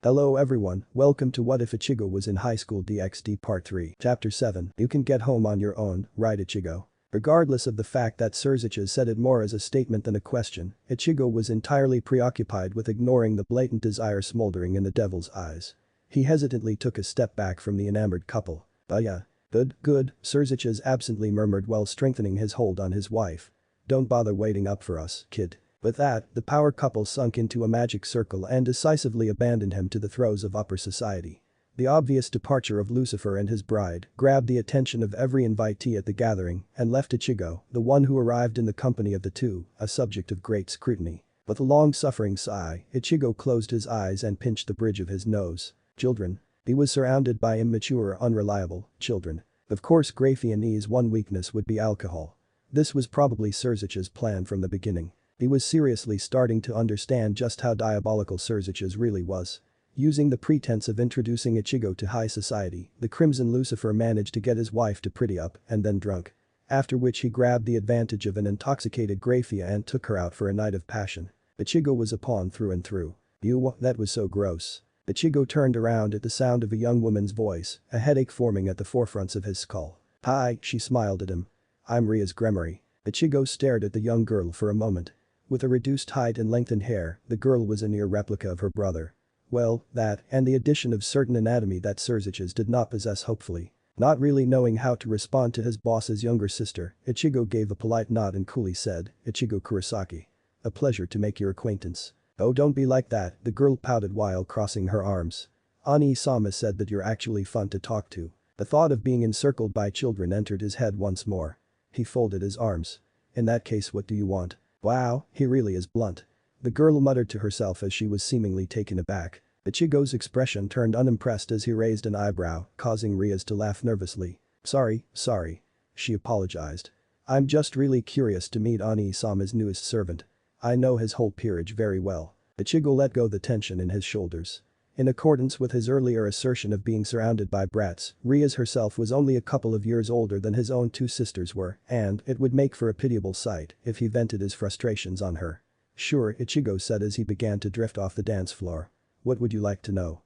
Hello everyone, welcome to What If Ichigo Was in High School DXD Part 3. Chapter 7. You can get home on your own, right Ichigo? Regardless of the fact that Surziches said it more as a statement than a question, Ichigo was entirely preoccupied with ignoring the blatant desire smoldering in the devil's eyes. He hesitantly took a step back from the enamored couple. Yeah. Good, Surziches absently murmured while strengthening his hold on his wife. Don't bother waiting up for us, kid. With that, the power couple sunk into a magic circle and decisively abandoned him to the throes of upper society. The obvious departure of Lucifer and his bride grabbed the attention of every invitee at the gathering and left Ichigo, the one who arrived in the company of the two, a subject of great scrutiny. With a long-suffering sigh, Ichigo closed his eyes and pinched the bridge of his nose. Children. He was surrounded by immature, unreliable children. Of course Graffiani's one weakness would be alcohol. This was probably Surzich's plan from the beginning. He was seriously starting to understand just how diabolical Surziches really was. Using the pretense of introducing Ichigo to high society, the Crimson Lucifer managed to get his wife to pretty up and then drunk. After which he grabbed the advantage of an intoxicated Graffia and took her out for a night of passion. Ichigo was a pawn through and through. That was so gross. Ichigo turned around at the sound of a young woman's voice, a headache forming at the forefronts of his skull. Hi, she smiled at him. I'm Ria's Gremory. Ichigo stared at the young girl for a moment. With a reduced height and lengthened hair, the girl was a near replica of her brother. Well, that, and the addition of certain anatomy that Surziches did not possess hopefully. Not really knowing how to respond to his boss's younger sister, Ichigo gave a polite nod and coolly said, Ichigokurosa. A pleasure to make your acquaintance. Oh don't be like that, the girl pouted while crossing her arms. Ani-sama said that you're actually fun to talk to. The thought of being encircled by children entered his head once more. He folded his arms. In that case what do you want? Wow, he really is blunt. The girl muttered to herself as she was seemingly taken aback. Ichigo's expression turned unimpressed as he raised an eyebrow, causing Rias to laugh nervously. Sorry. She apologized. I'm just really curious to meet Ani-sama's newest servant. I know his whole peerage very well. Ichigo let go the tension in his shoulders. In accordance with his earlier assertion of being surrounded by brats, Rias herself was only a couple of years older than his own two sisters were, and it would make for a pitiable sight if he vented his frustrations on her. Sure, Ichigo said as he began to drift off the dance floor. What would you like to know?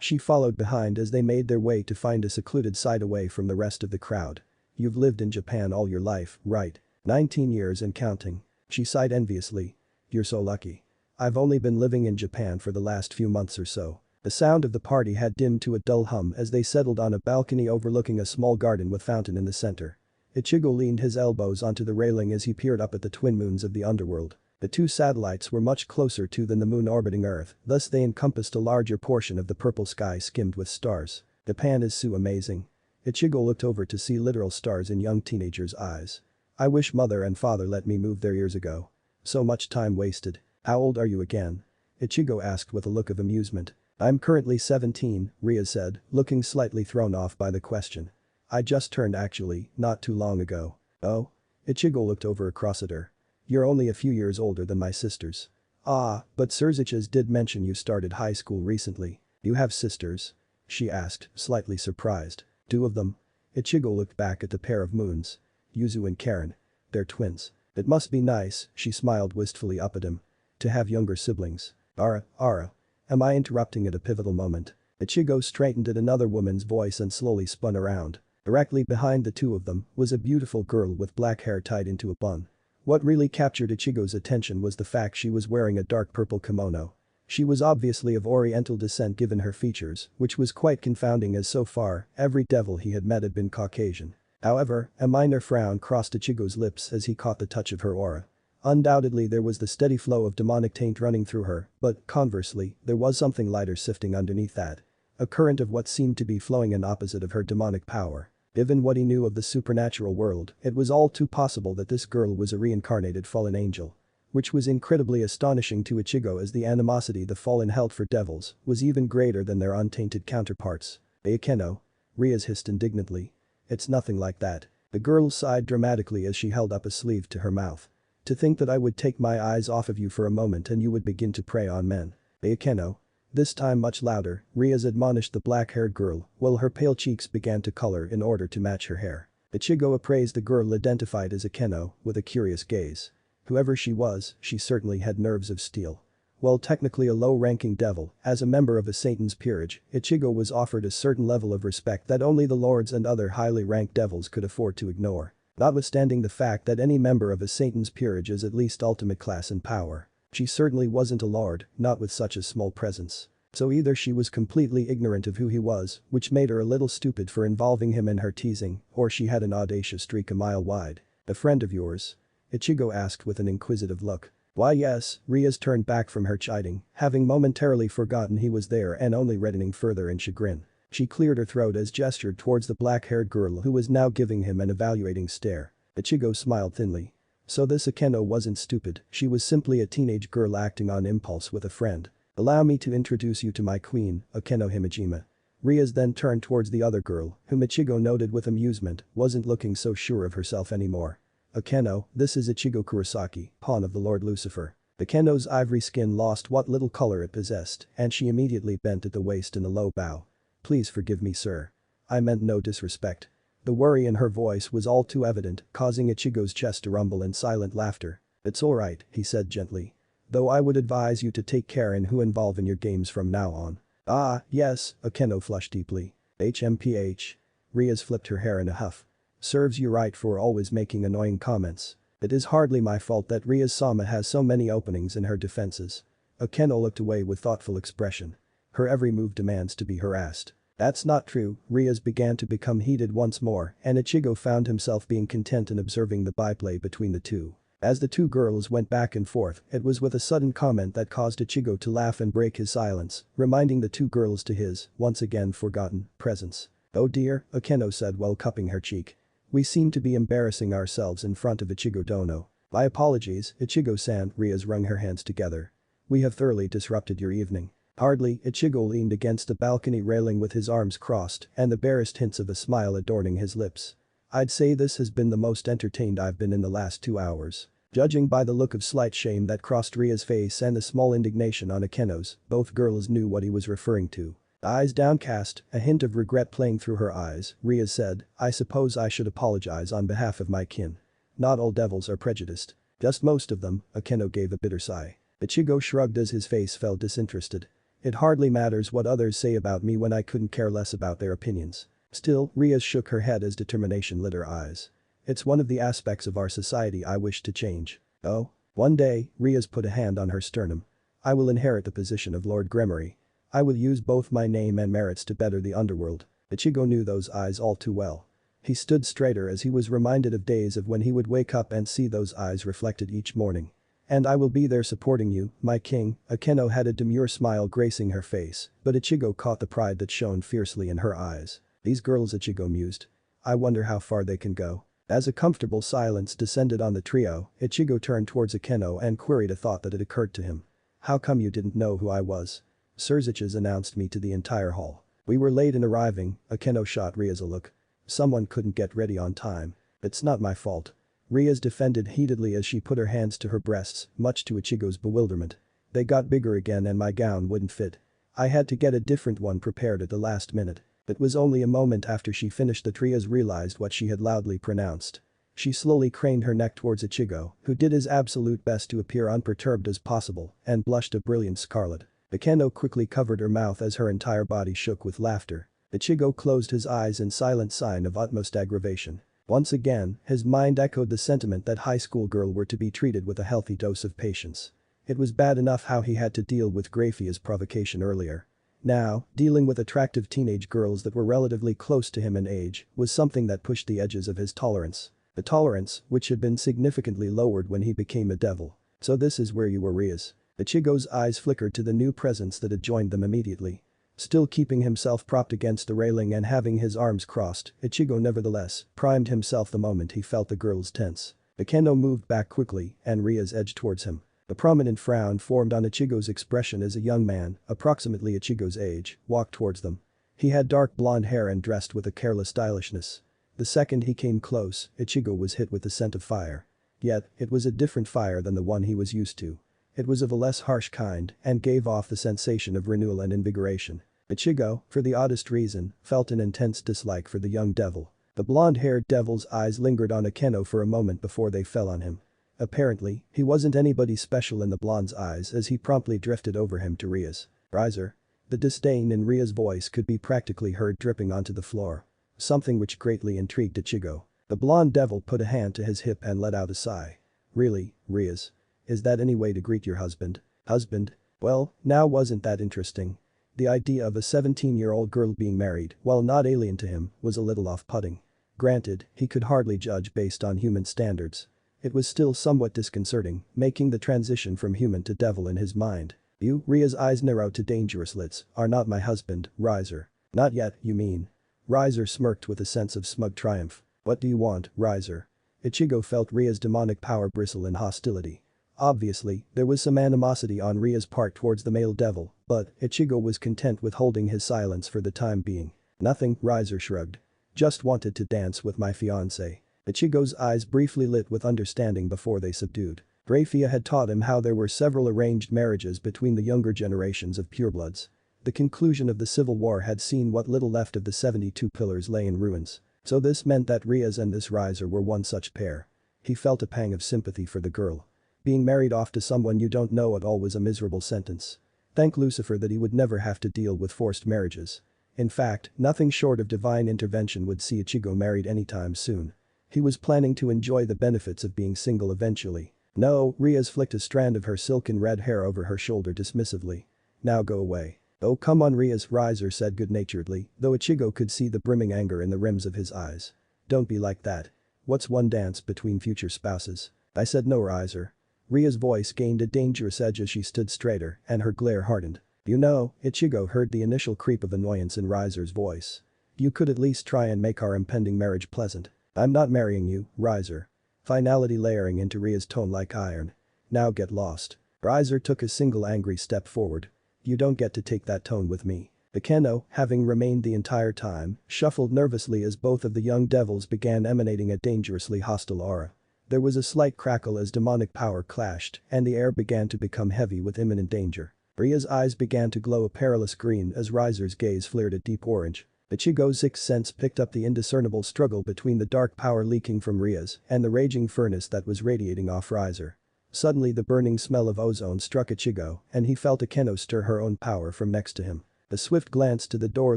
She followed behind as they made their way to find a secluded side away from the rest of the crowd. You've lived in Japan all your life, right? 19 years and counting. She sighed enviously. You're so lucky. I've only been living in Japan for the last few months or so. The sound of the party had dimmed to a dull hum as they settled on a balcony overlooking a small garden with fountain in the center. Ichigo leaned his elbows onto the railing as he peered up at the twin moons of the underworld. The two satellites were much closer to than the moon orbiting Earth, thus they encompassed a larger portion of the purple sky skimmed with stars. Japan is so amazing. Ichigo looked over to see literal stars in young teenagers' eyes. I wish mother and father let me move there years ago. So much time wasted. How old are you again? Ichigo asked with a look of amusement. I'm currently 17, Ria said, looking slightly thrown off by the question. I just turned actually, not too long ago. Oh? Ichigo looked over across at her. You're only a few years older than my sisters. But Surziches did mention you started high school recently. You have sisters? She asked, slightly surprised. Two of them? Ichigo looked back at the pair of moons. Yuzu and Karen. They're twins. It must be nice, she smiled wistfully up at him. To have younger siblings. Ara. Am I interrupting at a pivotal moment? Ichigo straightened at another woman's voice and slowly spun around. Directly behind the two of them was a beautiful girl with black hair tied into a bun. What really captured Ichigo's attention was the fact she was wearing a dark purple kimono. She was obviously of Oriental descent given her features, which was quite confounding as so far, every devil he had met had been Caucasian. However, a minor frown crossed Ichigo's lips as he caught the touch of her aura. Undoubtedly there was the steady flow of demonic taint running through her, but, conversely, there was something lighter sifting underneath that. A current of what seemed to be flowing in opposite of her demonic power. Given what he knew of the supernatural world, it was all too possible that this girl was a reincarnated fallen angel. Which was incredibly astonishing to Ichigo as the animosity the fallen held for devils was even greater than their untainted counterparts. Eikeno? Rias hissed indignantly. It's nothing like that. The girl sighed dramatically as she held up a sleeve to her mouth. To think that I would take my eyes off of you for a moment and you would begin to prey on men. Eikeno? This time much louder, Rias admonished the black-haired girl while her pale cheeks began to color in order to match her hair. Ichigo appraised the girl identified as Eikeno with a curious gaze. Whoever she was, she certainly had nerves of steel. While technically a low-ranking devil, as a member of a Satan's peerage, Ichigo was offered a certain level of respect that only the lords and other highly ranked devils could afford to ignore. Notwithstanding the fact that any member of a Satan's peerage is at least ultimate class and power. She certainly wasn't a lord, not with such a small presence. So either she was completely ignorant of who he was, which made her a little stupid for involving him in her teasing, or she had an audacious streak a mile wide. "A friend of yours?" Ichigo asked with an inquisitive look. "Why yes," Rias turned back from her chiding, having momentarily forgotten he was there and only reddening further in chagrin. She cleared her throat as gestured towards the black-haired girl who was now giving him an evaluating stare. Ichigo smiled thinly. So this Akeno wasn't stupid, she was simply a teenage girl acting on impulse with a friend. "Allow me to introduce you to my queen, Akeno Himejima." Rias then turned towards the other girl, whom Ichigo noted with amusement, wasn't looking so sure of herself anymore. "Akeno, this is Ichigo Kurosaki, pawn of the Lord Lucifer." Akeno's ivory skin lost what little color it possessed, and she immediately bent at the waist in a low bow. "Please forgive me, sir. I meant no disrespect." The worry in her voice was all too evident, causing Ichigo's chest to rumble in silent laughter. "It's alright," he said gently. "Though I would advise you to take care in who involve in your games from now on." "Ah, yes," Akeno flushed deeply. "HMPH." Rias flipped her hair in a huff. "Serves you right for always making annoying comments. It is hardly my fault that Rias-sama has so many openings in her defenses." Akeno looked away with thoughtful expression. Her every move demands to be harassed. "That's not true." Rias began to become heated once more, and Ichigo found himself being content in observing the byplay between the two. As the two girls went back and forth, it was with a sudden comment that caused Ichigo to laugh and break his silence, reminding the two girls to his, once again forgotten, presence. "Oh dear," Akeno said while cupping her cheek. "We seem to be embarrassing ourselves in front of Ichigo Dono." "My apologies, Ichigo-san." Rias wrung her hands together. "We have thoroughly disrupted your evening." Hardly, Ichigo leaned against the balcony railing with his arms crossed and the barest hints of a smile adorning his lips. "I'd say this has been the most entertained I've been in the last 2 hours." Judging by the look of slight shame that crossed Ria's face and the small indignation on Akeno's, both girls knew what he was referring to. Eyes downcast, a hint of regret playing through her eyes, Rias said, "I suppose I should apologize on behalf of my kin. Not all devils are prejudiced. Just most of them." Akeno gave a bitter sigh. Ichigo shrugged as his face fell disinterested. "It hardly matters what others say about me when I couldn't care less about their opinions." Still, Rias shook her head as determination lit her eyes. "It's one of the aspects of our society I wish to change." "Oh?" "One day," Rias put a hand on her sternum. "I will inherit the position of Lord Gremory. I will use both my name and merits to better the underworld." Ichigo knew those eyes all too well. He stood straighter as he was reminded of days of when he would wake up and see those eyes reflected each morning. "And I will be there supporting you, my king." Akeno had a demure smile gracing her face, but Ichigo caught the pride that shone fiercely in her eyes. "These girls," Ichigo mused. "I wonder how far they can go." As a comfortable silence descended on the trio, Ichigo turned towards Akeno and queried a thought that had occurred to him. "How come you didn't know who I was?" "Surziches announced me to the entire hall. We were late in arriving." Akeno shot Rias a look. "Someone couldn't get ready on time. It's not my fault." Rias defended heatedly as she put her hands to her breasts, much to Ichigo's bewilderment. "They got bigger again and my gown wouldn't fit. I had to get a different one prepared at the last minute." It was only a moment after she finished that Rias realized what she had loudly pronounced. She slowly craned her neck towards Ichigo, who did his absolute best to appear unperturbed as possible, and blushed a brilliant scarlet. Akeno quickly covered her mouth as her entire body shook with laughter. Ichigo closed his eyes in silent sign of utmost aggravation. Once again, his mind echoed the sentiment that high school girl were to be treated with a healthy dose of patience. It was bad enough how he had to deal with Graphia's provocation earlier. Now, dealing with attractive teenage girls that were relatively close to him in age was something that pushed the edges of his tolerance. The tolerance, which had been significantly lowered when he became a devil. "So this is where you were, Rias." Ichigo's eyes flickered to the new presence that had joined them immediately. Still keeping himself propped against the railing and having his arms crossed, Ichigo nevertheless primed himself the moment he felt the girls tense. Akeno moved back quickly and Rias edged towards him. A prominent frown formed on Ichigo's expression as a young man, approximately Ichigo's age, walked towards them. He had dark blonde hair and dressed with a careless stylishness. The second he came close, Ichigo was hit with the scent of fire. Yet, it was a different fire than the one he was used to. It was of a less harsh kind and gave off the sensation of renewal and invigoration. Ichigo, for the oddest reason, felt an intense dislike for the young devil. The blonde-haired devil's eyes lingered on Akeno for a moment before they fell on him. Apparently, he wasn't anybody special in the blonde's eyes as he promptly drifted over him to Ria's. Riser. The disdain in Ria's voice could be practically heard dripping onto the floor. Something which greatly intrigued Ichigo. The blonde devil put a hand to his hip and let out a sigh. Really, Rias? Is that any way to greet your husband? Husband? Well, now wasn't that interesting? The idea of a 17-year-old girl being married, while not alien to him, was a little off-putting. Granted, he could hardly judge based on human standards. It was still somewhat disconcerting, making the transition from human to devil in his mind. You, Ria's eyes narrowed to dangerous slits, are not my husband, Riser. Not yet, you mean. Riser smirked with a sense of smug triumph. What do you want, Riser? Ichigo felt Ria's demonic power bristle in hostility. Obviously, there was some animosity on Ria's part towards the male devil, but Ichigo was content with holding his silence for the time being. Nothing, Riser shrugged. Just wanted to dance with my fiancé. Ichigo's eyes briefly lit with understanding before they subdued. Rafia had taught him how there were several arranged marriages between the younger generations of purebloods. The conclusion of the civil war had seen what little left of the 72 pillars lay in ruins. So this meant that Rias and this Riser were one such pair. He felt a pang of sympathy for the girl. Being married off to someone you don't know at all was a miserable sentence. Thank Lucifer that he would never have to deal with forced marriages. In fact, nothing short of divine intervention would see Ichigo married anytime soon. He was planning to enjoy the benefits of being single eventually. No, Rias flicked a strand of her silken red hair over her shoulder dismissively. Now go away. Oh come on Rias, Riser said good-naturedly, though Ichigo could see the brimming anger in the rims of his eyes. Don't be like that. What's one dance between future spouses? I said no, Riser. Ria's voice gained a dangerous edge as she stood straighter and her glare hardened. You know, Ichigo heard the initial creep of annoyance in Riser's voice. You could at least try and make our impending marriage pleasant. I'm not marrying you, Riser. Finality layering into Ria's tone like iron. Now get lost. Riser took a single angry step forward. You don't get to take that tone with me. Ikeno, having remained the entire time, shuffled nervously as both of the young devils began emanating a dangerously hostile aura. There was a slight crackle as demonic power clashed and the air began to become heavy with imminent danger. Ria's eyes began to glow a perilous green as Riser's gaze flared a deep orange. Ichigo's sixth sense picked up the indiscernible struggle between the dark power leaking from Ria's and the raging furnace that was radiating off Riser. Suddenly the burning smell of ozone struck Ichigo and he felt Ikeno stir her own power from next to him. A swift glance to the door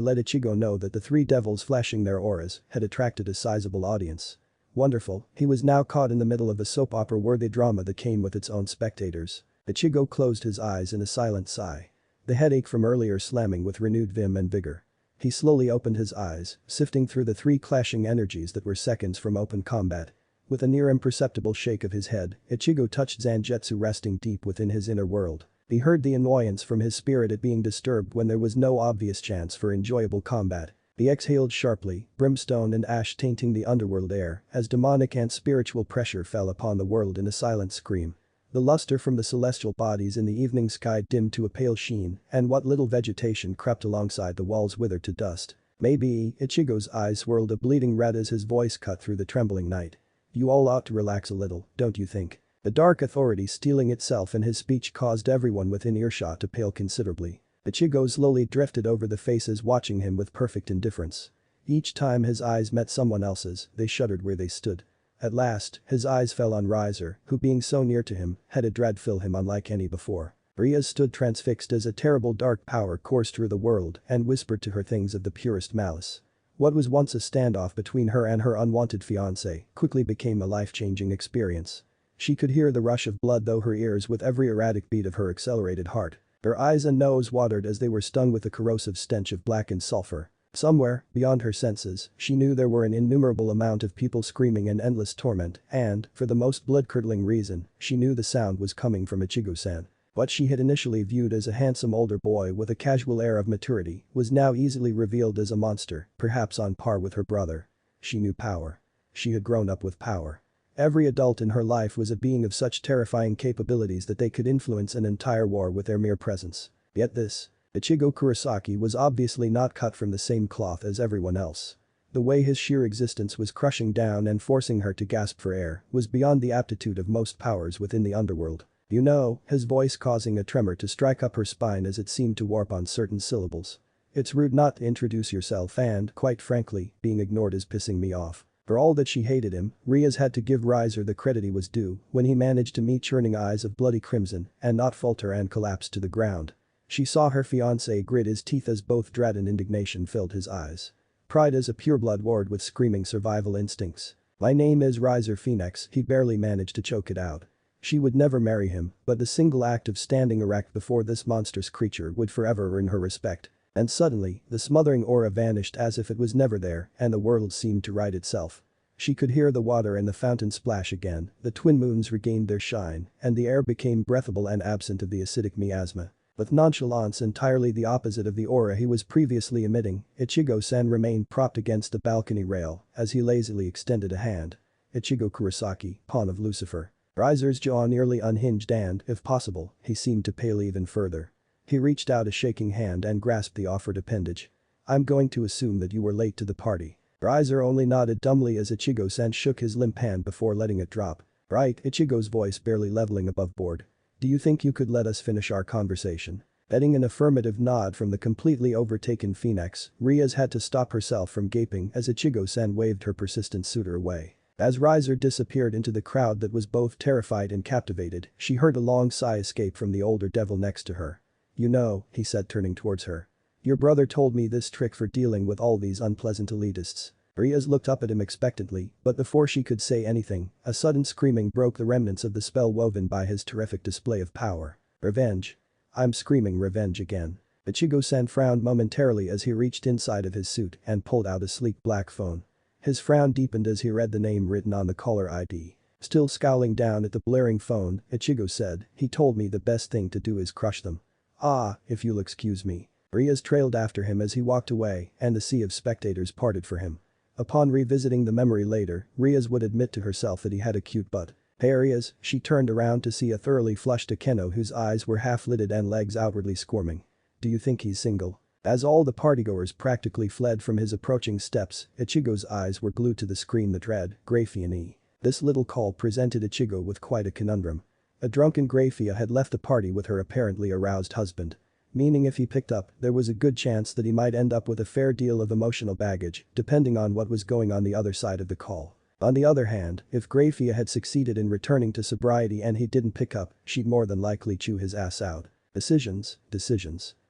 let Ichigo know that the three devils flashing their auras had attracted a sizable audience. Wonderful, he was now caught in the middle of a soap opera-worthy drama that came with its own spectators. Ichigo closed his eyes in a silent sigh. The headache from earlier slamming with renewed vim and vigor. He slowly opened his eyes, sifting through the three clashing energies that were seconds from open combat. With a near imperceptible shake of his head, Ichigo touched Zangetsu resting deep within his inner world. He heard the annoyance from his spirit at being disturbed when there was no obvious chance for enjoyable combat. He exhaled sharply, brimstone and ash tainting the underworld air as demonic and spiritual pressure fell upon the world in a silent scream. The luster from the celestial bodies in the evening sky dimmed to a pale sheen and what little vegetation crept alongside the walls withered to dust. Maybe, Ichigo's eyes swirled a bleeding red as his voice cut through the trembling night. You all ought to relax a little, don't you think? The dark authority stealing itself in his speech caused everyone within earshot to pale considerably. Ichigo slowly drifted over the faces watching him with perfect indifference. Each time his eyes met someone else's, they shuddered where they stood. At last, his eyes fell on Riser, who being so near to him, had a dread fill him unlike any before. Rias stood transfixed as a terrible dark power coursed through the world and whispered to her things of the purest malice. What was once a standoff between her and her unwanted fiancé quickly became a life-changing experience. She could hear the rush of blood through her ears with every erratic beat of her accelerated heart. Her eyes and nose watered as they were stung with the corrosive stench of blackened sulfur. Somewhere, beyond her senses, she knew there were an innumerable amount of people screaming in endless torment and, for the most blood-curdling reason, she knew the sound was coming from Ichigo-san. What she had initially viewed as a handsome older boy with a casual air of maturity was now easily revealed as a monster, perhaps on par with her brother. She knew power. She had grown up with power. Every adult in her life was a being of such terrifying capabilities that they could influence an entire war with their mere presence. Yet this, Ichigo was obviously not cut from the same cloth as everyone else. The way his sheer existence was crushing down and forcing her to gasp for air was beyond the aptitude of most powers within the underworld. You know, his voice causing a tremor to strike up her spine as it seemed to warp on certain syllables. It's rude not to introduce yourself and, quite frankly, being ignored is pissing me off. For all that she hated him, Riaz had to give Riser the credit he was due when he managed to meet churning eyes of bloody crimson and not falter and collapse to the ground. She saw her fiancé grit his teeth as both dread and indignation filled his eyes. Pride is a pureblood ward with screaming survival instincts. "My name is Riser Phoenix," he barely managed to choke it out. She would never marry him, but the single act of standing erect before this monstrous creature would forever earn her respect. And suddenly, the smothering aura vanished as if it was never there and the world seemed to right itself. She could hear the water in the fountain splash again, the twin moons regained their shine, and the air became breathable and absent of the acidic miasma. With nonchalance entirely the opposite of the aura he was previously emitting, Ichigo-san remained propped against the balcony rail as he lazily extended a hand. "Ichigo-kurosaki, pawn of Lucifer." Riser's jaw nearly unhinged and, if possible, he seemed to pale even further. He reached out a shaking hand and grasped the offered appendage. "I'm going to assume that you were late to the party." Riser only nodded dumbly as Ichigo-san shook his limp hand before letting it drop. "Right," Ichigo's voice barely leveling above board. "Do you think you could let us finish our conversation?" Getting an affirmative nod from the completely overtaken Phoenix, Riaz had to stop herself from gaping as Ichigo-san waved her persistent suitor away. As Riser disappeared into the crowd that was both terrified and captivated, she heard a long sigh escape from the older devil next to her. "You know," he said turning towards her. "Your brother told me this trick for dealing with all these unpleasant elitists." Riaz looked up at him expectantly, but before she could say anything, a sudden screaming broke the remnants of the spell woven by his terrific display of power. "Revenge." "I'm screaming revenge again." Ichigo-san frowned momentarily as he reached inside of his suit and pulled out a sleek black phone. His frown deepened as he read the name written on the caller ID. Still scowling down at the blaring phone, Ichigo said, "He told me the best thing to do is crush them." "Ah, if you'll excuse me." Riaz trailed after him as he walked away and the sea of spectators parted for him. Upon revisiting the memory later, Riaz would admit to herself that he had a cute butt. "Hey Riaz," she turned around to see a thoroughly flushed Akeno whose eyes were half-lidded and legs outwardly squirming. "Do you think he's single?" As all the partygoers practically fled from his approaching steps, Ichigo's eyes were glued to the screen that read, Graphian. This little call presented Ichigo with quite a conundrum. A drunken Graphia had left the party with her apparently aroused husband. Meaning if he picked up, there was a good chance that he might end up with a fair deal of emotional baggage, depending on what was going on the other side of the call. On the other hand, if Graphia had succeeded in returning to sobriety and he didn't pick up, she'd more than likely chew his ass out. Decisions.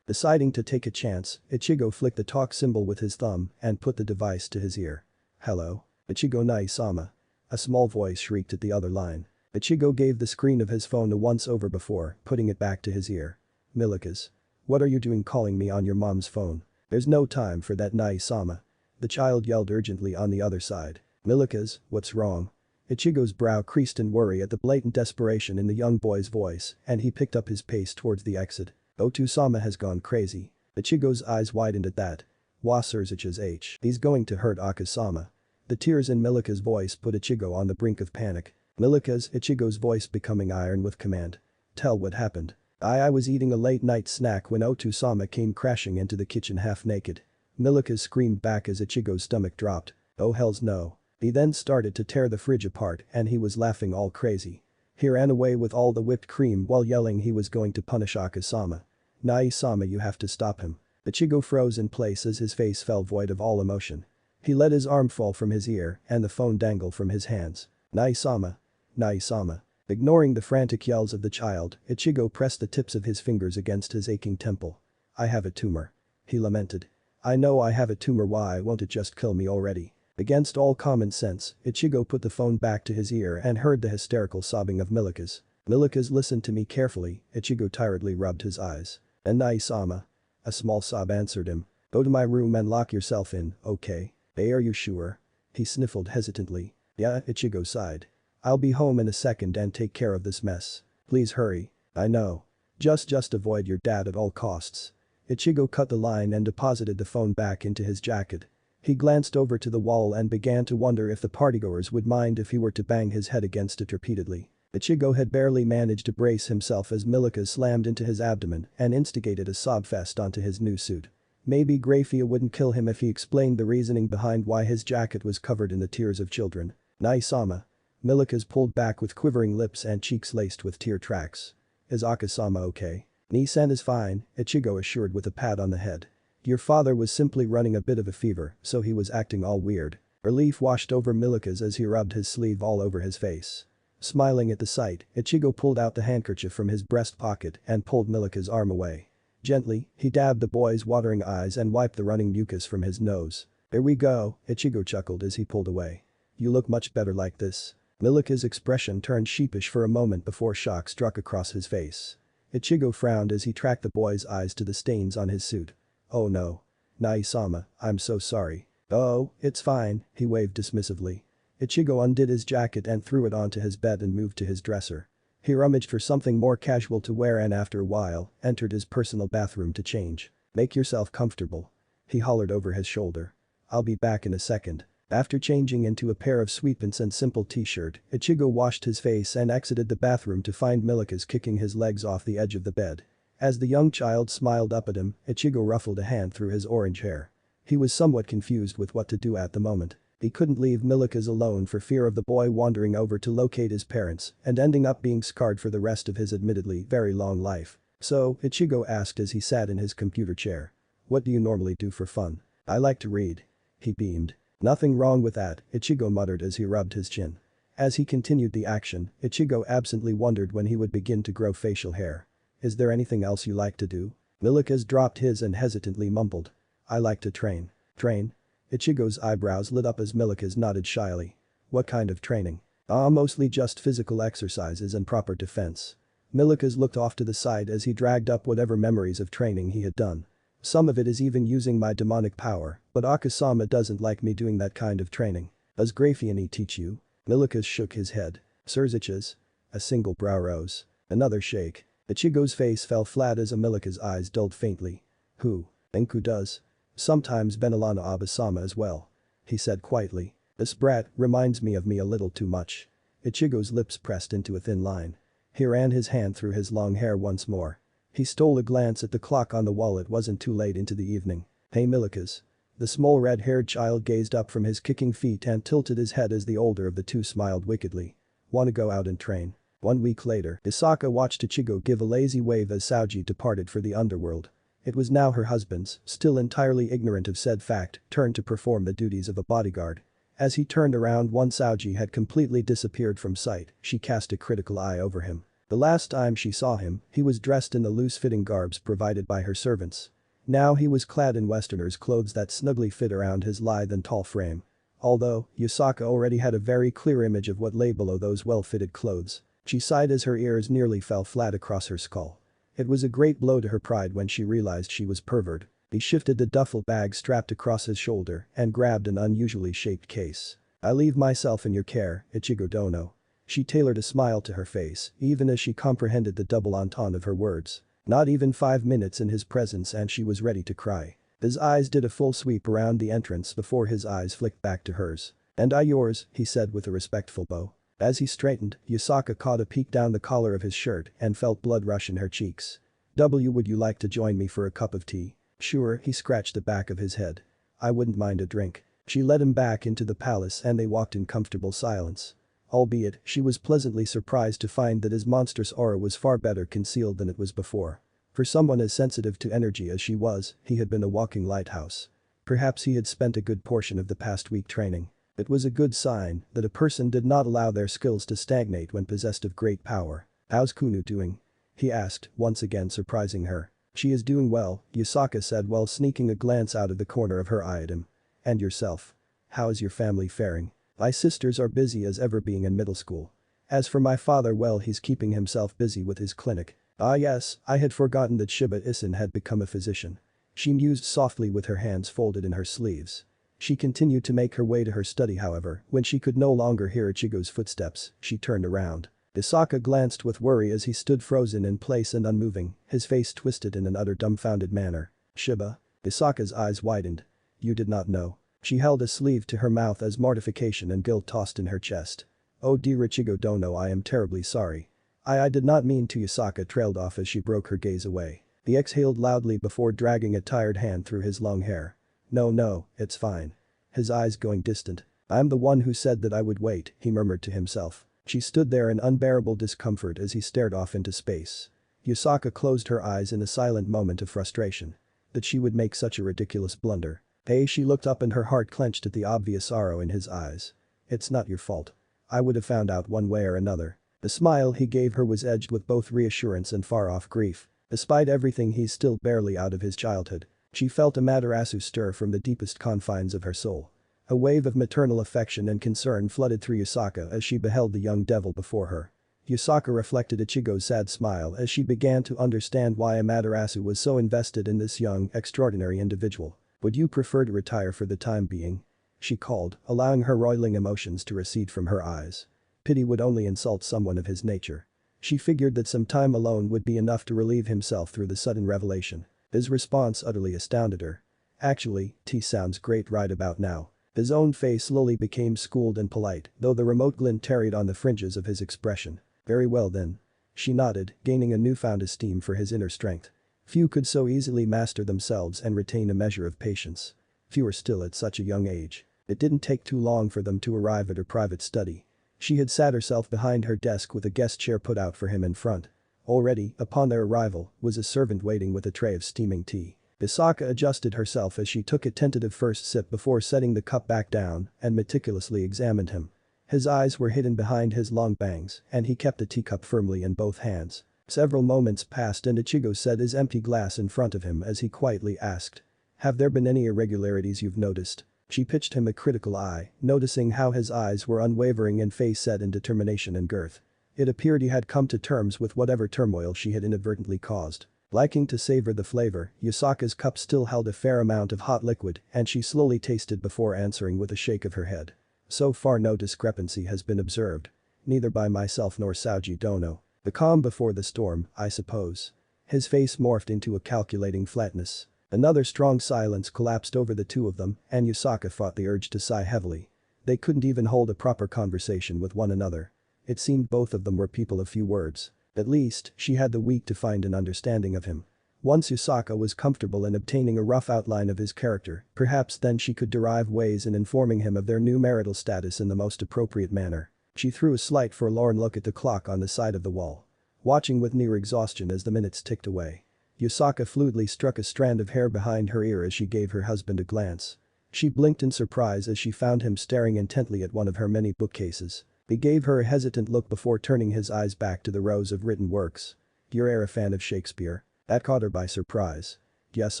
Deciding to take a chance, Ichigo flicked the talk symbol with his thumb and put the device to his ear. "Hello? Ichigo Nai-sama." A small voice shrieked at the other line. Ichigo gave the screen of his phone a once-over before putting it back to his ear. "Milikas. What are you doing calling me on your mom's phone? There's no time for that, Nai-sama." The child yelled urgently on the other side. "Milikas, what's wrong?" Ichigo's brow creased in worry at the blatant desperation in the young boy's voice and he picked up his pace towards the exit. "Otu-sama has gone crazy." Ichigo's eyes widened at that. "Wasurzich's H. He's going to hurt Akasama." The tears in Milika's voice put Ichigo on the brink of panic. "Milika's," Ichigo's voice becoming iron with command. "Tell what happened." I was eating a late-night snack when Otu-sama came crashing into the kitchen half-naked." Milika screamed back as Ichigo's stomach dropped. "Oh hells no." He then started to tear the fridge apart and he was laughing all crazy. He ran away with all the whipped cream while yelling he was going to punish Akasama. "Nai-sama, you have to stop him." Ichigo froze in place as his face fell void of all emotion. He let his arm fall from his ear and the phone dangle from his hands. "Nai-sama. Nai-sama." Ignoring the frantic yells of the child, Ichigo pressed the tips of his fingers against his aching temple. "I have a tumor." He lamented. "I know I have a tumor, why won't it just kill me already?" Against all common sense, Ichigo put the phone back to his ear and heard the hysterical sobbing of Milika's. "Milika's, listen to me carefully," Ichigo tiredly rubbed his eyes. "And Nai-sama." A small sob answered him. "Go to my room and lock yourself in, okay?" "Hey, are you sure?" He sniffled hesitantly. "Yeah," Ichigo sighed. "I'll be home in a second and take care of this mess. Please hurry." "I know. Just avoid your dad at all costs." Ichigo cut the line and deposited the phone back into his jacket. He glanced over to the wall and began to wonder if the partygoers would mind if he were to bang his head against it repeatedly. Ichigo had barely managed to brace himself as Milika slammed into his abdomen and instigated a sob fest onto his new suit. Maybe Graphia wouldn't kill him if he explained the reasoning behind why his jacket was covered in the tears of children. "Nai-sama." Milika's pulled back with quivering lips and cheeks laced with tear tracks. "Is Akasama okay?" "Ni-san is fine," Ichigo assured with a pat on the head. "Your father was simply running a bit of a fever, so he was acting all weird." Relief washed over Milika's as he rubbed his sleeve all over his face. Smiling at the sight, Ichigo pulled out the handkerchief from his breast pocket and pulled Milika's arm away. Gently, he dabbed the boy's watering eyes and wiped the running mucus from his nose. "There we go," Ichigo chuckled as he pulled away. "You look much better like this." Milika's expression turned sheepish for a moment before shock struck across his face. Ichigo frowned as he tracked the boy's eyes to the stains on his suit. "Oh no. Nai-sama, I'm so sorry." "Oh, it's fine," he waved dismissively. Ichigo undid his jacket and threw it onto his bed and moved to his dresser. He rummaged for something more casual to wear and after a while, entered his personal bathroom to change. "Make yourself comfortable." He hollered over his shoulder. "I'll be back in a second." After changing into a pair of sweatpants and simple t-shirt, Ichigo washed his face and exited the bathroom to find Milika's kicking his legs off the edge of the bed. As the young child smiled up at him, Ichigo ruffled a hand through his orange hair. He was somewhat confused with what to do at the moment. He couldn't leave Milika's alone for fear of the boy wandering over to locate his parents and ending up being scarred for the rest of his admittedly very long life. So, Ichigo asked as he sat in his computer chair. "What do you normally do for fun?" "I like to read." He beamed. "Nothing wrong with that," Ichigo muttered as he rubbed his chin. As he continued the action, Ichigo absently wondered when he would begin to grow facial hair. "Is there anything else you like to do?" Milika's dropped his and hesitantly mumbled. "I like to train." "Train?" Ichigo's eyebrows lit up as Milika's nodded shyly. "What kind of training?" Mostly just physical exercises and proper defense." Milika's looked off to the side as he dragged up whatever memories of training he had done. "Some of it is even using my demonic power, but Akasama doesn't like me doing that kind of training." "Does Graphiani teach you?" Milika's shook his head. "Surzich's?" A single brow rose. Another shake. Ichigo's face fell flat as Milika's eyes dulled faintly. "Who?" "Enku does. Sometimes Benalana Abasama as well," he said quietly. "This brat reminds me of me a little too much." Ichigo's lips pressed into a thin line. He ran his hand through his long hair once more. He stole a glance at the clock on the wall. It wasn't too late into the evening. "Hey Milika's." The small red-haired child gazed up from his kicking feet and tilted his head as the older of the two smiled wickedly. "Wanna go out and train?" 1 week later, Hisaka watched Ichigo give a lazy wave as Sanji departed for the underworld. It was now her husband's, still entirely ignorant of said fact, turn to perform the duties of a bodyguard. As he turned around once Sanji had completely disappeared from sight, she cast a critical eye over him. The last time she saw him, he was dressed in the loose-fitting garbs provided by her servants. Now he was clad in Westerner's clothes that snugly fit around his lithe and tall frame. Although, Hisaka already had a very clear image of what lay below those well-fitted clothes. She sighed as her ears nearly fell flat across her skull. It was a great blow to her pride when she realized she was pervert. He shifted the duffel bag strapped across his shoulder and grabbed an unusually shaped case. "I leave myself in your care, Ichigo Dono." She tailored a smile to her face, even as she comprehended the double entendre of her words. Not even 5 minutes in his presence and she was ready to cry. His eyes did a full sweep around the entrance before his eyes flicked back to hers. "And I yours," he said with a respectful bow. As he straightened, Hisaka caught a peek down the collar of his shirt and felt blood rush in her cheeks. Would you like to join me for a cup of tea?" "Sure," he scratched the back of his head. "I wouldn't mind a drink." She led him back into the palace and they walked in comfortable silence. Albeit, she was pleasantly surprised to find that his monstrous aura was far better concealed than it was before. For someone as sensitive to energy as she was, he had been a walking lighthouse. Perhaps he had spent a good portion of the past week training. It was a good sign that a person did not allow their skills to stagnate when possessed of great power. "How's Kunu doing?" he asked, once again surprising her. "She is doing well," Hisaka said while sneaking a glance out of the corner of her eye at him. "And yourself? How is your family faring?" "My sisters are busy as ever being in middle school. As for my father, well, he's keeping himself busy with his clinic." "Ah yes, I had forgotten that Shiba-isin had become a physician." She mused softly with her hands folded in her sleeves. She continued to make her way to her study. However, when she could no longer hear Ichigo's footsteps, she turned around. Hisaka glanced with worry as he stood frozen in place and unmoving, his face twisted in an utter dumbfounded manner. "Shiba?" Hisaka's eyes widened. "You did not know?" She held a sleeve to her mouth as mortification and guilt tossed in her chest. "Oh dear Ichigo Dono, I am terribly sorry. I did not mean to." Hisaka trailed off as she broke her gaze away. He exhaled loudly before dragging a tired hand through his long hair. No, it's fine." His eyes going distant. "I'm the one who said that I would wait," he murmured to himself. She stood there in unbearable discomfort as he stared off into space. Hisaka closed her eyes in a silent moment of frustration. That she would make such a ridiculous blunder. Hey, she looked up and her heart clenched at the obvious sorrow in his eyes. It's not your fault. I would have found out one way or another. The smile he gave her was edged with both reassurance and far-off grief. Despite everything, he's still barely out of his childhood. She felt Amaterasu stir from the deepest confines of her soul. A wave of maternal affection and concern flooded through Yusaka as she beheld the young devil before her. Yusaka reflected Ichigo's sad smile as she began to understand why Amaterasu was so invested in this young, extraordinary individual. Would you prefer to retire for the time being? She called, allowing her roiling emotions to recede from her eyes. Pity would only insult someone of his nature. She figured that some time alone would be enough to relieve himself through the sudden revelation. His response utterly astounded her. Actually, tea sounds great right about now. His own face slowly became schooled and polite, though the remote glint tarried on the fringes of his expression. Very well then. She nodded, gaining a newfound esteem for his inner strength. Few could so easily master themselves and retain a measure of patience. Fewer still at such a young age. It didn't take too long for them to arrive at her private study. She had sat herself behind her desk with a guest chair put out for him in front. Already, upon their arrival, was a servant waiting with a tray of steaming tea. Yusaka adjusted herself as she took a tentative first sip before setting the cup back down and meticulously examined him. His eyes were hidden behind his long bangs and he kept the teacup firmly in both hands. Several moments passed and Ichigo set his empty glass in front of him as he quietly asked. Have there been any irregularities you've noticed? She pitched him a critical eye, noticing how his eyes were unwavering and face set in determination and girth. It appeared he had come to terms with whatever turmoil she had inadvertently caused. Liking to savor the flavor, Yusaka's cup still held a fair amount of hot liquid and she slowly tasted before answering with a shake of her head. So far no discrepancy has been observed. Neither by myself nor Saoji Dono. The calm before the storm, I suppose. His face morphed into a calculating flatness. Another strong silence collapsed over the two of them and Yusaka fought the urge to sigh heavily. They couldn't even hold a proper conversation with one another. It seemed both of them were people of few words. At least, she had the week to find an understanding of him. Once Yusaka was comfortable in obtaining a rough outline of his character, perhaps then she could derive ways in informing him of their new marital status in the most appropriate manner. She threw a slight forlorn look at the clock on the side of the wall. Watching with near exhaustion as the minutes ticked away. Yusaka fluidly struck a strand of hair behind her ear as she gave her husband a glance. She blinked in surprise as she found him staring intently at one of her many bookcases. He gave her a hesitant look before turning his eyes back to the rows of written works. You're a fan of Shakespeare? That caught her by surprise. Yes,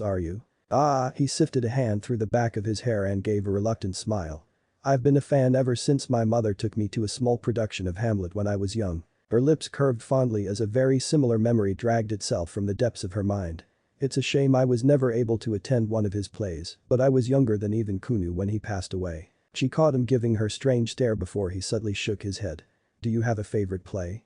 are you? Ah, he sifted a hand through the back of his hair and gave a reluctant smile. I've been a fan ever since my mother took me to a small production of Hamlet when I was young. Her lips curved fondly as a very similar memory dragged itself from the depths of her mind. It's a shame I was never able to attend one of his plays, but I was younger than even Kunu when he passed away. She caught him giving her strange stare before he suddenly shook his head. Do you have a favorite play?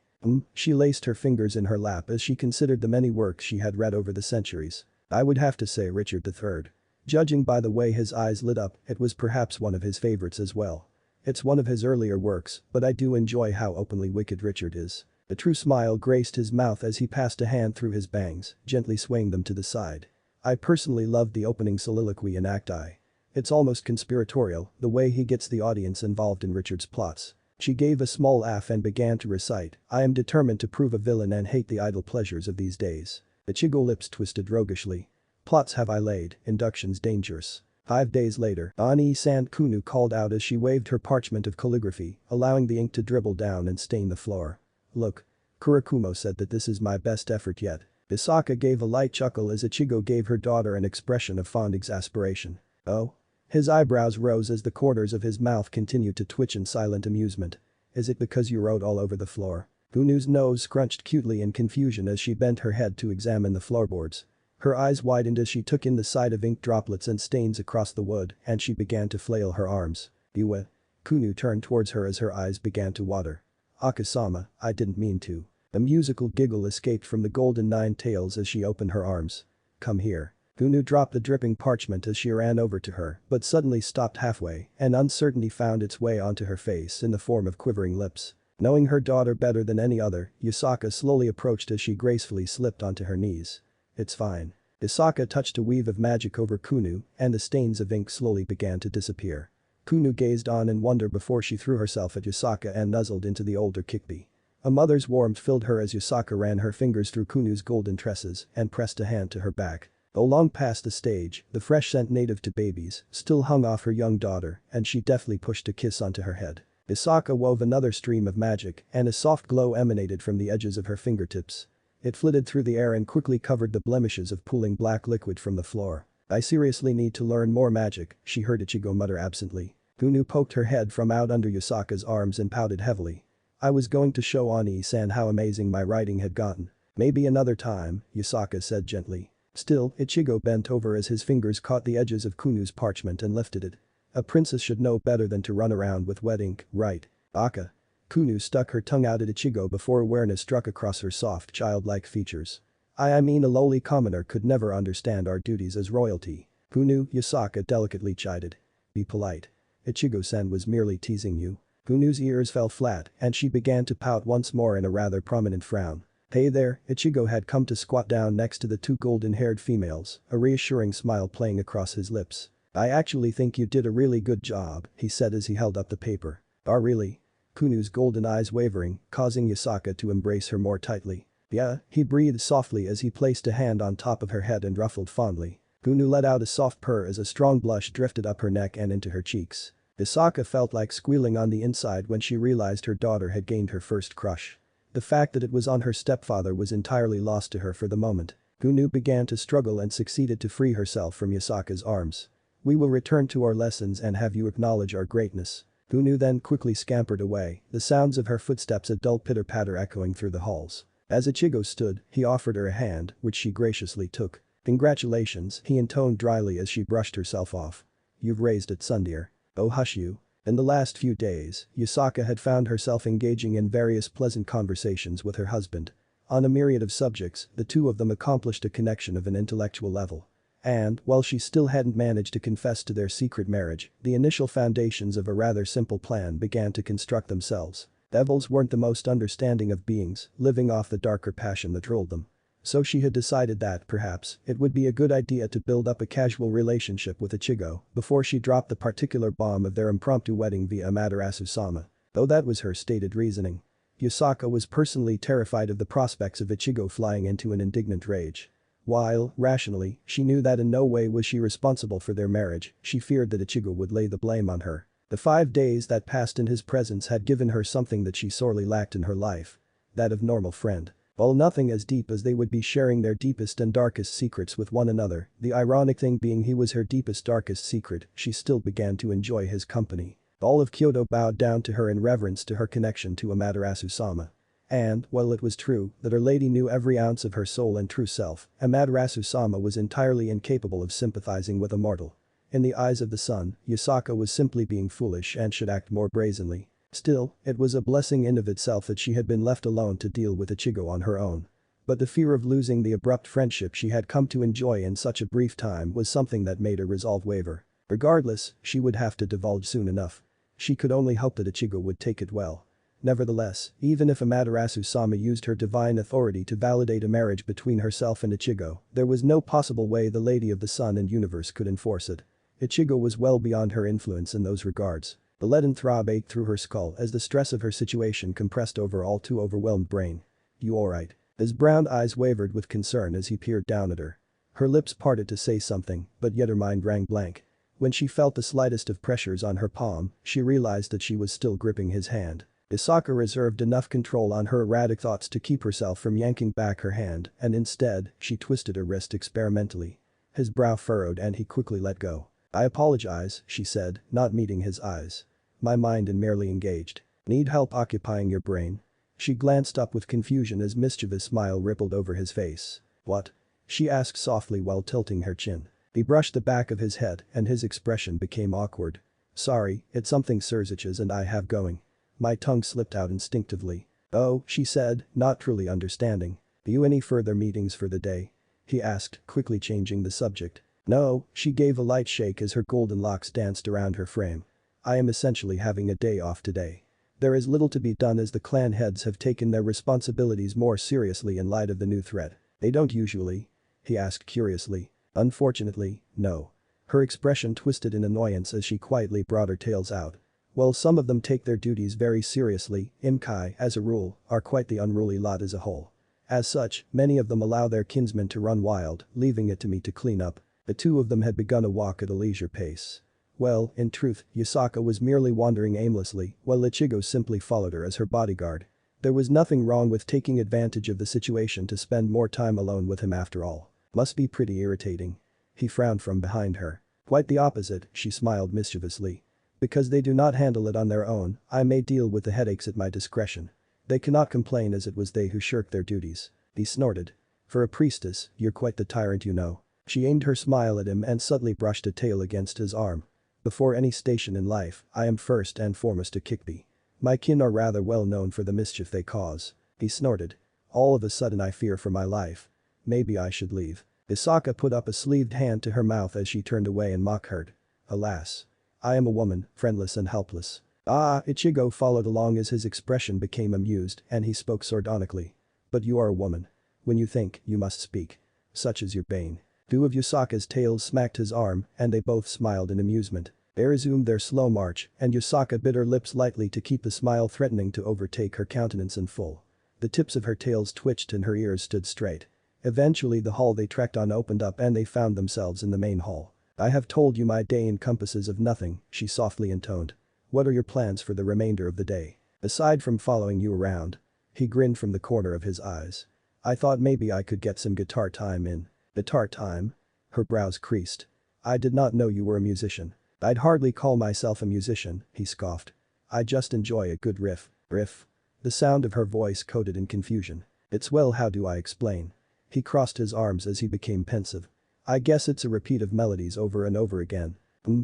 She laced her fingers in her lap as she considered the many works she had read over the centuries. I would have to say Richard III. Judging by the way his eyes lit up, it was perhaps one of his favorites as well. It's one of his earlier works, but I do enjoy how openly wicked Richard is. A true smile graced his mouth as he passed a hand through his bangs, gently swaying them to the side. I personally loved the opening soliloquy in Act I. It's almost conspiratorial, the way he gets the audience involved in Richard's plots. She gave a small laugh and began to recite, I am determined to prove a villain and hate the idle pleasures of these days. Ichigo lips twisted roguishly. Plots have I laid, inductions dangerous. 5 days later, Ani-san Kunu called out as she waved her parchment of calligraphy, allowing the ink to dribble down and stain the floor. Look. Kurakumo said that this is my best effort yet. Isaka gave a light chuckle as Ichigo gave her daughter an expression of fond exasperation. Oh? His eyebrows rose as the corners of his mouth continued to twitch in silent amusement. Is it because you wrote all over the floor? Kunu's nose scrunched cutely in confusion as she bent her head to examine the floorboards. Her eyes widened as she took in the sight of ink droplets and stains across the wood and she began to flail her arms. You Kunu turned towards her as her eyes began to water. Akasama, I didn't mean to. A musical giggle escaped from the golden nine tails as she opened her arms. Come here. Kunu dropped the dripping parchment as she ran over to her but suddenly stopped halfway and uncertainty found its way onto her face in the form of quivering lips. Knowing her daughter better than any other, Yusaka slowly approached as she gracefully slipped onto her knees. It's fine. Yusaka touched a weave of magic over Kunu and the stains of ink slowly began to disappear. Kunu gazed on in wonder before she threw herself at Yusaka and nuzzled into the older Kikbi. A mother's warmth filled her as Yusaka ran her fingers through Kunu's golden tresses and pressed a hand to her back. Though long past the stage, the fresh scent native to babies still hung off her young daughter and she deftly pushed a kiss onto her head. Misaka wove another stream of magic and a soft glow emanated from the edges of her fingertips. It flitted through the air and quickly covered the blemishes of pooling black liquid from the floor. I seriously need to learn more magic, she heard Ichigo mutter absently. Kunu poked her head from out under Yasaka's arms and pouted heavily. I was going to show Oni-san how amazing my writing had gotten. Maybe another time, Yasaka said gently. Still, Ichigo bent over as his fingers caught the edges of Kunu's parchment and lifted it. A princess should know better than to run around with wet ink, right? Aka. Kunu stuck her tongue out at Ichigo before awareness struck across her soft childlike features. I mean a lowly commoner could never understand our duties as royalty. Kunu, Yasaka delicately chided. Be polite. Ichigo-san was merely teasing you. Kunu's ears fell flat and she began to pout once more in a rather prominent frown. Hey there, Ichigo had come to squat down next to the two golden-haired females, a reassuring smile playing across his lips. I actually think you did a really good job, he said as he held up the paper. Oh really? Kunu's golden eyes wavering, causing Yasaka to embrace her more tightly. Yeah, he breathed softly as he placed a hand on top of her head and ruffled fondly. Kunu let out a soft purr as a strong blush drifted up her neck and into her cheeks. Yasaka felt like squealing on the inside when she realized her daughter had gained her first crush. The fact that it was on her stepfather was entirely lost to her for the moment. Kunu began to struggle and succeeded to free herself from Yasaka's arms. We will return to our lessons and have you acknowledge our greatness. Kunu then quickly scampered away, the sounds of her footsteps a dull pitter-patter echoing through the halls. As Ichigo stood, he offered her a hand, which she graciously took. Congratulations, he intoned dryly as she brushed herself off. You've raised it, son dear. Oh hush you. In the last few days, Yasaka had found herself engaging in various pleasant conversations with her husband. On a myriad of subjects, the two of them accomplished a connection of an intellectual level. And, while she still hadn't managed to confess to their secret marriage, the initial foundations of a rather simple plan began to construct themselves. Devils weren't the most understanding of beings, living off the darker passion that ruled them. So she had decided that, perhaps, it would be a good idea to build up a casual relationship with Ichigo before she dropped the particular bomb of their impromptu wedding via Amaterasu-sama. Though that was her stated reasoning. Yasaka was personally terrified of the prospects of Ichigo flying into an indignant rage. While, rationally, she knew that in no way was she responsible for their marriage, she feared that Ichigo would lay the blame on her. The 5 days that passed in his presence had given her something that she sorely lacked in her life. That of normal friend. While nothing as deep as they would be sharing their deepest and darkest secrets with one another, the ironic thing being he was her deepest darkest secret, she still began to enjoy his company. All of Kyoto bowed down to her in reverence to her connection to Amaterasu-sama. And, while it was true that her lady knew every ounce of her soul and true self, Amaterasu-sama was entirely incapable of sympathizing with a mortal. In the eyes of the sun, Yasaka was simply being foolish and should act more brazenly. Still, it was a blessing in of itself that she had been left alone to deal with Ichigo on her own. But the fear of losing the abrupt friendship she had come to enjoy in such a brief time was something that made her resolve waver. Regardless, she would have to divulge soon enough. She could only hope that Ichigo would take it well. Nevertheless, even if Amaterasu-sama used her divine authority to validate a marriage between herself and Ichigo, there was no possible way the Lady of the Sun and Universe could enforce it. Ichigo was well beyond her influence in those regards. The leaden throb ached through her skull as the stress of her situation compressed over all too overwhelmed brain. You alright? His brown eyes wavered with concern as he peered down at her. Her lips parted to say something, but yet her mind rang blank. When she felt the slightest of pressures on her palm, she realized that she was still gripping his hand. Yasaka reserved enough control on her erratic thoughts to keep herself from yanking back her hand, and instead, she twisted her wrist experimentally. His brow furrowed and he quickly let go. I apologize, she said, not meeting his eyes. My mind and merely engaged. Need help occupying your brain? She glanced up with confusion as mischievous smile rippled over his face. What? She asked softly while tilting her chin. He brushed the back of his head and his expression became awkward. Sorry, it's something Surziches and I have going. My tongue slipped out instinctively. Oh, she said, not truly understanding. Do you any further meetings for the day? He asked, quickly changing the subject. No, she gave a light shake as her golden locks danced around her frame. I am essentially having a day off today. There is little to be done as the clan heads have taken their responsibilities more seriously in light of the new threat. They don't usually? He asked curiously. Unfortunately, no. Her expression twisted in annoyance as she quietly brought her tails out. While some of them take their duties very seriously, Imkai, as a rule, are quite the unruly lot as a whole. As such, many of them allow their kinsmen to run wild, leaving it to me to clean up. The two of them had begun a walk at a leisure pace. Well, in truth, Yusaka was merely wandering aimlessly, while Ichigo simply followed her as her bodyguard. There was nothing wrong with taking advantage of the situation to spend more time alone with him after all. Must be pretty irritating. He frowned from behind her. Quite the opposite, she smiled mischievously. Because they do not handle it on their own, I may deal with the headaches at my discretion. They cannot complain as it was they who shirked their duties. He snorted. For a priestess, you're quite the tyrant you know. She aimed her smile at him and subtly brushed a tail against his arm. Before any station in life, I am first and foremost a kickbee. My kin are rather well known for the mischief they cause. He snorted. All of a sudden I fear for my life. Maybe I should leave. Isaka put up a sleeved hand to her mouth as she turned away in mock hurt. Alas. I am a woman, friendless and helpless. Ah, Ichigo followed along as his expression became amused and he spoke sardonically. But you are a woman. When you think, you must speak. Such is your bane. Two of Yusaka's tails smacked his arm and they both smiled in amusement. They resumed their slow march and Yusaka bit her lips lightly to keep the smile threatening to overtake her countenance in full. The tips of her tails twitched and her ears stood straight. Eventually the hall they trekked on opened up and they found themselves in the main hall. I have told you my day encompasses of nothing, she softly intoned. What are your plans for the remainder of the day? Aside from following you around. He grinned from the corner of his eyes. I thought maybe I could get some guitar time in. Guitar time? Her brows creased. I did not know you were a musician. I'd hardly call myself a musician, he scoffed. I just enjoy a good riff. Riff? The sound of her voice coated in confusion. It's well, how do I explain? He crossed his arms as he became pensive. I guess it's a repeat of melodies over and over again.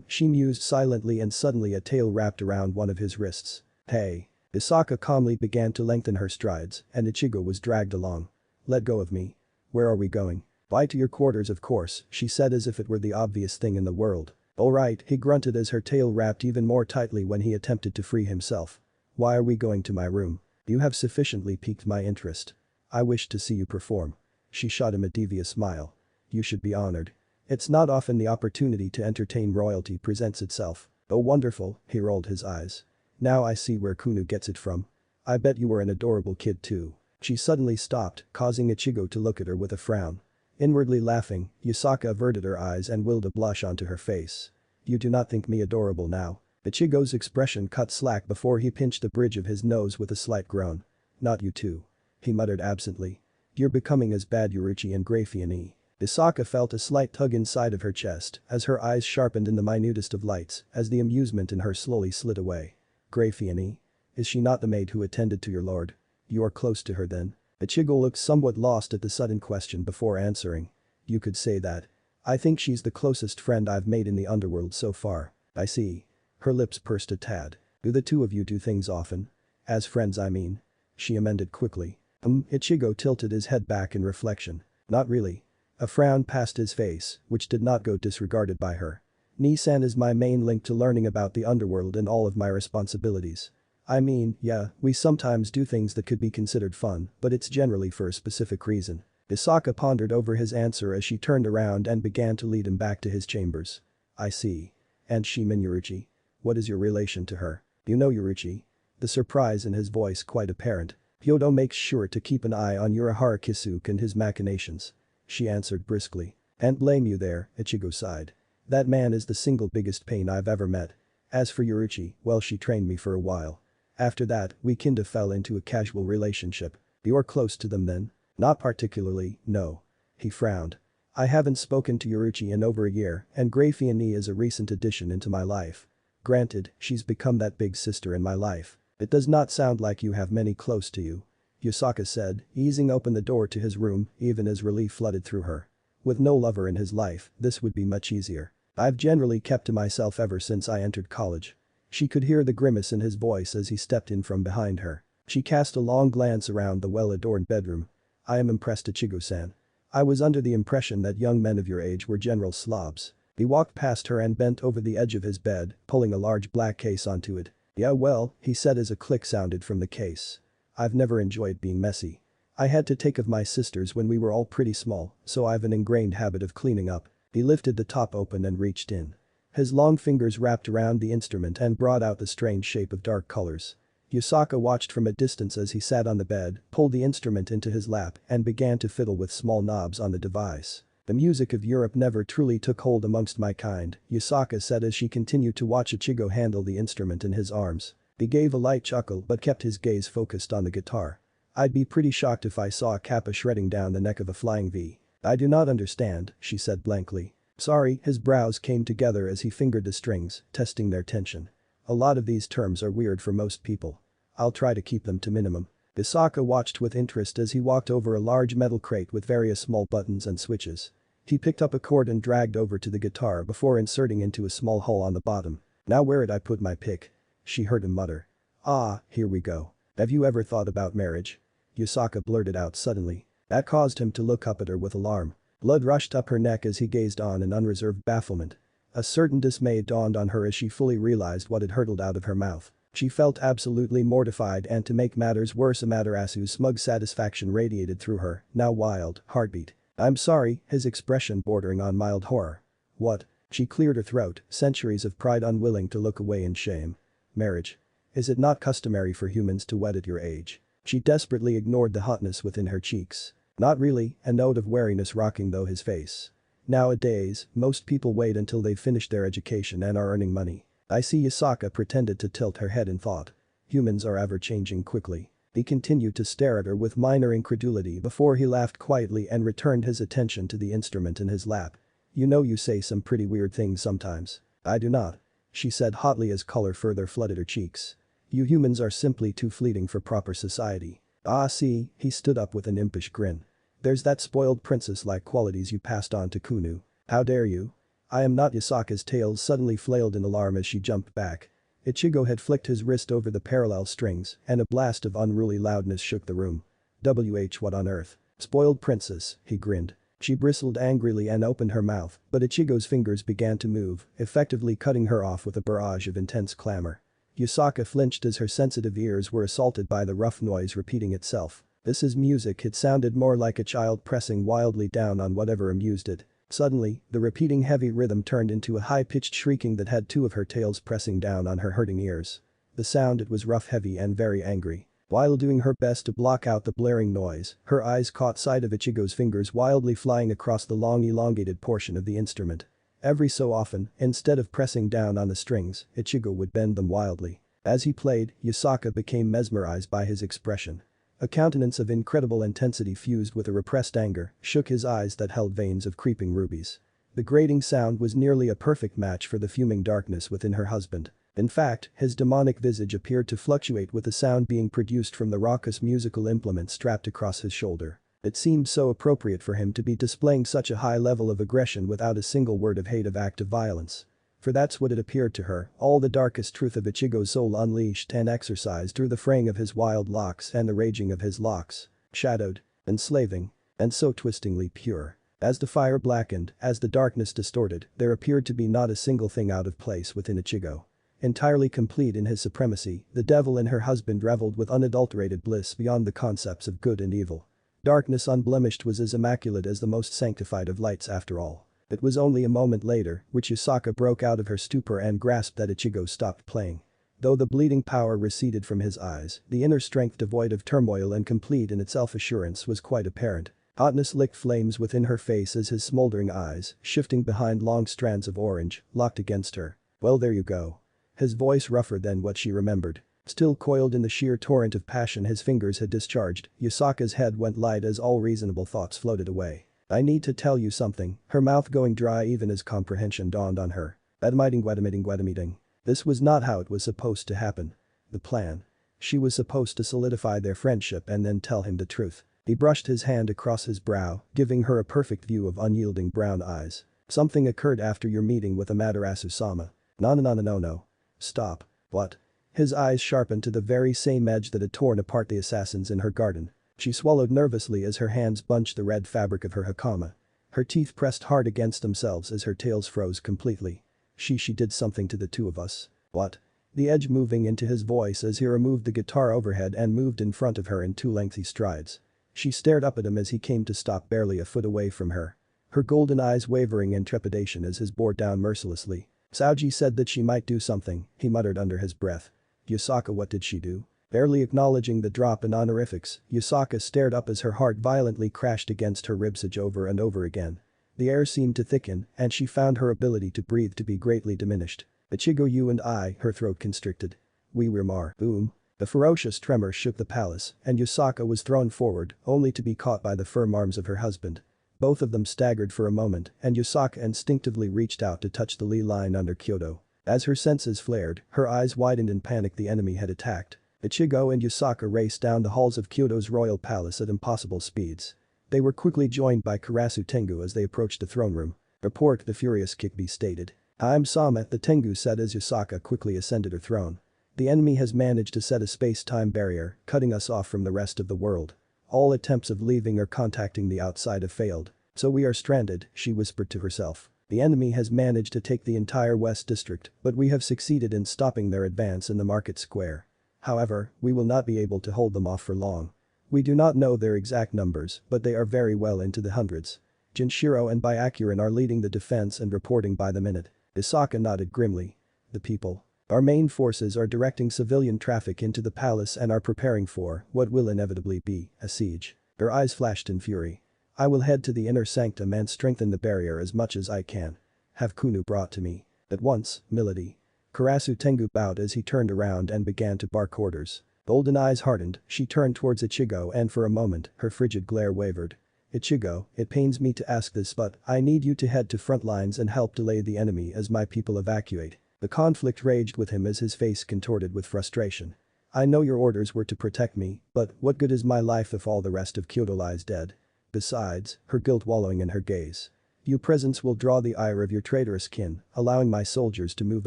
She mused silently and suddenly a tail wrapped around one of his wrists. Hey. Isaka calmly began to lengthen her strides and Ichigo was dragged along. Let go of me. Where are we going? Why, to your quarters of course, she said as if it were the obvious thing in the world. Alright, he grunted as her tail wrapped even more tightly when he attempted to free himself. Why are we going to my room? You have sufficiently piqued my interest. I wish to see you perform. She shot him a devious smile. You should be honored. It's not often the opportunity to entertain royalty presents itself. Oh wonderful, he rolled his eyes. Now I see where Kunu gets it from. I bet you were an adorable kid too. She suddenly stopped, causing Ichigo to look at her with a frown. Inwardly laughing, Yusaka averted her eyes and willed a blush onto her face. You do not think me adorable now? Ichigo's expression cut slack before he pinched the bridge of his nose with a slight groan. Not you too. He muttered absently. You're becoming as bad Yoruichi and Grayfian. Isaka felt a slight tug inside of her chest as her eyes sharpened in the minutest of lights as the amusement in her slowly slid away. Grayfian? Is she not the maid who attended to your lord? You are close to her then? Ichigo looked somewhat lost at the sudden question before answering. You could say that. I think she's the closest friend I've made in the underworld so far. I see. Her lips pursed a tad. Do the two of you do things often? As friends I mean. She amended quickly. Ichigo tilted his head back in reflection. Not really. A frown passed his face, which did not go disregarded by her. Nisan is my main link to learning about the underworld and all of my responsibilities. I mean, yeah, we sometimes do things that could be considered fun, but it's generally for a specific reason. Isaka pondered over his answer as she turned around and began to lead him back to his chambers. I see. And Shimin Yoruichi? What is your relation to her? You know Yoruichi? The surprise in his voice quite apparent. Hyodo makes sure to keep an eye on Urahara Kisuke and his machinations. She answered briskly. And blame you there, Ichigo sighed. That man is the single biggest pain I've ever met. As for Yoruichi, well, she trained me for a while. After that, we kinda fell into a casual relationship. You're close to them then? Not particularly, no. He frowned. I haven't spoken to Yoruichi in over a year and Grayfian is a recent addition into my life. Granted, she's become that big sister in my life. It does not sound like you have many close to you. Yusaka said, easing open the door to his room even as relief flooded through her. With no lover in his life, this would be much easier. I've generally kept to myself ever since I entered college. She could hear the grimace in his voice as he stepped in from behind her. She cast a long glance around the well-adorned bedroom. I am impressed, Ichigo-san. I was under the impression that young men of your age were general slobs. He walked past her and bent over the edge of his bed, pulling a large black case onto it. Yeah well, he said as a click sounded from the case. I've never enjoyed being messy. I had to take of my sisters when we were all pretty small, so I've an ingrained habit of cleaning up. He lifted the top open and reached in. His long fingers wrapped around the instrument and brought out the strange shape of dark colors. Yusaka watched from a distance as he sat on the bed, pulled the instrument into his lap, and began to fiddle with small knobs on the device. "The music of Europe never truly took hold amongst my kind," Yusaka said as she continued to watch Ichigo handle the instrument in his arms. He gave a light chuckle but kept his gaze focused on the guitar. "I'd be pretty shocked if I saw a kappa shredding down the neck of a flying V. I do not understand," she said blankly. "Sorry," his brows came together as he fingered the strings, testing their tension. "A lot of these terms are weird for most people. I'll try to keep them to minimum." Yusaka watched with interest as he walked over a large metal crate with various small buttons and switches. He picked up a cord and dragged over to the guitar before inserting into a small hole on the bottom. "Now where'd I put my pick?" she heard him mutter. "Ah, here we go. Have you ever thought about marriage?" Yusaka blurted out suddenly. That caused him to look up at her with alarm. Blood rushed up her neck as he gazed on in unreserved bafflement. A certain dismay dawned on her as she fully realized what had hurtled out of her mouth. She felt absolutely mortified, and to make matters worse, Amaterasu's smug satisfaction radiated through her, now wild, heartbeat. "I'm sorry," his expression bordering on mild horror. "What?" She cleared her throat, centuries of pride unwilling to look away in shame. "Marriage. Is it not customary for humans to wed at your age?" She desperately ignored the hotness within her cheeks. "Not really," a note of wariness rocking though his face. "Nowadays, most people wait until they've finished their education and are earning money." I see. Yusaka pretended to tilt her head in thought. "Humans are ever changing quickly." He continued to stare at her with minor incredulity before he laughed quietly and returned his attention to the instrument in his lap. "You know, you say some pretty weird things sometimes." "I do not," she said hotly as color further flooded her cheeks. "You humans are simply too fleeting for proper society." "Ah, see," he stood up with an impish grin. "There's that spoiled princess-like qualities you passed on to Kunu. How dare you?" "I am not." Yusaka's tail suddenly flailed in alarm as she jumped back. Ichigo had flicked his wrist over the parallel strings, and a blast of unruly loudness shook the room. What on earth? "Spoiled princess," he grinned. She bristled angrily and opened her mouth, but Ichigo's fingers began to move, effectively cutting her off with a barrage of intense clamor. Yusaka flinched as her sensitive ears were assaulted by the rough noise repeating itself. "This is music." It sounded more like a child pressing wildly down on whatever amused it. Suddenly, the repeating heavy rhythm turned into a high-pitched shrieking that had two of her tails pressing down on her hurting ears. The sound, it was rough, heavy and very angry. While doing her best to block out the blaring noise, her eyes caught sight of Ichigo's fingers wildly flying across the long elongated portion of the instrument. Every so often, instead of pressing down on the strings, Ichigo would bend them wildly. As he played, Yusaka became mesmerized by his expression. A countenance of incredible intensity fused with a repressed anger shook his eyes that held veins of creeping rubies. The grating sound was nearly a perfect match for the fuming darkness within her husband. In fact, his demonic visage appeared to fluctuate with the sound being produced from the raucous musical implement strapped across his shoulder. It seemed so appropriate for him to be displaying such a high level of aggression without a single word of hate, of act of violence. For that's what it appeared to her, all the darkest truth of Ichigo's soul unleashed and exercised through the fraying of his wild locks and the raging of his locks. Shadowed, enslaving, and so twistingly pure. As the fire blackened, as the darkness distorted, there appeared to be not a single thing out of place within Ichigo. Entirely complete in his supremacy, the devil in her husband reveled with unadulterated bliss beyond the concepts of good and evil. Darkness unblemished was as immaculate as the most sanctified of lights after all. It was only a moment later which Yusaka broke out of her stupor and grasped that Ichigo stopped playing. Though the bleeding power receded from his eyes, the inner strength devoid of turmoil and complete in its self-assurance was quite apparent. Hotness licked flames within her face as his smoldering eyes, shifting behind long strands of orange, locked against her. "Well, there you go." His voice rougher than what she remembered. Still coiled in the sheer torrent of passion his fingers had discharged, Yusaka's head went light as all reasonable thoughts floated away. "I need to tell you something," her mouth going dry even as comprehension dawned on her. Admitting. This was not how it was supposed to happen. The plan. She was supposed to solidify their friendship and then tell him the truth. He brushed his hand across his brow, giving her a perfect view of unyielding brown eyes. "Something occurred after your meeting with Amaterasu-sama." No. Stop. What? His eyes sharpened to the very same edge that had torn apart the assassins in her garden. She swallowed nervously as her hands bunched the red fabric of her hakama. Her teeth pressed hard against themselves as her tails froze completely. She did something to the two of us." "What?" The edge moving into his voice as he removed the guitar overhead and moved in front of her in two lengthy strides. She stared up at him as he came to stop barely a foot away from her. Her golden eyes wavering in trepidation as his bore down mercilessly. "Saoji said that she might do something," he muttered under his breath. "Yusaka, what did she do?" Barely acknowledging the drop in honorifics, Yusaka stared up as her heart violently crashed against her ribcage over and over again. The air seemed to thicken, and she found her ability to breathe to be greatly diminished. Ichigo, you and I, her throat constricted. We were more. Boom. A ferocious tremor shook the palace, and Yusaka was thrown forward, only to be caught by the firm arms of her husband. Both of them staggered for a moment, and Yusaka instinctively reached out to touch the lee line under Kyoto. As her senses flared, her eyes widened in panic. The enemy had attacked. Ichigo and Yusaka raced down the halls of Kyoto's royal palace at impossible speeds. They were quickly joined by Karasu Tengu as they approached the throne room. Report, the furious Kikbi stated. I'm Sama, the Tengu said as Yusaka quickly ascended her throne. The enemy has managed to set a space-time barrier, cutting us off from the rest of the world. All attempts of leaving or contacting the outside have failed. So we are stranded, she whispered to herself. The enemy has managed to take the entire West District, but we have succeeded in stopping their advance in the market square. However, we will not be able to hold them off for long. We do not know their exact numbers, but they are very well into the hundreds. Jinshiro and Byakuran are leading the defense and reporting by the minute. Isaka nodded grimly. The people. Our main forces are directing civilian traffic into the palace and are preparing for what will inevitably be a siege. Her eyes flashed in fury. I will head to the inner sanctum and strengthen the barrier as much as I can. Have Kunu brought to me. At once, milady. Karasu Tengu bowed as he turned around and began to bark orders. Golden eyes hardened, she turned towards Ichigo and for a moment, her frigid glare wavered. Ichigo, it pains me to ask this but I need you to head to front lines and help delay the enemy as my people evacuate. The conflict raged with him as his face contorted with frustration. I know your orders were to protect me, but what good is my life if all the rest of Kyoto lies dead? Besides, her guilt wallowing in her gaze. Your presence will draw the ire of your traitorous kin, allowing my soldiers to move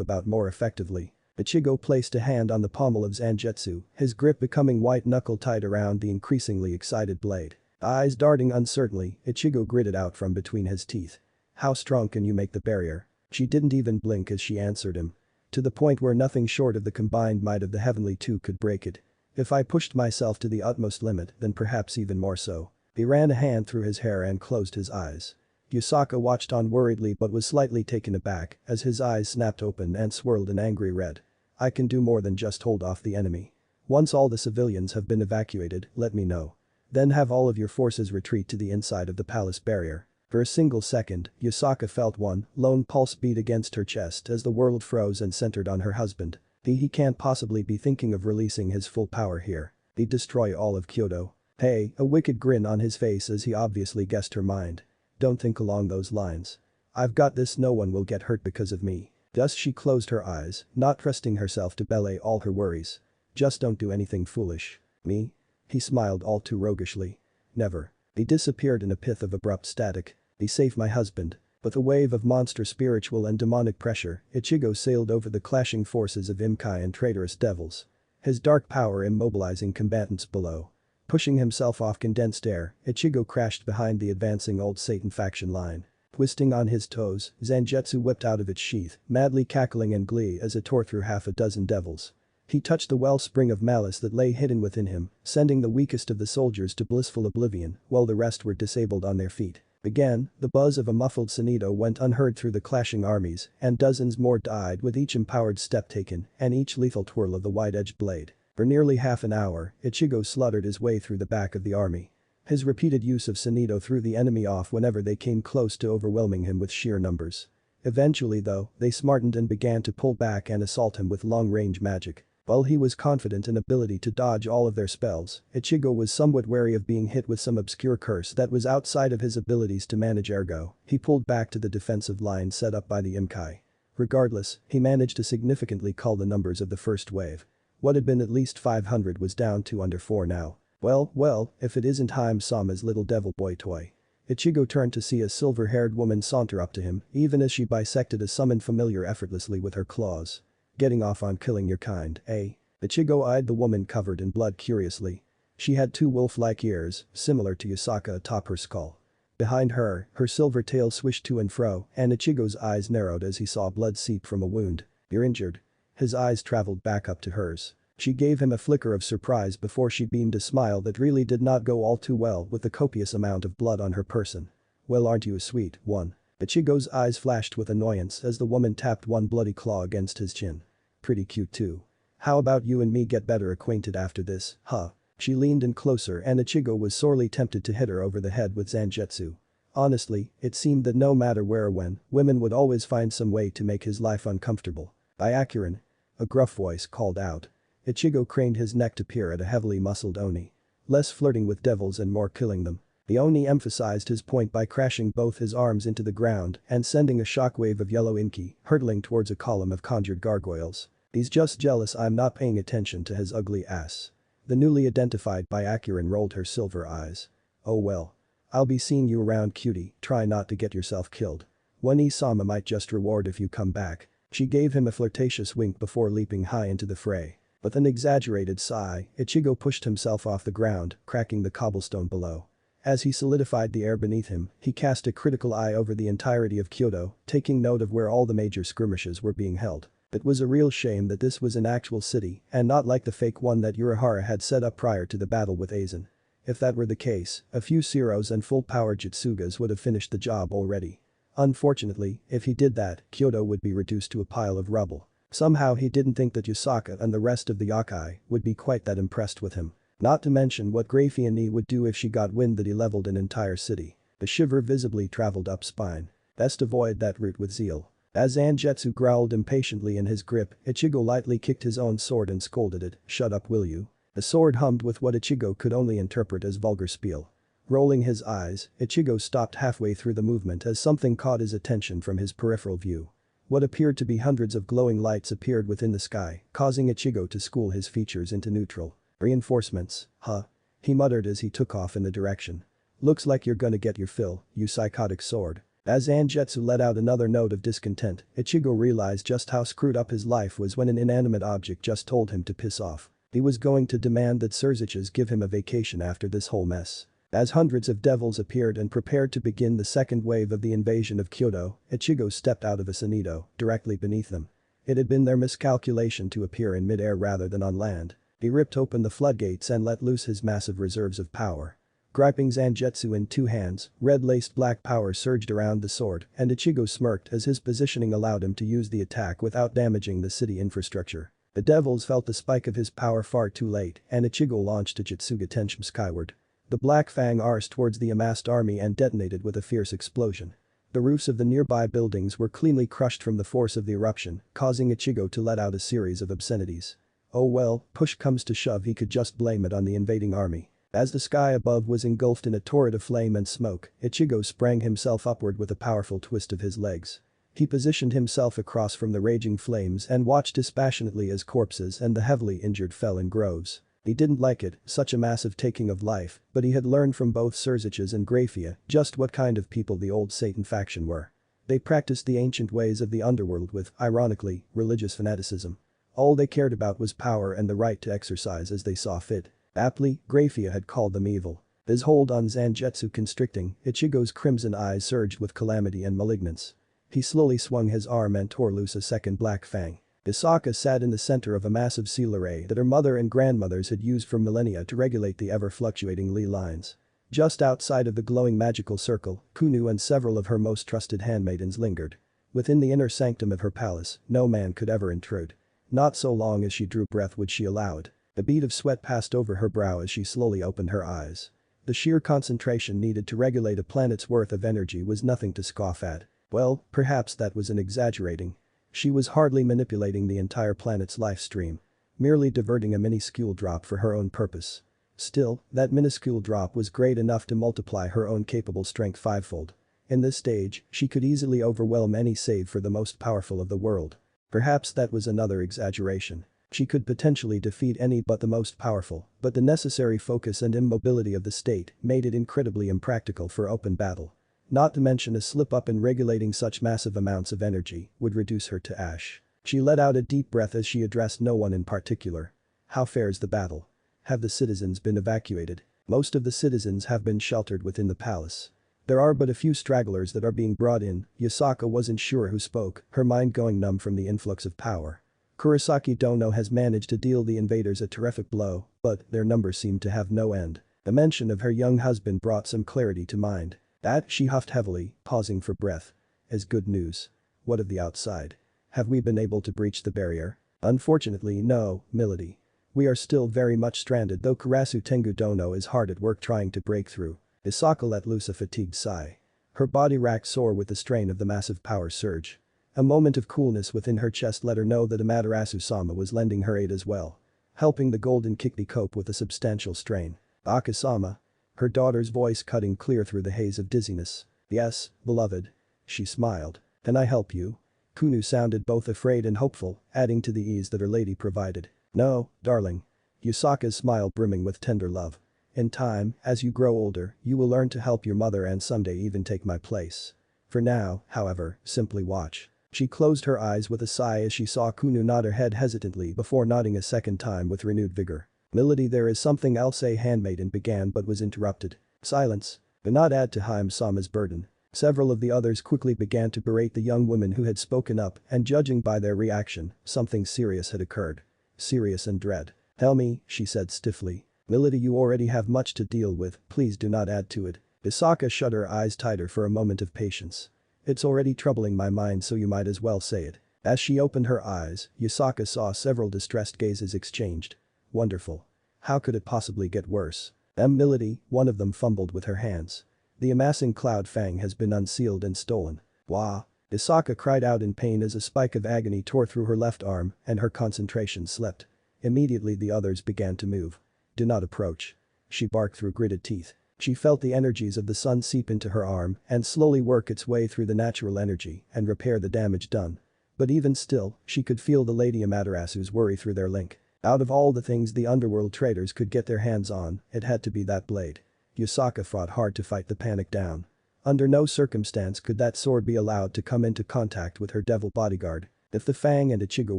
about more effectively. Ichigo placed a hand on the pommel of Zangetsu, his grip becoming white-knuckle tight around the increasingly excited blade. Eyes darting uncertainly, Ichigo gritted out from between his teeth. How strong can you make the barrier? She didn't even blink as she answered him. To the point where nothing short of the combined might of the heavenly two could break it. If I pushed myself to the utmost limit, then perhaps even more so. He ran a hand through his hair and closed his eyes. Yusaka watched on worriedly but was slightly taken aback as his eyes snapped open and swirled an angry red. I can do more than just hold off the enemy. Once all the civilians have been evacuated, let me know. Then have all of your forces retreat to the inside of the palace barrier. For a single second, Yusaka felt one lone pulse beat against her chest as the world froze and centered on her husband. He can't possibly be thinking of releasing his full power here. He'd destroy all of Kyoto. Hey, a wicked grin on his face as he obviously guessed her mind. Don't think along those lines. I've got this, no one will get hurt because of me. Thus she closed her eyes, not trusting herself to belay all her worries. Just don't do anything foolish. Me? He smiled all too roguishly. Never. He disappeared in a pith of abrupt static. He saved my husband. With a wave of monster spiritual and demonic pressure, Ichigo sailed over the clashing forces of Imkai and traitorous devils. His dark power immobilizing combatants below. Pushing himself off condensed air, Ichigo crashed behind the advancing old Satan faction line. Twisting on his toes, Zangetsu whipped out of its sheath, madly cackling in glee as it tore through half a dozen devils. He touched the wellspring of malice that lay hidden within him, sending the weakest of the soldiers to blissful oblivion while the rest were disabled on their feet. Again, the buzz of a muffled sonito went unheard through the clashing armies, and dozens more died with each empowered step taken and each lethal twirl of the wide-edged blade. For nearly half an hour, Ichigo slaughtered his way through the back of the army. His repeated use of sonito threw the enemy off whenever they came close to overwhelming him with sheer numbers. Eventually though, they smartened and began to pull back and assault him with long-range magic. While he was confident in ability to dodge all of their spells, Ichigo was somewhat wary of being hit with some obscure curse that was outside of his abilities to manage, ergo, he pulled back to the defensive line set up by the Imkai. Regardless, he managed to significantly cull the numbers of the first wave. What had been at least 500 was down to under 4 now. Well, if it isn't Haim-sama's little devil boy toy. Ichigo turned to see a silver-haired woman saunter up to him, even as she bisected a summoned familiar effortlessly with her claws. Getting off on killing your kind, eh? Ichigo eyed the woman covered in blood curiously. She had 2 wolf-like ears, similar to Yusaka atop her skull. Behind her, her silver tail swished to and fro, and Ichigo's eyes narrowed as he saw blood seep from a wound. You're injured. His eyes traveled back up to hers. She gave him a flicker of surprise before she beamed a smile that really did not go all too well with the copious amount of blood on her person. Well, aren't you a sweet one? Ichigo's eyes flashed with annoyance as the woman tapped one bloody claw against his chin. Pretty cute too. How about you and me get better acquainted after this, huh? She leaned in closer and Ichigo was sorely tempted to hit her over the head with zanjetsu. Honestly, it seemed that no matter where or when, women would always find some way to make his life uncomfortable. Byakuran. A gruff voice called out. Ichigo craned his neck to peer at a heavily muscled Oni. Less flirting with devils and more killing them. The Oni emphasized his point by crashing both his arms into the ground and sending a shockwave of yellow inki hurtling towards a column of conjured gargoyles. He's just jealous I'm not paying attention to his ugly ass. The newly identified Byakuran rolled her silver eyes. Oh well. I'll be seeing you around, cutie, try not to get yourself killed. One-sama might just reward if you come back. She gave him a flirtatious wink before leaping high into the fray. With an exaggerated sigh, Ichigo pushed himself off the ground, cracking the cobblestone below. As he solidified the air beneath him, he cast a critical eye over the entirety of Kyoto, taking note of where all the major skirmishes were being held. It was a real shame that this was an actual city and not like the fake one that Urahara had set up prior to the battle with Aizen. If that were the case, a few Zeros and full-power Jutsugas would have finished the job already. Unfortunately, if he did that, Kyoto would be reduced to a pile of rubble. Somehow he didn't think that Yusaka and the rest of the yokai would be quite that impressed with him. Not to mention what Graphiani would do if she got wind that he leveled an entire city. The shiver visibly traveled up spine. Best avoid that route with zeal. As Zanjetsu growled impatiently in his grip, Ichigo lightly kicked his own sword and scolded it, "Shut up, will you?" The sword hummed with what Ichigo could only interpret as vulgar spiel. Rolling his eyes, Ichigo stopped halfway through the movement as something caught his attention from his peripheral view. What appeared to be hundreds of glowing lights appeared within the sky, causing Ichigo to school his features into neutral. Reinforcements, huh? He muttered as he took off in the direction. Looks like you're gonna get your fill, you psychotic sword. As Zanjetsu let out another note of discontent, Ichigo realized just how screwed up his life was when an inanimate object just told him to piss off. He was going to demand that Surziches give him a vacation after this whole mess. As hundreds of devils appeared and prepared to begin the second wave of the invasion of Kyoto, Ichigo stepped out of a Sanido, directly beneath them. It had been their miscalculation to appear in mid-air rather than on land. He ripped open the floodgates and let loose his massive reserves of power. Gripping Zanjetsu in two hands, red-laced black power surged around the sword and Ichigo smirked as his positioning allowed him to use the attack without damaging the city infrastructure. The devils felt the spike of his power far too late and Ichigo launched a Jutsuga Tenshim skyward. The black fang arsed towards the amassed army and detonated with a fierce explosion. The roofs of the nearby buildings were cleanly crushed from the force of the eruption, causing Ichigo to let out a series of obscenities. Oh well, push comes to shove, he could just blame it on the invading army. As the sky above was engulfed in a torrent of flame and smoke, Ichigo sprang himself upward with a powerful twist of his legs. He positioned himself across from the raging flames and watched dispassionately as corpses and the heavily injured fell in groves. He didn't like it, such a massive taking of life, but he had learned from both Surziches and Graphia just what kind of people the old Satan faction were. They practiced the ancient ways of the underworld with, ironically, religious fanaticism. All they cared about was power and the right to exercise as they saw fit. Aptly, Graphia had called them evil. His hold on Zanjetsu constricting, Ichigo's crimson eyes surged with calamity and malignance. He slowly swung his arm and tore loose a second black fang. Yusaka sat in the center of a massive seal array that her mother and grandmothers had used for millennia to regulate the ever-fluctuating Li lines. Just outside of the glowing magical circle, Kunu and several of her most trusted handmaidens lingered. Within the inner sanctum of her palace, no man could ever intrude. Not so long as she drew breath would she allow it. A bead of sweat passed over her brow as she slowly opened her eyes. The sheer concentration needed to regulate a planet's worth of energy was nothing to scoff at. Well, perhaps that was an exaggerating. She was hardly manipulating the entire planet's life stream. Merely diverting a minuscule drop for her own purpose. Still, that minuscule drop was great enough to multiply her own capable strength fivefold. In this stage, she could easily overwhelm any save for the most powerful of the world. Perhaps that was another exaggeration. She could potentially defeat any but the most powerful, but the necessary focus and immobility of the state made it incredibly impractical for open battle. Not to mention a slip-up in regulating such massive amounts of energy would reduce her to ash. She let out a deep breath as she addressed no one in particular. How fares the battle? Have the citizens been evacuated? Most of the citizens have been sheltered within the palace. There are but a few stragglers that are being brought in. Yusaka wasn't sure who spoke, her mind going numb from the influx of power. Kurosaki Dono has managed to deal the invaders a terrific blow, but their numbers seem to have no end. The mention of her young husband brought some clarity to mind. That, she huffed heavily, pausing for breath. Is good news. What of the outside? Have we been able to breach the barrier? Unfortunately no, milady. We are still very much stranded though Karasu Tengu Dono is hard at work trying to break through. Isaka let loose a fatigued sigh. Her body racked sore with the strain of the massive power surge. A moment of coolness within her chest let her know that Amaterasu-sama was lending her aid as well. Helping the golden Kikni cope with a substantial strain. Akasama. Her daughter's voice cutting clear through the haze of dizziness. Yes, beloved. She smiled. Can I help you? Kunu sounded both afraid and hopeful, adding to the ease that her lady provided. No, darling. Yusaka's smile brimming with tender love. In time, as you grow older, you will learn to help your mother and someday even take my place. For now, however, simply watch. She closed her eyes with a sigh as she saw Kunu nod her head hesitantly before nodding a second time with renewed vigor. Milady, there is something else a handmaiden began but was interrupted. Silence. Do not add to Haim-sama's burden. Several of the others quickly began to berate the young woman who had spoken up and judging by their reaction, something serious had occurred. Serious and dread. Tell me, she said stiffly. Milady, you already have much to deal with, please do not add to it. Isaka shut her eyes tighter for a moment of patience. It's already troubling my mind so you might as well say it. As she opened her eyes, Yusaka saw several distressed gazes exchanged. Wonderful. How could it possibly get worse? Milady, one of them fumbled with her hands. The amassing cloud fang has been unsealed and stolen. Wah. Isaka cried out in pain as a spike of agony tore through her left arm and her concentration slipped. Immediately the others began to move. Do not approach. She barked through gritted teeth. She felt the energies of the sun seep into her arm and slowly work its way through the natural energy and repair the damage done. But even still, she could feel the Lady Amaterasu's worry through their link. Out of all the things the underworld traders could get their hands on, it had to be that blade. Yusaka fought hard to fight the panic down. Under no circumstance could that sword be allowed to come into contact with her devil bodyguard. If the Fang and Ichigo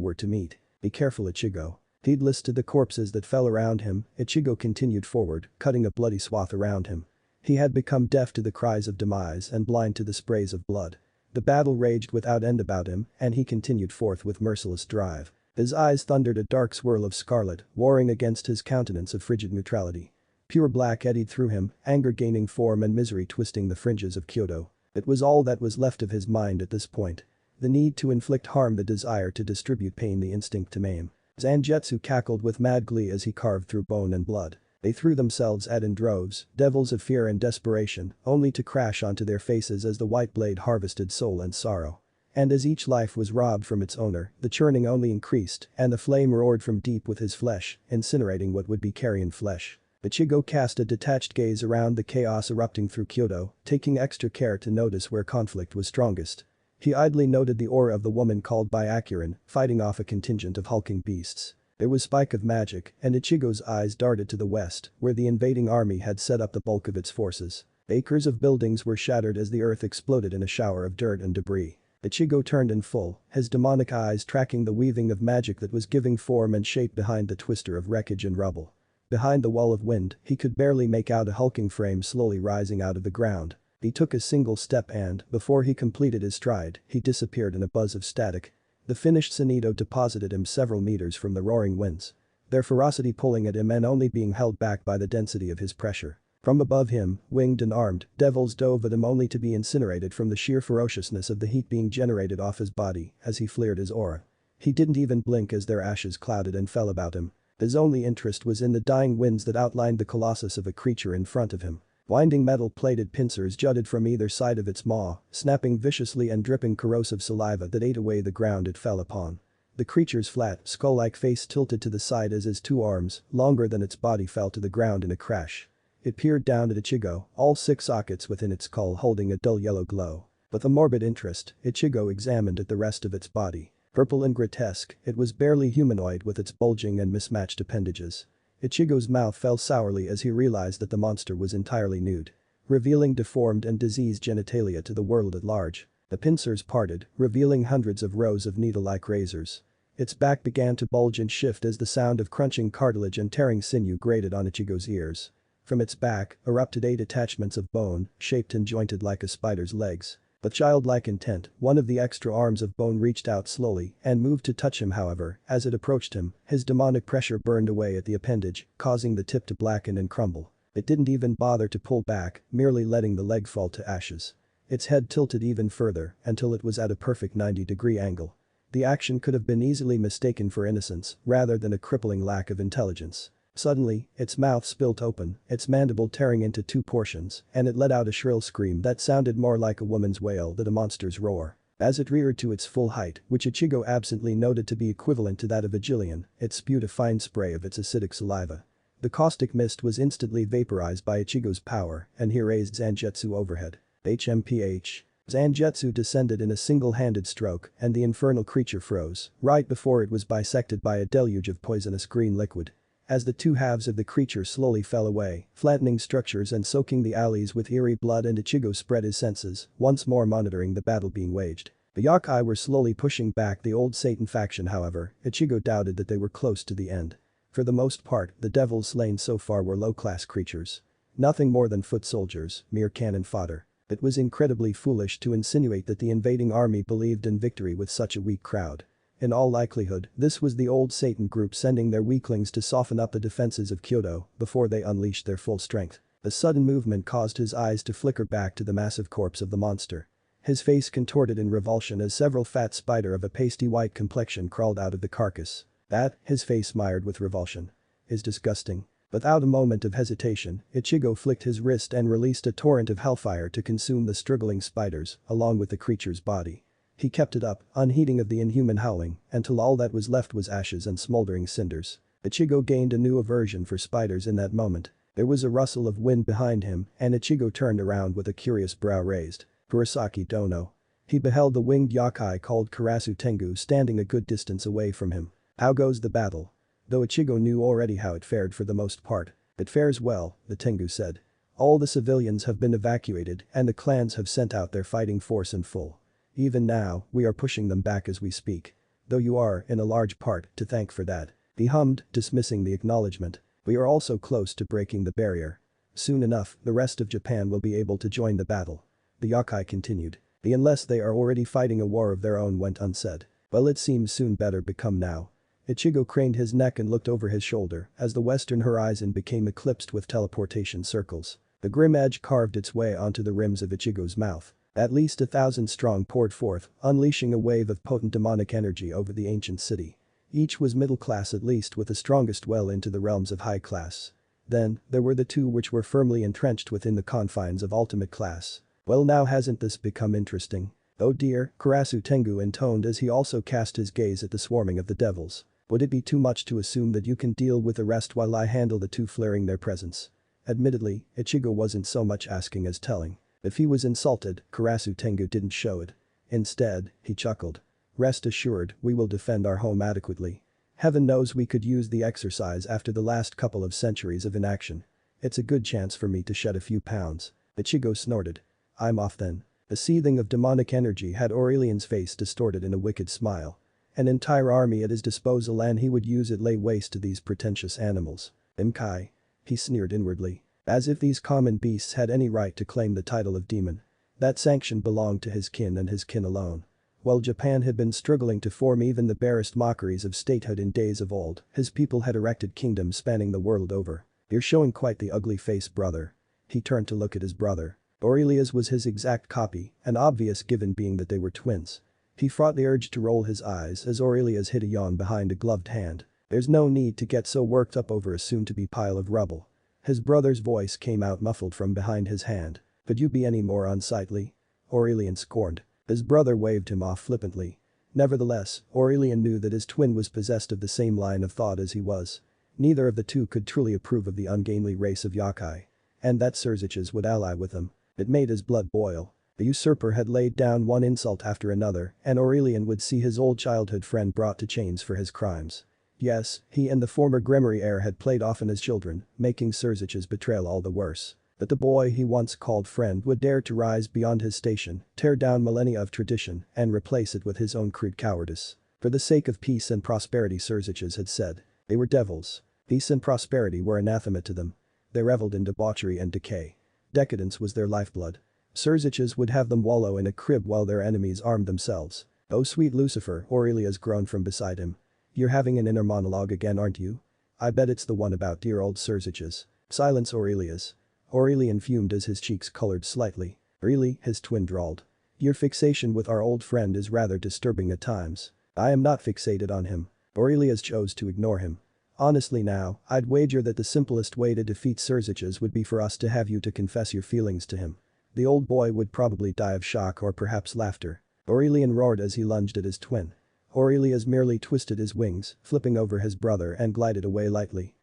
were to meet. Be careful, Ichigo. Heedless to the corpses that fell around him, Ichigo continued forward, cutting a bloody swath around him. He had become deaf to the cries of demise and blind to the sprays of blood. The battle raged without end about him and he continued forth with merciless drive. His eyes thundered a dark swirl of scarlet, warring against his countenance of frigid neutrality. Pure black eddied through him, anger gaining form and misery twisting the fringes of Kyoto. It was all that was left of his mind at this point. The need to inflict harm, the desire to distribute pain, the instinct to maim. Zangetsu cackled with mad glee as he carved through bone and blood. They threw themselves at in droves, devils of fear and desperation, only to crash onto their faces as the white blade harvested soul and sorrow. And as each life was robbed from its owner, the churning only increased and the flame roared from deep with his flesh, incinerating what would be carrion flesh. Ichigo cast a detached gaze around the chaos erupting through Kyoto, taking extra care to notice where conflict was strongest. He idly noted the aura of the woman called by Akurin, fighting off a contingent of hulking beasts. There was spike of magic, and Ichigo's eyes darted to the west, where the invading army had set up the bulk of its forces. Acres of buildings were shattered as the earth exploded in a shower of dirt and debris. Ichigo turned in full, his demonic eyes tracking the weaving of magic that was giving form and shape behind the twister of wreckage and rubble. Behind the wall of wind, he could barely make out a hulking frame slowly rising out of the ground. He took a single step and, before he completed his stride, he disappeared in a buzz of static. The finished Sonido deposited him several meters from the roaring winds. Their ferocity pulling at him and only being held back by the density of his pressure. From above him, winged and armed, devils dove at him only to be incinerated from the sheer ferociousness of the heat being generated off his body as he flared his aura. He didn't even blink as their ashes clouded and fell about him. His only interest was in the dying winds that outlined the colossus of a creature in front of him. Winding metal-plated pincers jutted from either side of its maw, snapping viciously and dripping corrosive saliva that ate away the ground it fell upon. The creature's flat, skull-like face tilted to the side as his two arms, longer than its body, fell to the ground in a crash. It peered down at Ichigo, all 6 sockets within its skull holding a dull yellow glow. With a morbid interest, Ichigo examined at the rest of its body. Purple and grotesque, it was barely humanoid with its bulging and mismatched appendages. Ichigo's mouth fell sourly as he realized that the monster was entirely nude, revealing deformed and diseased genitalia to the world at large. The pincers parted, revealing hundreds of rows of needle-like razors. Its back began to bulge and shift as the sound of crunching cartilage and tearing sinew grated on Ichigo's ears. From its back, erupted 8 attachments of bone, shaped and jointed like a spider's legs. With childlike intent, one of the extra arms of bone reached out slowly and moved to touch him. However, as it approached him, his demonic pressure burned away at the appendage, causing the tip to blacken and crumble. It didn't even bother to pull back, merely letting the leg fall to ashes. Its head tilted even further until it was at a perfect 90-degree angle. The action could have been easily mistaken for innocence rather than a crippling lack of intelligence. Suddenly, its mouth spilt open, its mandible tearing into two portions, and it let out a shrill scream that sounded more like a woman's wail than a monster's roar. As it reared to its full height, which Ichigo absently noted to be equivalent to that of a Jillian, it spewed a fine spray of its acidic saliva. The caustic mist was instantly vaporized by Ichigo's power, and he raised Zangetsu overhead. HMPH. Zangetsu descended in a single-handed stroke, and the infernal creature froze, right before it was bisected by a deluge of poisonous green liquid. As the two halves of the creature slowly fell away, flattening structures and soaking the alleys with eerie blood, and Ichigo spread his senses, once more monitoring the battle being waged. The yokai were slowly pushing back the old Satan faction. However, Ichigo doubted that they were close to the end. For the most part, the devils slain so far were low-class creatures. Nothing more than foot soldiers, mere cannon fodder. It was incredibly foolish to insinuate that the invading army believed in victory with such a weak crowd. In all likelihood, this was the old Satan group sending their weaklings to soften up the defenses of Kyoto before they unleashed their full strength. A sudden movement caused his eyes to flicker back to the massive corpse of the monster. His face contorted in revulsion as several fat spider of a pasty white complexion crawled out of the carcass. That, his face mired with revulsion, is disgusting. Without a moment of hesitation, Ichigo flicked his wrist and released a torrent of hellfire to consume the struggling spiders, along with the creature's body. He kept it up, unheeding of the inhuman howling, until all that was left was ashes and smoldering cinders. Ichigo gained a new aversion for spiders in that moment. There was a rustle of wind behind him, and Ichigo turned around with a curious brow raised. Kurosaki Dono. He beheld the winged yokai called Karasu Tengu standing a good distance away from him. How goes the battle? Though Ichigo knew already how it fared for the most part. It fares well, the Tengu said. All the civilians have been evacuated and the clans have sent out their fighting force in full. Even now, we are pushing them back as we speak. Though you are, in a large part, to thank for that. He hummed, dismissing the acknowledgement. We are also close to breaking the barrier. Soon enough, the rest of Japan will be able to join the battle. The yokai continued. Unless they are already fighting a war of their own went unsaid. Well, it seems soon better become now. Ichigo craned his neck and looked over his shoulder as the western horizon became eclipsed with teleportation circles. The grim edge carved its way onto the rims of Ichigo's mouth. At least 1,000 strong poured forth, unleashing a wave of potent demonic energy over the ancient city. Each was middle class, at least, with the strongest well into the realms of high class. Then, there were the two which were firmly entrenched within the confines of ultimate class. Well, now hasn't this become interesting? Oh dear, Karasu Tengu intoned as he also cast his gaze at the swarming of the devils. Would it be too much to assume that you can deal with the rest while I handle the two flaring their presence? Admittedly, Ichigo wasn't so much asking as telling. If he was insulted, Karasu Tengu didn't show it. Instead, he chuckled. Rest assured, we will defend our home adequately. Heaven knows we could use the exercise after the last couple of centuries of inaction. It's a good chance for me to shed a few pounds. Ichigo snorted. I'm off then. A seething of demonic energy had Aurelian's face distorted in a wicked smile. An entire army at his disposal and he would use it lay waste to these pretentious animals. Imkai. He sneered inwardly. As if these common beasts had any right to claim the title of demon. That sanction belonged to his kin and his kin alone. While Japan had been struggling to form even the barest mockeries of statehood in days of old, his people had erected kingdoms spanning the world over. You're showing quite the ugly face, brother. He turned to look at his brother. Aurelia's was his exact copy, an obvious given being that they were twins. He fought the urge to roll his eyes as Aurelia's hid a yawn behind a gloved hand. There's no need to get so worked up over a soon-to-be pile of rubble. His brother's voice came out muffled from behind his hand. Could you be any more unsightly? Aurelian scorned. His brother waved him off flippantly. Nevertheless, Aurelian knew that his twin was possessed of the same line of thought as he was. Neither of the two could truly approve of the ungainly race of yokai. And that Surziches would ally with them. It made his blood boil. The usurper had laid down one insult after another, and Aurelian would see his old childhood friend brought to chains for his crimes. Yes, he and the former Gremory heir had played often as children, making Surzich's betrayal all the worse. But the boy he once called friend would dare to rise beyond his station, tear down millennia of tradition, and replace it with his own crude cowardice. For the sake of peace and prosperity, Surziches had said. They were devils. Peace and prosperity were anathema to them. They reveled in debauchery and decay. Decadence was their lifeblood. Surziches would have them wallow in a crib while their enemies armed themselves. Oh sweet Lucifer, Aurelia's groaned from beside him. You're having an inner monologue again, aren't you? I bet it's the one about dear old Surziches. Silence, Aurelia's. Aurelian fumed as his cheeks colored slightly. Really, his twin drawled. Your fixation with our old friend is rather disturbing at times. I am not fixated on him. Aurelius chose to ignore him. Honestly now, I'd wager that the simplest way to defeat Surziches would be for us to have you to confess your feelings to him. The old boy would probably die of shock or perhaps laughter. Aurelian roared as he lunged at his twin. Aurelius merely twisted his wings, flipping over his brother and glided away lightly.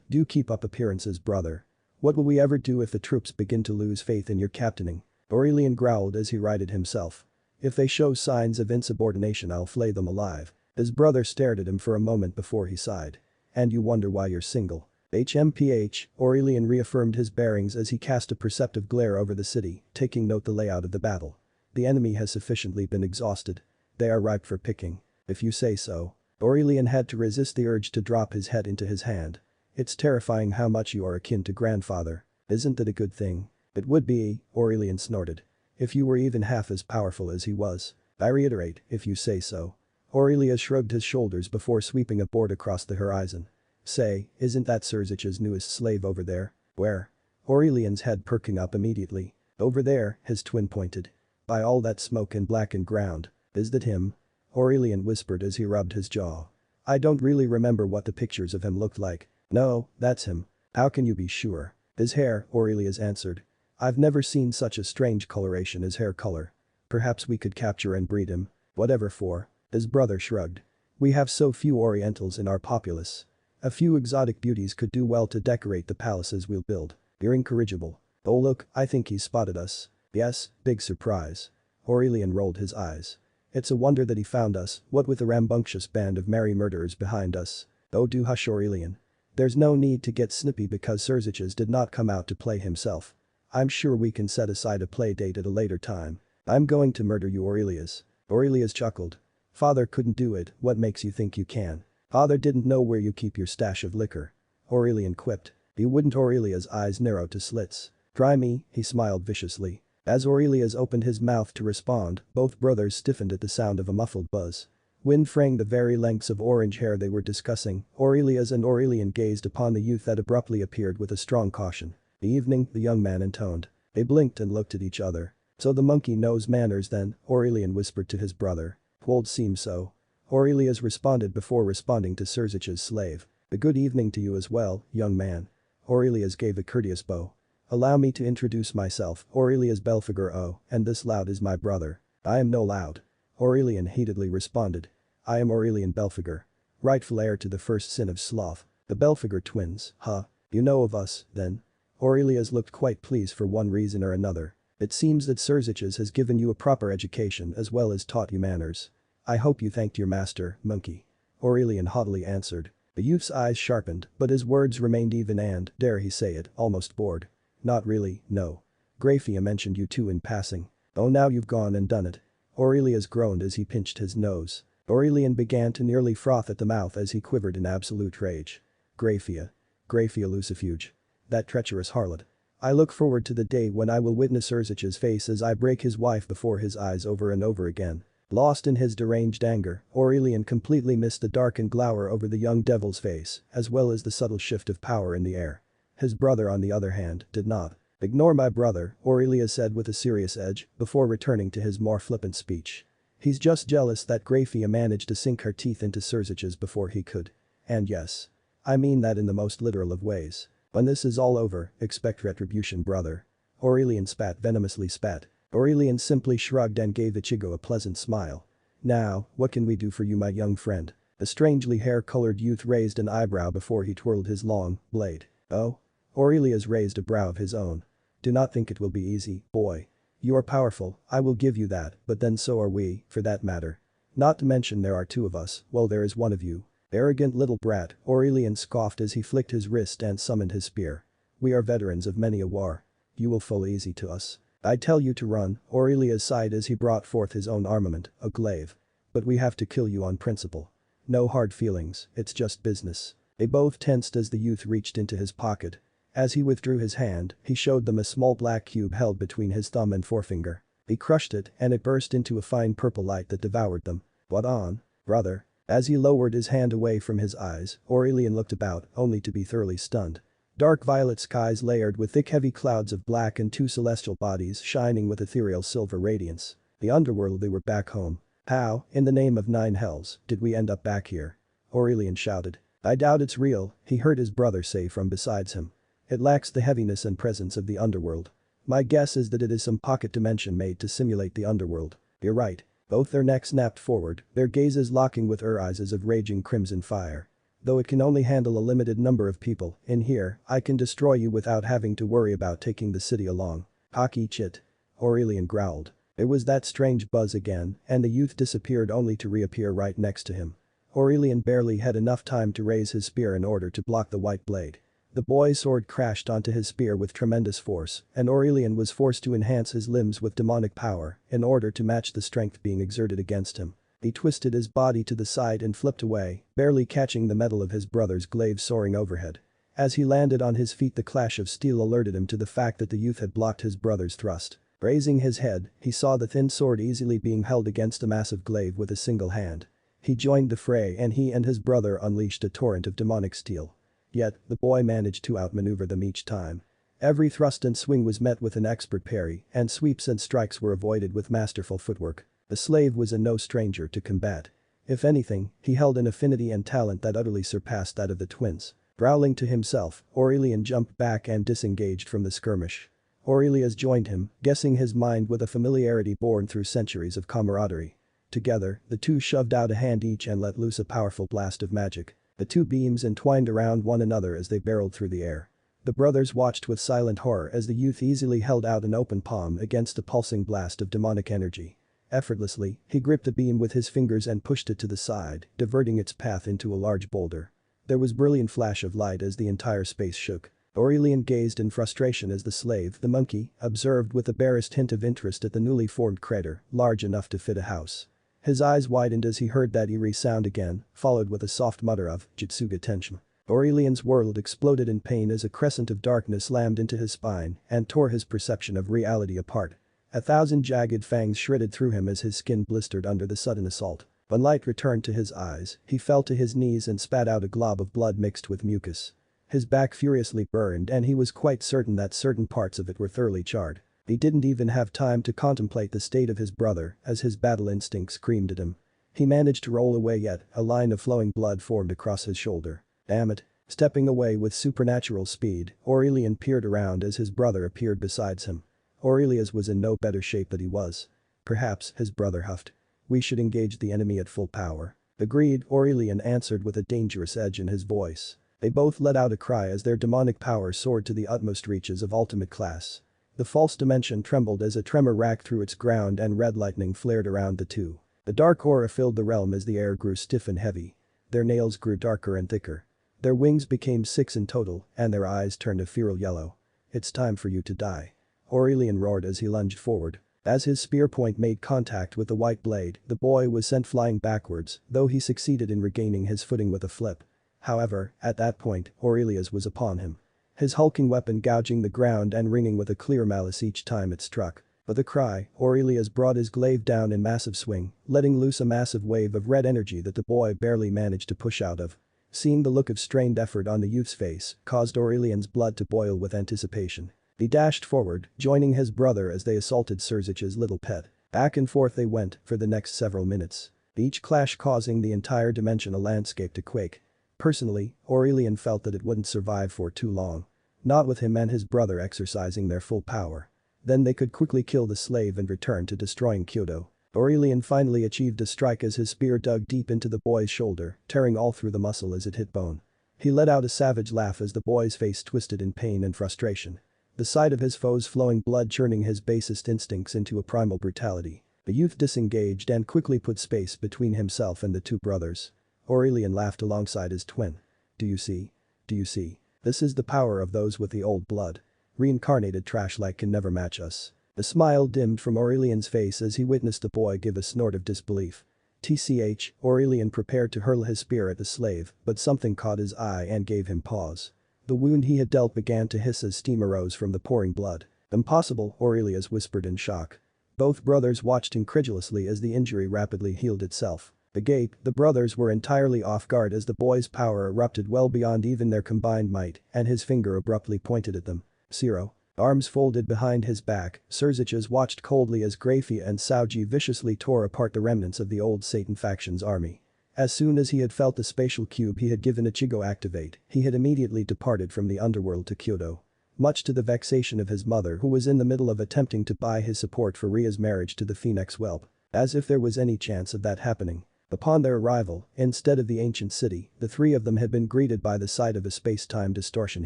Do keep up appearances, brother. What will we ever do if the troops begin to lose faith in your captaining? Aurelian growled as he righted himself. If they show signs of insubordination, I'll flay them alive. His brother stared at him for a moment before he sighed. And you wonder why you're single. HMPH, Aurelian reaffirmed his bearings as he cast a perceptive glare over the city, taking note the layout of the battle. The enemy has sufficiently been exhausted. They are ripe for picking. If you say so. Aurelian had to resist the urge to drop his head into his hand. It's terrifying how much you are akin to grandfather. Isn't that a good thing? It would be, Aurelian snorted. If you were even half as powerful as he was. I reiterate, if you say so. Aurelius shrugged his shoulders before sweeping a board across the horizon. Say, isn't that Surzich's newest slave over there? Where? Aurelian's head perking up immediately. Over there, his twin pointed. By all that smoke and blackened ground. Is that him? Aurelian whispered as he rubbed his jaw. I don't really remember what the pictures of him looked like. No, that's him. How can you be sure? His hair, Aurelius answered. I've never seen such a strange coloration as hair color. Perhaps we could capture and breed him. Whatever for. His brother shrugged. We have so few Orientals in our populace. A few exotic beauties could do well to decorate the palaces we'll build. You're incorrigible. Oh look, I think he's spotted us. Yes, big surprise. Aurelian rolled his eyes. It's a wonder that he found us, what with a rambunctious band of merry murderers behind us. Oh do hush, Aurelian. There's no need to get snippy because Surziches did not come out to play himself. I'm sure we can set aside a play date at a later time. I'm going to murder you, Aurelius. Aurelius chuckled. Father couldn't do it, what makes you think you can? Father didn't know where you keep your stash of liquor. Aurelian quipped. You wouldn't. Aurelia's eyes narrowed to slits. Try me, he smiled viciously. As Aurelius opened his mouth to respond, both brothers stiffened at the sound of a muffled buzz. Wind fraying the very lengths of orange hair they were discussing, Aurelius and Aurelian gazed upon the youth that abruptly appeared with a strong caution. The evening, the young man intoned. They blinked and looked at each other. So the monkey knows manners then, Aurelian whispered to his brother. Would seem so. Aurelius responded before responding to Surzich's slave. A good evening to you as well, young man. Aurelius gave a courteous bow. Allow me to introduce myself, Aurelius Belphegor. Oh, and this Loud is my brother. I am no Loud. Aurelian heatedly responded. I am Aurelian Belphegor. Rightful heir to the first sin of sloth. The Belphegor twins, huh? You know of us, then? Aurelius looked quite pleased for one reason or another. It seems that Surziches has given you a proper education as well as taught you manners. I hope you thanked your master, monkey. Aurelian haughtily answered. The youth's eyes sharpened, but his words remained even and, dare he say it, almost bored. Not really, no. Graphia mentioned you too in passing. Oh now you've gone and done it. Aurelius groaned as he pinched his nose. Aurelian began to nearly froth at the mouth as he quivered in absolute rage. Graphia. Graphia Lucifuge. That treacherous harlot. I look forward to the day when I will witness Surzich's face as I break his wife before his eyes over and over again. Lost in his deranged anger, Aurelian completely missed the darkened glower over the young devil's face, as well as the subtle shift of power in the air. His brother on the other hand, did not. Ignore my brother, Aurelius said with a serious edge, before returning to his more flippant speech. He's just jealous that Graphia managed to sink her teeth into Surzich's before he could. And yes. I mean that in the most literal of ways. When this is all over, expect retribution, brother. Aurelian venomously spat. Aurelian simply shrugged and gave Ichigo a pleasant smile. Now, what can we do for you, my young friend? The strangely hair-colored youth raised an eyebrow before he twirled his long blade. Oh? Aurelius raised a brow of his own. Do not think it will be easy, boy. You are powerful, I will give you that, but then so are we, for that matter. Not to mention there are two of us, well there is one of you. Arrogant little brat, Aurelian scoffed as he flicked his wrist and summoned his spear. We are veterans of many a war. You will fall easy to us. I tell you to run, Aurelius sighed as he brought forth his own armament, a glaive. But we have to kill you on principle. No hard feelings, it's just business. They both tensed as the youth reached into his pocket. As he withdrew his hand, he showed them a small black cube held between his thumb and forefinger. He crushed it and it burst into a fine purple light that devoured them. What on, brother? As he lowered his hand away from his eyes, Aurelian looked about, only to be thoroughly stunned. Dark violet skies layered with thick heavy clouds of black and two celestial bodies shining with ethereal silver radiance. The underworld, they were back home. "How, in the name of nine hells, did we end up back here?" Aurelian shouted. "I doubt it's real," he heard his brother say from beside him. "It lacks the heaviness and presence of the underworld. My guess is that it is some pocket dimension made to simulate the underworld." "You're right." Both their necks snapped forward, their gazes locking with eyes of raging crimson fire. "Though it can only handle a limited number of people, in here, I can destroy you without having to worry about taking the city along." "Hockey chit." Aurelian growled. It was that strange buzz again, and the youth disappeared only to reappear right next to him. Aurelian barely had enough time to raise his spear in order to block the white blade. The boy's sword crashed onto his spear with tremendous force, and Aurelian was forced to enhance his limbs with demonic power in order to match the strength being exerted against him. He twisted his body to the side and flipped away, barely catching the metal of his brother's glaive soaring overhead. As he landed on his feet, the clash of steel alerted him to the fact that the youth had blocked his brother's thrust. Raising his head, he saw the thin sword easily being held against the massive glaive with a single hand. He joined the fray and he and his brother unleashed a torrent of demonic steel. Yet, the boy managed to outmaneuver them each time. Every thrust and swing was met with an expert parry, and sweeps and strikes were avoided with masterful footwork. The slave was no stranger to combat. If anything, he held an affinity and talent that utterly surpassed that of the twins. Growling to himself, Aurelian jumped back and disengaged from the skirmish. Aurelius joined him, guessing his mind with a familiarity born through centuries of camaraderie. Together, the two shoved out a hand each and let loose a powerful blast of magic. The two beams entwined around one another as they barreled through the air. The brothers watched with silent horror as the youth easily held out an open palm against a pulsing blast of demonic energy. Effortlessly, he gripped the beam with his fingers and pushed it to the side, diverting its path into a large boulder. There was a brilliant flash of light as the entire space shook. Aurelian gazed in frustration as the slave, the monkey, observed with the barest hint of interest at the newly formed crater, large enough to fit a house. His eyes widened as he heard that eerie sound again, followed with a soft mutter of Jitsuga Tenshima. Aurelian's world exploded in pain as a crescent of darkness slammed into his spine and tore his perception of reality apart. 1,000 jagged fangs shredded through him as his skin blistered under the sudden assault. When light returned to his eyes, he fell to his knees and spat out a glob of blood mixed with mucus. His back furiously burned and he was quite certain that certain parts of it were thoroughly charred. He didn't even have time to contemplate the state of his brother as his battle instinct screamed at him. He managed to roll away yet a line of flowing blood formed across his shoulder. Damn it. Stepping away with supernatural speed, Aurelian peered around as his brother appeared beside him. Aurelius was in no better shape than he was. Perhaps, his brother huffed. We should engage the enemy at full power. Agreed, Aurelian answered with a dangerous edge in his voice. They both let out a cry as their demonic power soared to the utmost reaches of ultimate class. The false dimension trembled as a tremor racked through its ground and red lightning flared around the two. The dark aura filled the realm as the air grew stiff and heavy. Their nails grew darker and thicker. Their wings became 6 in total, and their eyes turned a feral yellow. It's time for you to die. Aurelian roared as he lunged forward. As his spear point made contact with the white blade, the boy was sent flying backwards, though he succeeded in regaining his footing with a flip. However, at that point, Aurelius was upon him. His hulking weapon gouging the ground and ringing with a clear malice each time it struck. With a cry, Aurelius brought his glaive down in massive swing, letting loose a massive wave of red energy that the boy barely managed to push out of. Seeing the look of strained effort on the youth's face caused Aurelian's blood to boil with anticipation. He dashed forward, joining his brother as they assaulted Surzich's little pet. Back and forth they went for the next several minutes. Each clash causing the entire dimensional landscape to quake. Personally, Aurelian felt that it wouldn't survive for too long. Not with him and his brother exercising their full power. Then they could quickly kill the slave and return to destroying Kyoto. Aurelian finally achieved a strike as his spear dug deep into the boy's shoulder, tearing all through the muscle as it hit bone. He let out a savage laugh as the boy's face twisted in pain and frustration. The sight of his foe's flowing blood churning his basest instincts into a primal brutality. The youth disengaged and quickly put space between himself and the two brothers. Aurelian laughed alongside his twin. Do you see? Do you see? This is the power of those with the old blood. Reincarnated trash-like can never match us. The smile dimmed from Aurelian's face as he witnessed the boy give a snort of disbelief. TCH, Aurelian prepared to hurl his spear at the slave, but something caught his eye and gave him pause. The wound he had dealt began to hiss as steam arose from the pouring blood. Impossible, Aurelius whispered in shock. Both brothers watched incredulously as the injury rapidly healed itself. Agape, the brothers were entirely off guard as the boy's power erupted well beyond even their combined might, and his finger abruptly pointed at them. Zero. Arms folded behind his back, Surziches watched coldly as Grafia and Sanji viciously tore apart the remnants of the old Satan faction's army. As soon as he had felt the spatial cube he had given Ichigo activate, he had immediately departed from the underworld to Kyoto. Much to the vexation of his mother, who was in the middle of attempting to buy his support for Ria's marriage to the Phoenix whelp. As if there was any chance of that happening. Upon their arrival, instead of the ancient city, the three of them had been greeted by the sight of a space-time distortion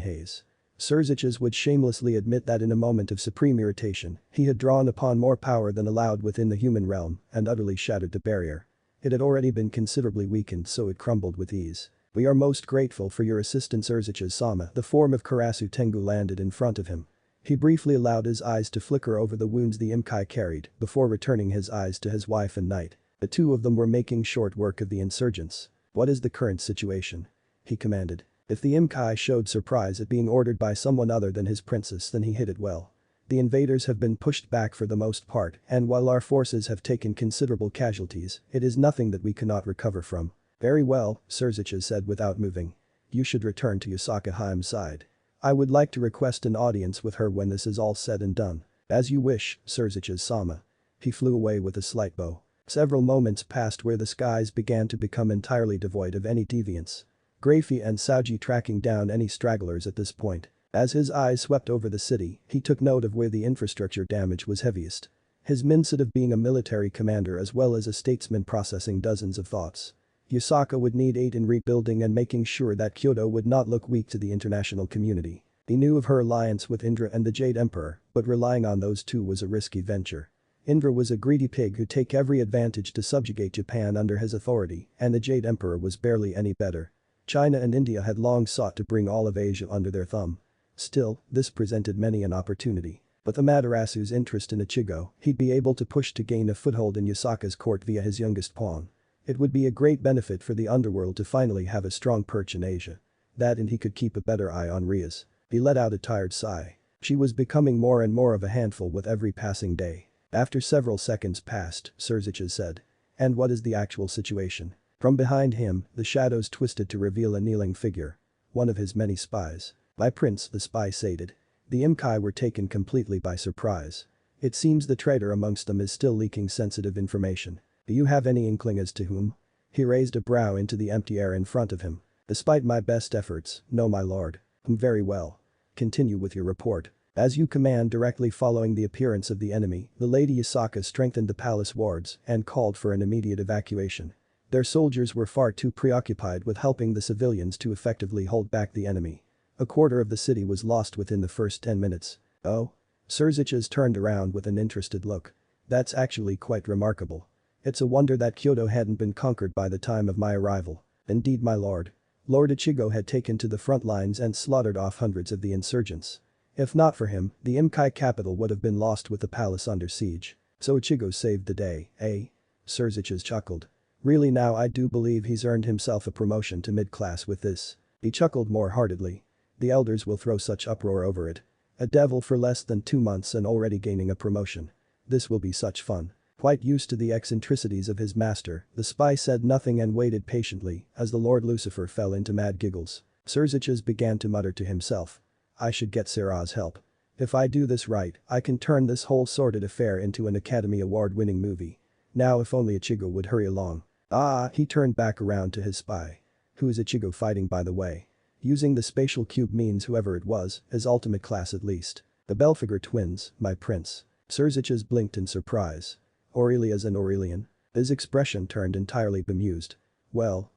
haze. Surziches would shamelessly admit that in a moment of supreme irritation, he had drawn upon more power than allowed within the human realm and utterly shattered the barrier. It had already been considerably weakened, so it crumbled with ease. "We are most grateful for your assistance, Surziches-sama." The form of Karasu Tengu landed in front of him. He briefly allowed his eyes to flicker over the wounds the Imkai carried before returning his eyes to his wife and knight. The two of them were making short work of the insurgents. "What is the current situation?" he commanded. If the Imkai showed surprise at being ordered by someone other than his princess, then he hid it well. "The invaders have been pushed back for the most part, and while our forces have taken considerable casualties, it is nothing that we cannot recover from." "Very well," Surziches said without moving. "You should return to Yasaka Haim's side. I would like to request an audience with her when this is all said and done." "As you wish, Surziches-sama." He flew away with a slight bow. Several moments passed where the skies began to become entirely devoid of any deviance. Grafia and Sanji tracking down any stragglers at this point. As his eyes swept over the city, he took note of where the infrastructure damage was heaviest. His mindset of being a military commander as well as a statesman processing dozens of thoughts. Yasaka would need aid in rebuilding and making sure that Kyoto would not look weak to the international community. He knew of her alliance with Indra and the Jade Emperor, but relying on those two was a risky venture. Indra was a greedy pig who'd take every advantage to subjugate Japan under his authority, and the Jade Emperor was barely any better. China and India had long sought to bring all of Asia under their thumb. Still, this presented many an opportunity. But the Madarasu's interest in Ichigo, he'd be able to push to gain a foothold in Yasaka's court via his youngest pawn. It would be a great benefit for the underworld to finally have a strong perch in Asia. That and he could keep a better eye on Ria's. He let out a tired sigh. She was becoming more and more of a handful with every passing day. After several seconds passed, Surziches said. "And what is the actual situation?" From behind him, the shadows twisted to reveal a kneeling figure. One of his many spies. "My prince," the spy stated. The Imkai were taken completely by surprise. "It seems the traitor amongst them is still leaking sensitive information. Do you have any inkling as to whom?" He raised a brow into the empty air in front of him. "Despite my best efforts, no my lord." "Very well. Continue with your report." "As you command." Directly following the appearance of the enemy, the Lady Yasaka strengthened the palace wards and called for an immediate evacuation. Their soldiers were far too preoccupied with helping the civilians to effectively hold back the enemy. A quarter of the city was lost within the first 10 minutes. "Oh?" Surziches turned around with an interested look. "That's actually quite remarkable. It's a wonder that Kyoto hadn't been conquered by the time of my arrival." "Indeed, my lord." Lord Ichigo had taken to the front lines and slaughtered off hundreds of the insurgents. If not for him, the Imkai capital would have been lost with the palace under siege. "So Ichigo saved the day, eh?" Surziches chuckled. "Really now I do believe he's earned himself a promotion to mid-class with this." He chuckled more heartedly. "The elders will throw such uproar over it. A devil for less than 2 months and already gaining a promotion. This will be such fun." Quite used to the eccentricities of his master, the spy said nothing and waited patiently as the Lord Lucifer fell into mad giggles. Surziches began to mutter to himself. "I should get Sera's help. If I do this right, I can turn this whole sordid affair into an Academy Award-winning movie. Now if only Ichigo would hurry along." "Ah," he turned back around to his spy. "Who is Ichigo fighting, by the way?" "Using the spatial cube means whoever it was, is ultimate class at least. The Belphegor twins, my prince." Surziches blinked in surprise. "Aurelia's an Aurelian?" His expression turned entirely bemused. Well.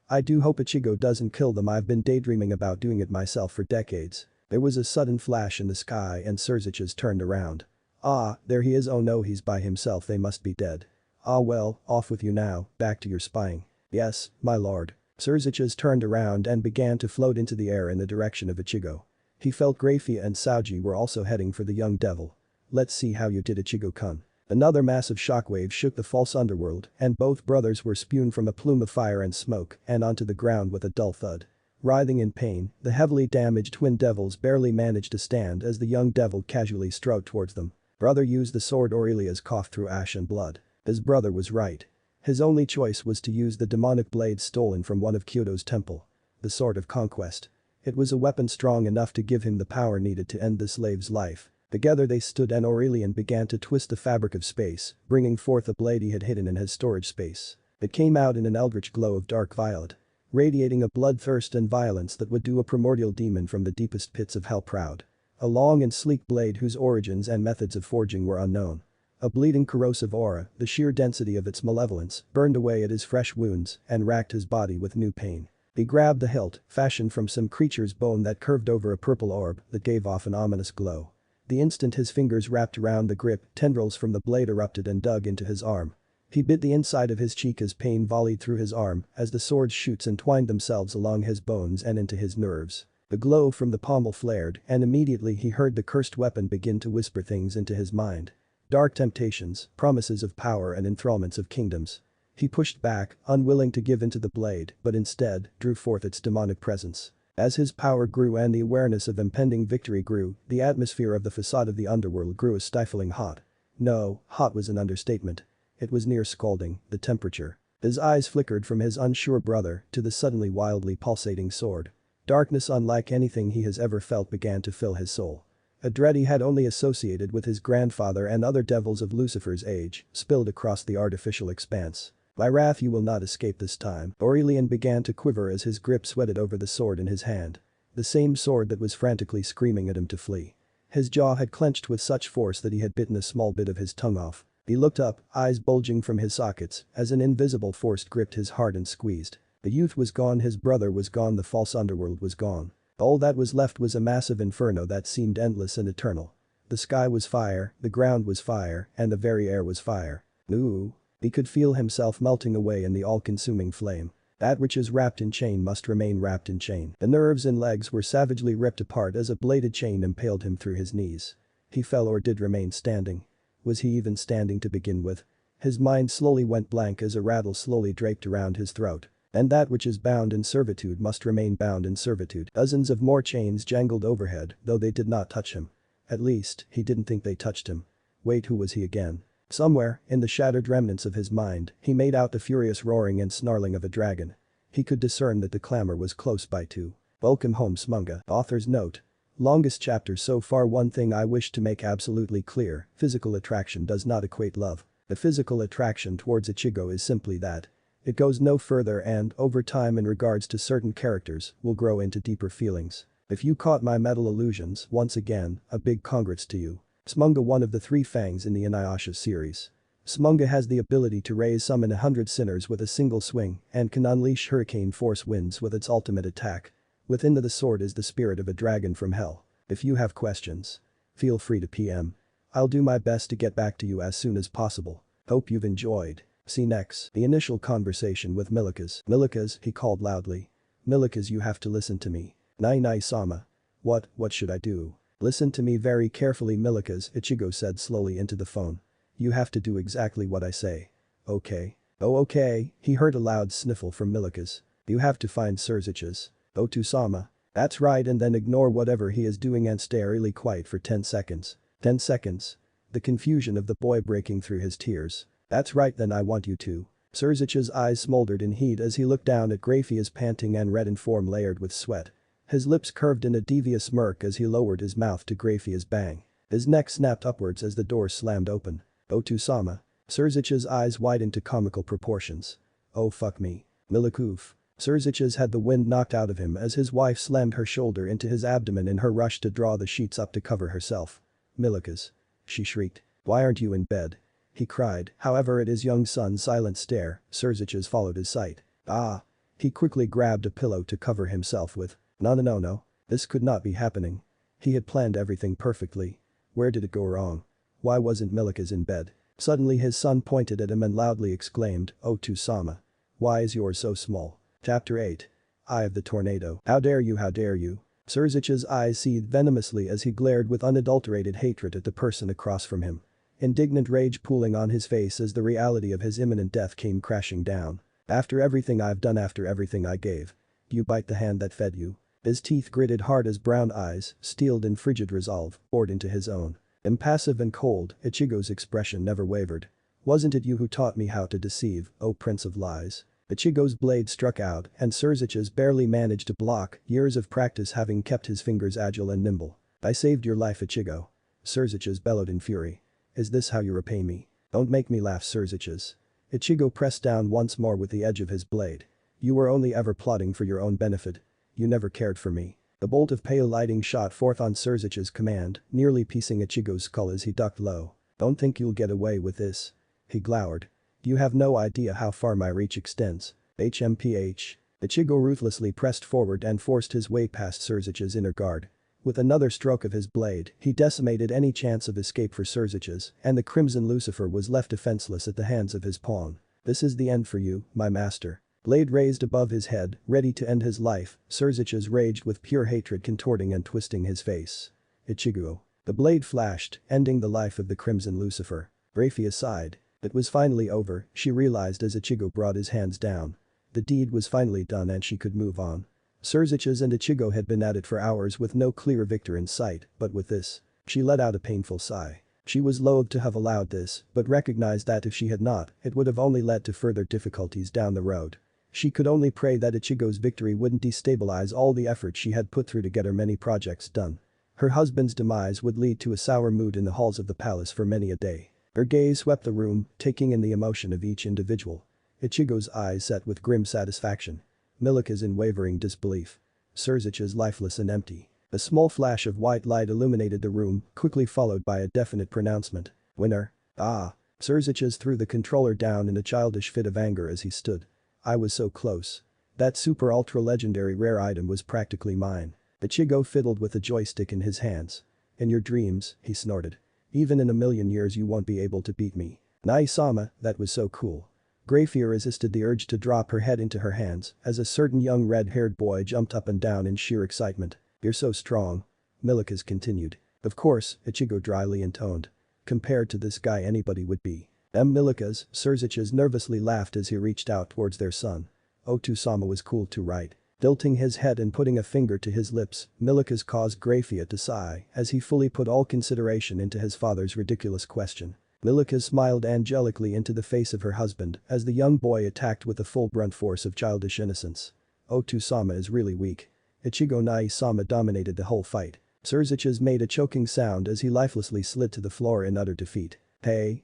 I do hope Ichigo doesn't kill them. I've been daydreaming about doing it myself for decades." There was a sudden flash in the sky and Surziches turned around. "Ah, there he is. Oh no, he's by himself. They must be dead. Ah well, off with you now, back to your spying." "Yes, my lord." Surziches turned around and began to float into the air in the direction of Ichigo. He felt Grafia and Sanji were also heading for the young devil. "Let's see how you did, Ichigo-kun." Another massive shockwave shook the false underworld and both brothers were spewed from a plume of fire and smoke and onto the ground with a dull thud. Writhing in pain, the heavily damaged twin devils barely managed to stand as the young devil casually strode towards them. Brother used the sword. Aurelia's coughed through ash and blood. His brother was right. His only choice was to use the demonic blade stolen from one of Kyoto's temple. The sword of conquest. It was a weapon strong enough to give him the power needed to end the slave's life. Together they stood and Aurelian began to twist the fabric of space, bringing forth a blade he had hidden in his storage space. It came out in an eldritch glow of dark violet, radiating a bloodthirst and violence that would do a primordial demon from the deepest pits of hell proud. A long and sleek blade whose origins and methods of forging were unknown. A bleeding corrosive aura, the sheer density of its malevolence, burned away at his fresh wounds and racked his body with new pain. He grabbed the hilt, fashioned from some creature's bone that curved over a purple orb that gave off an ominous glow. The instant his fingers wrapped around the grip, tendrils from the blade erupted and dug into his arm. He bit the inside of his cheek as pain volleyed through his arm as the sword's shoots entwined themselves along his bones and into his nerves. The glow from the pommel flared and immediately he heard the cursed weapon begin to whisper things into his mind. Dark temptations, promises of power and enthrallments of kingdoms. He pushed back, unwilling to give in to the blade, but instead, drew forth its demonic presence. As his power grew and the awareness of impending victory grew, the atmosphere of the facade of the underworld grew a stifling hot. No, hot was an understatement. It was near scalding, the temperature. His eyes flickered from his unsure brother to the suddenly wildly pulsating sword. Darkness unlike anything he has ever felt began to fill his soul. A dread he had only associated with his grandfather and other devils of Lucifer's age spilled across the artificial expanse. "My wrath, you will not escape this time." Aurelian began to quiver as his grip sweated over the sword in his hand. The same sword that was frantically screaming at him to flee. His jaw had clenched with such force that he had bitten a small bit of his tongue off. He looked up, eyes bulging from his sockets, as an invisible force gripped his heart and squeezed. The youth was gone, his brother was gone, the false underworld was gone. All that was left was a massive inferno that seemed endless and eternal. The sky was fire, the ground was fire, and the very air was fire. Ooh. He could feel himself melting away in the all-consuming flame. That which is wrapped in chain must remain wrapped in chain. The nerves and legs were savagely ripped apart as a bladed chain impaled him through his knees. He fell or did remain standing. Was he even standing to begin with? His mind slowly went blank as a rattle slowly draped around his throat. And that which is bound in servitude must remain bound in servitude. Dozens of more chains jangled overhead, though they did not touch him. At least, he didn't think they touched him. Wait, who was he again? Somewhere, in the shattered remnants of his mind, he made out the furious roaring and snarling of a dragon. He could discern that the clamor was close by too. Welcome home, Smunga. Author's note. Longest chapter so far. One thing I wish to make absolutely clear, physical attraction does not equate love. The physical attraction towards Ichigo is simply that. It goes no further and, over time in regards to certain characters, will grow into deeper feelings. If you caught my metal illusions, once again, a big congrats to you. Smunga, one of the three fangs in the Inuyasha series. Smunga has the ability to raise summon 100 sinners with a single swing and can unleash hurricane force winds with its ultimate attack. Within the sword is the spirit of a dragon from hell. If you have questions, feel free to PM. I'll do my best to get back to you as soon as possible. Hope you've enjoyed. See next. The initial conversation with Milikas. Milikas, he called loudly. Milikas, you have to listen to me. Nai-sama. What should I do? Listen to me very carefully, Milikas, Ichigo said slowly into the phone. You have to do exactly what I say. Okay. Oh, okay, he heard a loud sniffle from Milikas. You have to find Surzich's. Otu-sama. That's right, and then ignore whatever he is doing and stay really quiet for 10 seconds. 10 seconds. The confusion of the boy breaking through his tears. That's right, then I want you to. Surzich's eyes smoldered in heat as he looked down at Graphia's panting and reddened form layered with sweat. His lips curved in a devious smirk as he lowered his mouth to Graphia's bang. His neck snapped upwards as the door slammed open. Otu-sama. Surzich's eyes widened to comical proportions. Oh fuck me. Milikoof. Surzich's had the wind knocked out of him as his wife slammed her shoulder into his abdomen in her rush to draw the sheets up to cover herself. Milikas. She shrieked. Why aren't you in bed? He cried, however at his young son's silent stare, Surzich's followed his sight. Ah. He quickly grabbed a pillow to cover himself with. No. This could not be happening. He had planned everything perfectly. Where did it go wrong? Why wasn't Milikas in bed? Suddenly his son pointed at him and loudly exclaimed, Otu-sama. Why is yours so small? Chapter 8. Eye of the Tornado. How dare you, how dare you? Surzich's eyes seethed venomously as he glared with unadulterated hatred at the person across from him. Indignant rage pooling on his face as the reality of his imminent death came crashing down. After everything I've done, after everything I gave. You bite the hand that fed you. His teeth gritted hard as brown eyes, steeled in frigid resolve, bored into his own. Impassive and cold, Ichigo's expression never wavered. Wasn't it you who taught me how to deceive, O Prince of Lies? Ichigo's blade struck out and Surzich's barely managed to block, years of practice having kept his fingers agile and nimble. "I saved your life, Ichigo." Surzich's bellowed in fury. "Is this how you repay me? Don't make me laugh, Surzich's." Ichigo pressed down once more with the edge of his blade. "You were only ever plotting for your own benefit. You never cared for me." The bolt of pale lighting shot forth on Surzich's command, nearly piecing Ichigo's skull as he ducked low. "Don't think you'll get away with this." He glowered. "You have no idea how far my reach extends." HMPH. Ichigo ruthlessly pressed forward and forced his way past Surzich's inner guard. With another stroke of his blade, he decimated any chance of escape for Surzich's, and the Crimson Lucifer was left defenseless at the hands of his pawn. "This is the end for you, my master." Blade raised above his head, ready to end his life, Surzich's raged with pure hatred contorting and twisting his face. "Ichigo." The blade flashed, ending the life of the Crimson Lucifer. Rafia sighed. It was finally over, she realized as Ichigo brought his hands down. The deed was finally done and she could move on. Surzich's and Ichigo had been at it for hours with no clear victor in sight, but with this. She let out a painful sigh. She was loath to have allowed this, but recognized that if she had not, it would have only led to further difficulties down the road. She could only pray that Ichigo's victory wouldn't destabilize all the effort she had put through to get her many projects done. Her husband's demise would lead to a sour mood in the halls of the palace for many a day. Her gaze swept the room, taking in the emotion of each individual. Ichigo's eyes set with grim satisfaction. Milika's in wavering disbelief. Surzich's lifeless and empty. A small flash of white light illuminated the room, quickly followed by a definite pronouncement. "Winner." "Ah." Surzich's threw the controller down in a childish fit of anger as he stood. "I was so close. That super ultra legendary rare item was practically mine." Ichigo fiddled with the joystick in his hands. "In your dreams," he snorted. "Even in a million years you won't be able to beat me." "Nai-sama, that was so cool." Grafia resisted the urge to drop her head into her hands as a certain young red-haired boy jumped up and down in sheer excitement. "You're so strong." Milikas continued. "Of course," Ichigo dryly intoned. "Compared to this guy anybody would be." Milikas, Surzich's nervously laughed as he reached out towards their son. "Otu-sama was cool too, right?" Tilting his head and putting a finger to his lips, Milikas caused Grafia to sigh as he fully put all consideration into his father's ridiculous question. Milikas smiled angelically into the face of her husband as the young boy attacked with the full brunt force of childish innocence. "Otu-sama is really weak." Ichigo Nai-sama dominated the whole fight. Surzich's made a choking sound as he lifelessly slid to the floor in utter defeat. Hey.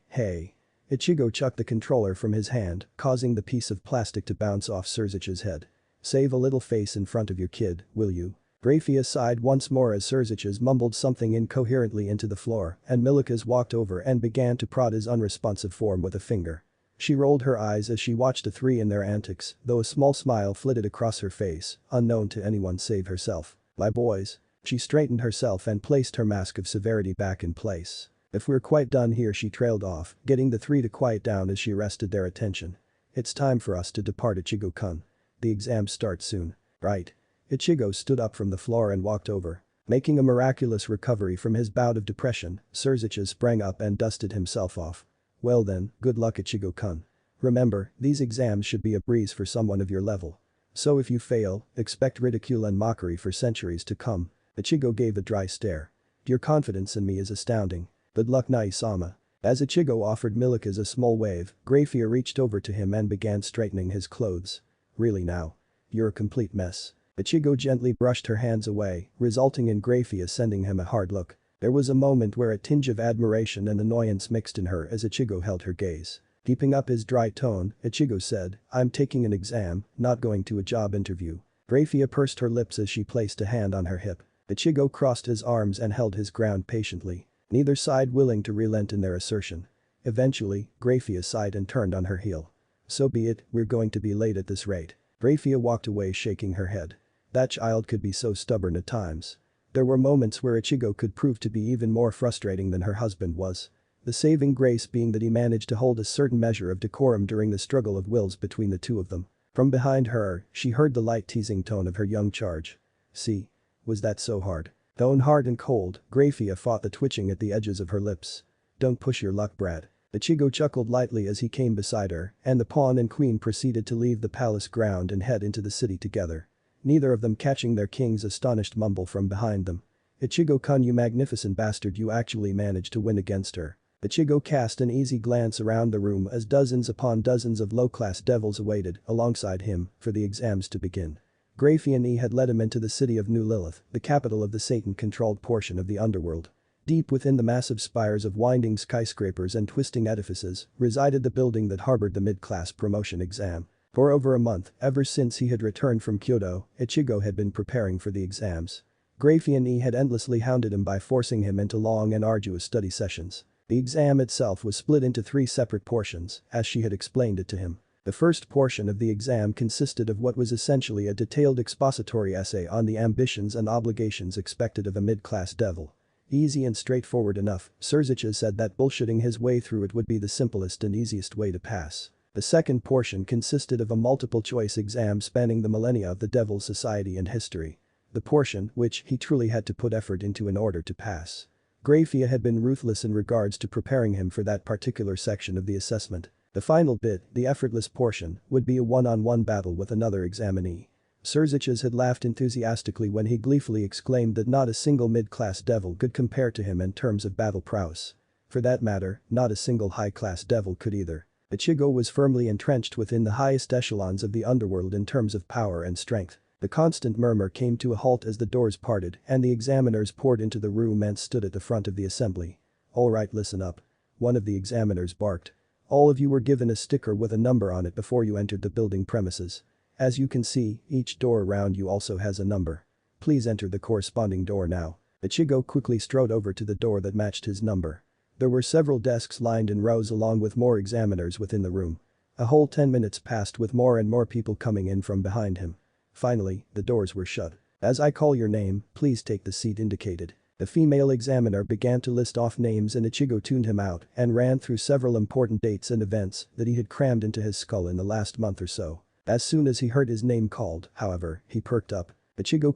Ichigo chucked the controller from his hand, causing the piece of plastic to bounce off Surzich's head. "Save a little face in front of your kid, will you?" Grafia sighed once more as Surzich's mumbled something incoherently into the floor and Milikas walked over and began to prod his unresponsive form with a finger. She rolled her eyes as she watched the three in their antics, though a small smile flitted across her face, unknown to anyone save herself. "My boys." She straightened herself and placed her mask of severity back in place. "If we're quite done here," she trailed off, getting the three to quiet down as she arrested their attention. "It's time for us to depart, Ichigo-kun. The exams start soon." "Right." Ichigo stood up from the floor and walked over. Making a miraculous recovery from his bout of depression, Surzich's sprang up and dusted himself off. "Well then, good luck, Ichigo-kun. Remember, these exams should be a breeze for someone of your level. So if you fail, expect ridicule and mockery for centuries to come." Ichigo gave a dry stare. "Your confidence in me is astounding. Good luck, Nai-sama." As Ichigo offered Milikas a small wave, Grafia reached over to him and began straightening his clothes. "Really now? You're a complete mess." Ichigo gently brushed her hands away, resulting in Grafia sending him a hard look. There was a moment where a tinge of admiration and annoyance mixed in her as Ichigo held her gaze. Keeping up his dry tone, Ichigo said, "I'm taking an exam, not going to a job interview." Grafia pursed her lips as she placed a hand on her hip. Ichigo crossed his arms and held his ground patiently. Neither side willing to relent in their assertion. Eventually, Grafia sighed and turned on her heel. "So be it, we're going to be late at this rate." Grafia walked away shaking her head. That child could be so stubborn at times. There were moments where Ichigo could prove to be even more frustrating than her husband was. The saving grace being that he managed to hold a certain measure of decorum during the struggle of wills between the two of them. From behind her, she heard the light teasing tone of her young charge. "See? Was that so hard?" Though hard and cold, Grafia fought the twitching at the edges of her lips. "Don't push your luck, brat." Ichigo chuckled lightly as he came beside her, and the pawn and queen proceeded to leave the palace ground and head into the city together. Neither of them catching their king's astonished mumble from behind them. "Ichigo-kun, you magnificent bastard, you actually managed to win against her." Ichigo cast an easy glance around the room as dozens upon dozens of low-class devils awaited, alongside him, for the exams to begin. Graphian had led him into the city of New Lilith, the capital of the Satan-controlled portion of the underworld. Deep within the massive spires of winding skyscrapers and twisting edifices resided the building that harbored the mid-class promotion exam. For over a month, ever since he had returned from Kyoto, Ichigo had been preparing for the exams. Graphian had endlessly hounded him by forcing him into long and arduous study sessions. The exam itself was split into 3 separate portions, as she had explained it to him. The first portion of the exam consisted of what was essentially a detailed expository essay on the ambitions and obligations expected of a mid-class devil. Easy and straightforward enough, Surzicha said that bullshitting his way through it would be the simplest and easiest way to pass. The second portion consisted of a multiple-choice exam spanning the millennia of the Devil's Society and history. The portion which he truly had to put effort into in order to pass. Grafia had been ruthless in regards to preparing him for that particular section of the assessment. The final bit, the effortless portion, would be a one-on-one battle with another examinee. Surzichas had laughed enthusiastically when he gleefully exclaimed that not a single mid-class devil could compare to him in terms of battle prowess. For that matter, not a single high-class devil could either. Ichigo was firmly entrenched within the highest echelons of the underworld in terms of power and strength. The constant murmur came to a halt as the doors parted and the examiners poured into the room and stood at the front of the assembly. "Alright, listen up." One of the examiners barked. "All of you were given a sticker with a number on it before you entered the building premises. As you can see, each door around you also has a number. Please enter the corresponding door now." Ichigo quickly strode over to the door that matched his number. There were several desks lined in rows along with more examiners within the room. A whole 10 minutes passed with more and more people coming in from behind him. Finally, the doors were shut. "As I call your name, please take the seat indicated." The female examiner began to list off names and Ichigo tuned him out and ran through several important dates and events that he had crammed into his skull in the last month or so. As soon as he heard his name called, however, he perked up. Ichigo,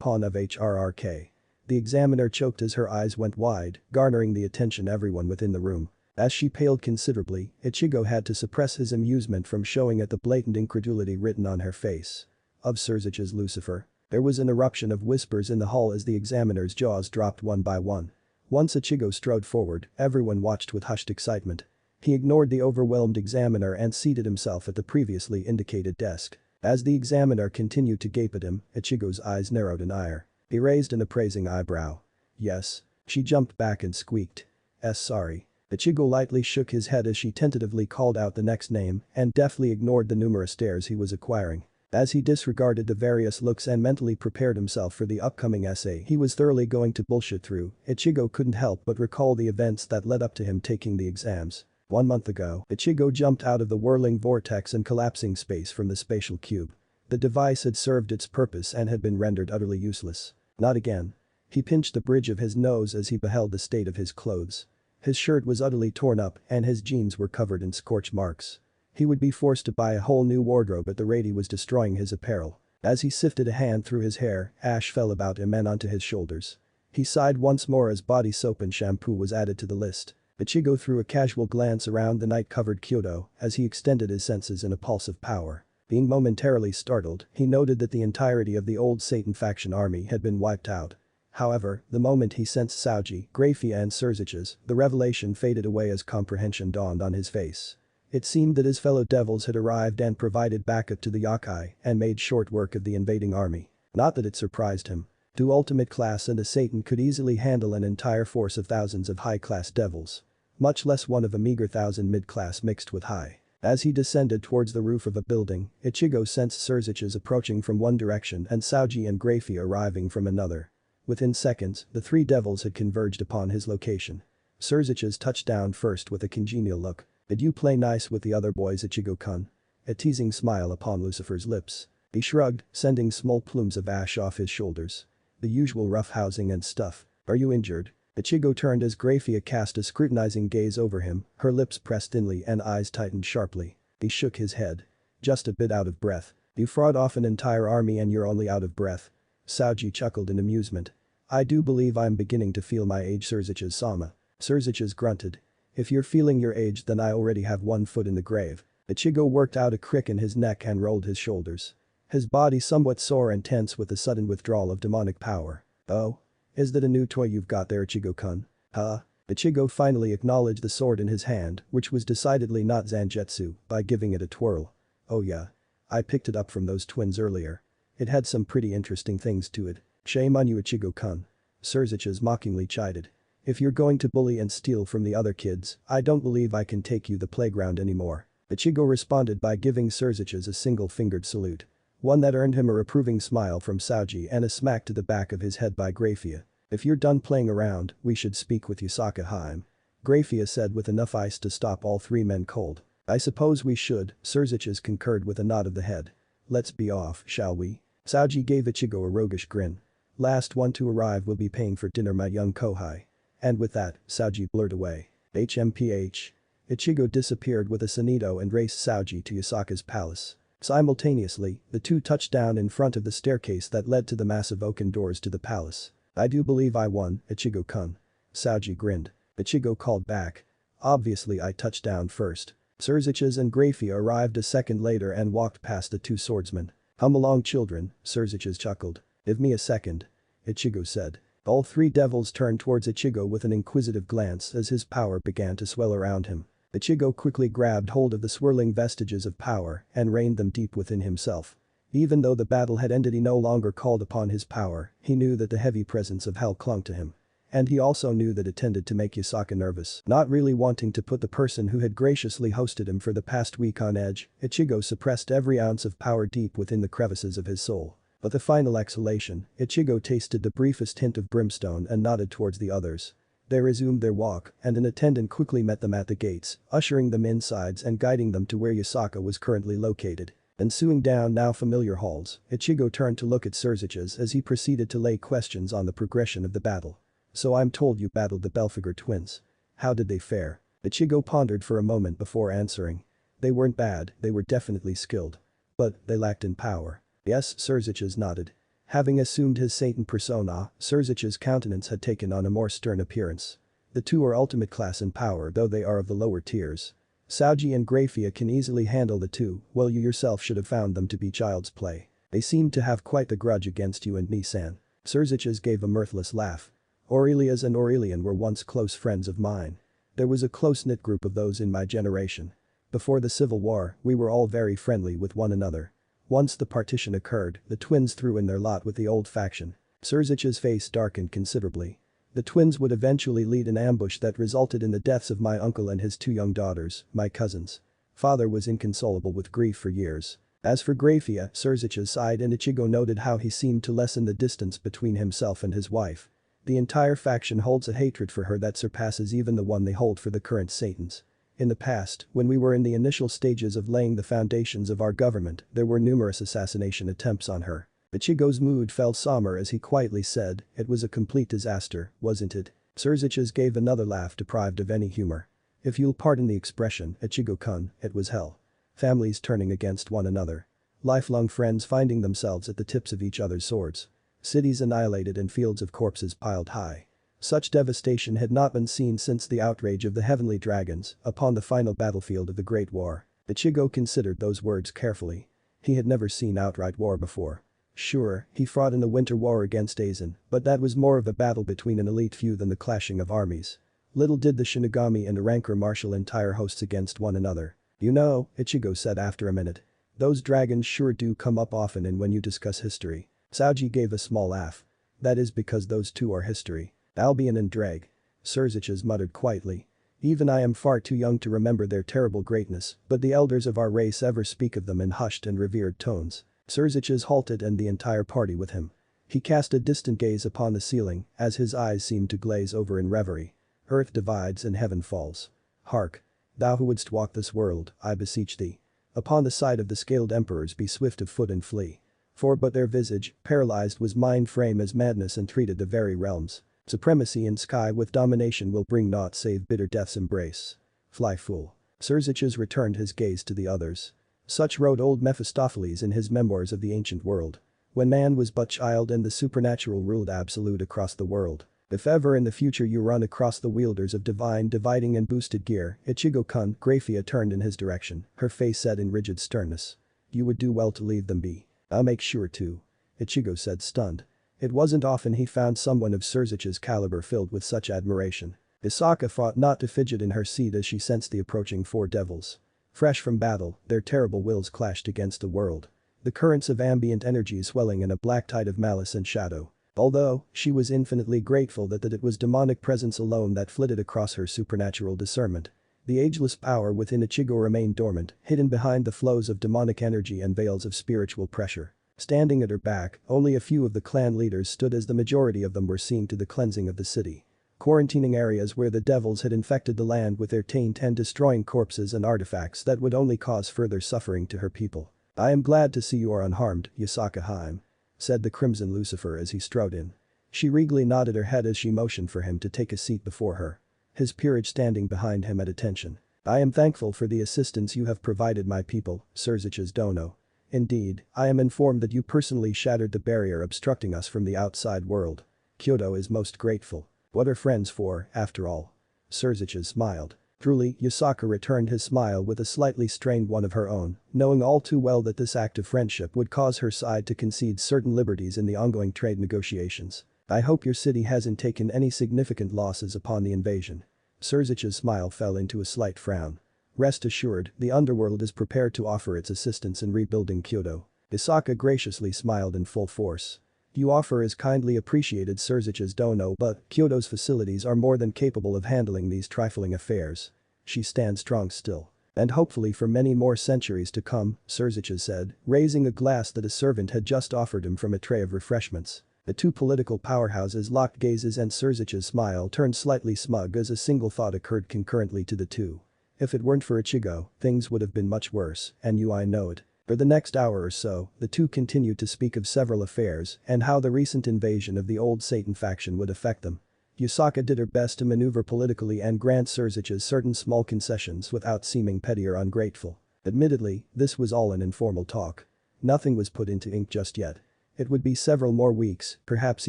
pawn of HRRK. The examiner choked as her eyes went wide, garnering the attention everyone within the room. As she paled considerably, Ichigo had to suppress his amusement from showing at the blatant incredulity written on her face. Of Surzicha's Lucifer. There was an eruption of whispers in the hall as the examiner's jaws dropped one by one. Once Ichigo strode forward, everyone watched with hushed excitement. He ignored the overwhelmed examiner and seated himself at the previously indicated desk. As the examiner continued to gape at him, Ichigo's eyes narrowed in ire. He raised an appraising eyebrow. "Yes." She jumped back and squeaked. Sorry." Ichigo lightly shook his head as she tentatively called out the next name and deftly ignored the numerous stares he was acquiring. As he disregarded the various looks and mentally prepared himself for the upcoming essay he was thoroughly going to bullshit through, Ichigo couldn't help but recall the events that led up to him taking the exams. 1 month ago, Ichigo jumped out of the whirling vortex and collapsing space from the spatial cube. The device had served its purpose and had been rendered utterly useless. Not again. He pinched the bridge of his nose as he beheld the state of his clothes. His shirt was utterly torn up and his jeans were covered in scorch marks. He would be forced to buy a whole new wardrobe at the rate he was destroying his apparel. As he sifted a hand through his hair, ash fell about him and onto his shoulders. He sighed once more as body soap and shampoo was added to the list. Ichigo threw a casual glance around the night-covered Kyoto as he extended his senses in a pulse of power. Being momentarily startled, he noted that the entirety of the old Satan faction army had been wiped out. However, the moment he sensed Sanji, Grafia and Surzicha's, the revelation faded away as comprehension dawned on his face. It seemed that his fellow devils had arrived and provided backup to the yokai and made short work of the invading army. Not that it surprised him. 2 ultimate class and a Satan could easily handle an entire force of thousands of high-class devils. Much less one of a meager 1,000 mid-class mixed with high. As he descended towards the roof of a building, Ichigo sensed Surzicha's approaching from one direction and Sanji and Grafia arriving from another. Within seconds, the 3 devils had converged upon his location. Surzicha's touched down first with a congenial look. "Did you play nice with the other boys, Ichigo-kun?" A teasing smile upon Lucifer's lips. He shrugged, sending small plumes of ash off his shoulders. "The usual roughhousing and stuff. Are you injured?" Ichigo turned as Grafia cast a scrutinizing gaze over him, her lips pressed thinly and eyes tightened sharply. He shook his head. "Just a bit out of breath. You fought off an entire army and you're only out of breath." Sanji chuckled in amusement. "I do believe I'm beginning to feel my age, Surzicha's-sama." Surzicha's grunted. "If you're feeling your age then I already have 1 foot in the grave." Ichigo worked out a crick in his neck and rolled his shoulders. His body somewhat sore and tense with the sudden withdrawal of demonic power. "Oh? Is that a new toy you've got there, Ichigo-kun?" "Huh?" Ichigo finally acknowledged the sword in his hand, which was decidedly not Zangetsu, by giving it a twirl. Oh yeah. I picked it up from those twins earlier. It had some pretty interesting things to it. Shame on you, Ichigo-kun. Surziches mockingly chided. If you're going to bully and steal from the other kids, I don't believe I can take you the playground anymore. Ichigo responded by giving Surziches a single-fingered salute. One that earned him a reproving smile from Sanji and a smack to the back of his head by Grafia. If you're done playing around, we should speak with Yusaka Haim. Grafia said with enough ice to stop all three men cold. I suppose we should, Surziches concurred with a nod of the head. Let's be off, shall we? Sanji gave Ichigo a roguish grin. Last one to arrive will be paying for dinner, my young kohai. And with that, Sanji blurred away. HMPH. Ichigo disappeared with a Sanito and raced Sanji to Yusaka's palace. Simultaneously, the two touched down in front of the staircase that led to the massive oaken doors to the palace. I do believe I won, Ichigo-kun. Sanji grinned. Ichigo called back. Obviously I touched down first. Surziches and Grafia arrived a second later and walked past the two swordsmen. Hum along, children, Surziches chuckled. Give me a second. Ichigo said. All three devils turned towards Ichigo with an inquisitive glance as his power began to swell around him. Ichigo quickly grabbed hold of the swirling vestiges of power and reined them deep within himself. Even though the battle had ended, he no longer called upon his power, he knew that the heavy presence of hell clung to him. And he also knew that it tended to make Yusaka nervous. Not really wanting to put the person who had graciously hosted him for the past week on edge, Ichigo suppressed every ounce of power deep within the crevices of his soul. But the final exhalation, Ichigo tasted the briefest hint of brimstone and nodded towards the others. They resumed their walk, and an attendant quickly met them at the gates, ushering them inside and guiding them to where Yusaka was currently located. Ensuing down now familiar halls, Ichigo turned to look at Surziches as he proceeded to lay questions on the progression of the battle. So I'm told you battled the Belphegor twins. How did they fare? Ichigo pondered for a moment before answering. They weren't bad, they were definitely skilled. But they lacked in power. Yes, Surziches nodded. Having assumed his Satan persona, Surzich's countenance had taken on a more stern appearance. The two are ultimate class in power, though they are of the lower tiers. Sanji and Grafia can easily handle the two, while you yourself should have found them to be child's play. They seem to have quite the grudge against you and Nisan. Surziches gave a mirthless laugh. Aurelias and Aurelian were once close friends of mine. There was a close-knit group of those in my generation. Before the Civil War, we were all very friendly with one another. Once the partition occurred, the twins threw in their lot with the old faction. Surzich's face darkened considerably. The twins would eventually lead an ambush that resulted in the deaths of my uncle and his two young daughters, my cousins. Father was inconsolable with grief for years. As for Grafia, Surziches sighed and Ichigo noted how he seemed to lessen the distance between himself and his wife. The entire faction holds a hatred for her that surpasses even the one they hold for the current Satans. In the past, when we were in the initial stages of laying the foundations of our government, there were numerous assassination attempts on her. Ichigo's mood fell somber as he quietly said, it was a complete disaster, wasn't it? Surziches gave another laugh deprived of any humor. If you'll pardon the expression, Ichigo-kun, it was hell. Families turning against one another. Lifelong friends finding themselves at the tips of each other's swords. Cities annihilated and fields of corpses piled high. Such devastation had not been seen since the outrage of the heavenly dragons upon the final battlefield of the Great War. Ichigo considered those words carefully. He had never seen outright war before. Sure, he fought in the Winter War against Aizen, but that was more of a battle between an elite few than the clashing of armies. Little did the Shinigami and Rancor marshal entire hosts against one another. You know, Ichigo said after a minute. Those dragons sure do come up often and when you discuss history. Sanji gave a small laugh. That is because those two are history. Albion and Drag. Surziches muttered quietly. Even I am far too young to remember their terrible greatness, but the elders of our race ever speak of them in hushed and revered tones. Surziches halted and the entire party with him. He cast a distant gaze upon the ceiling as his eyes seemed to glaze over in reverie. Earth divides and heaven falls. Hark. Thou who wouldst walk this world, I beseech thee. Upon the side of the scaled emperors be swift of foot and flee. For but their visage, paralyzed was mind frame as madness entreated the very realms. Supremacy in sky with domination will bring naught save bitter death's embrace. Fly fool. Surziches returned his gaze to the others. Such wrote old Mephistopheles in his memoirs of the ancient world. When man was but child and the supernatural ruled absolute across the world. If ever in the future you run across the wielders of divine dividing and boosted gear, Ichigo-kun, Grafia turned in his direction, her face set in rigid sternness. You would do well to leave them be. I'll make sure to. Ichigo said stunned. It wasn't often he found someone of Surzich's caliber filled with such admiration. Isaka fought not to fidget in her seat as she sensed the approaching four devils. Fresh from battle, their terrible wills clashed against the world. The currents of ambient energy swelling in a black tide of malice and shadow. Although, she was infinitely grateful that it was demonic presence alone that flitted across her supernatural discernment. The ageless power within Ichigo remained dormant, hidden behind the flows of demonic energy and veils of spiritual pressure. Standing at her back, only a few of the clan leaders stood as the majority of them were seen to the cleansing of the city. Quarantining areas where the devils had infected the land with their taint and destroying corpses and artifacts that would only cause further suffering to her people. "I am glad to see you are unharmed, Yasaka Haim," said the Crimson Lucifer as he strode in. She regally nodded her head as she motioned for him to take a seat before her. His peerage standing behind him at attention. "I am thankful for the assistance you have provided my people, Surzich's Dono. Indeed, I am informed that you personally shattered the barrier obstructing us from the outside world. Kyoto is most grateful. What are friends for, after all?" Surzicha smiled. Truly, Yasaka returned his smile with a slightly strained one of her own, knowing all too well that this act of friendship would cause her side to concede certain liberties in the ongoing trade negotiations. "I hope your city hasn't taken any significant losses upon the invasion." Surzicha's smile fell into a slight frown. "Rest assured, the underworld is prepared to offer its assistance in rebuilding Kyoto." Isaka graciously smiled in full force. "You offer is kindly appreciated, Surzicha's Dono, but Kyoto's facilities are more than capable of handling these trifling affairs. She stands strong still. And hopefully for many more centuries to come," Surzicha said, raising a glass that a servant had just offered him from a tray of refreshments. The two political powerhouses locked gazes and Surzicha's smile turned slightly smug as a single thought occurred concurrently to the two. If it weren't for Ichigo, things would have been much worse, and I know it. For the next hour or so, the two continued to speak of several affairs and how the recent invasion of the old Satan faction would affect them. Yasaka did her best to maneuver politically and grant Surzicha certain small concessions without seeming petty or ungrateful. Admittedly, this was all an informal talk. Nothing was put into ink just yet. It would be several more weeks, perhaps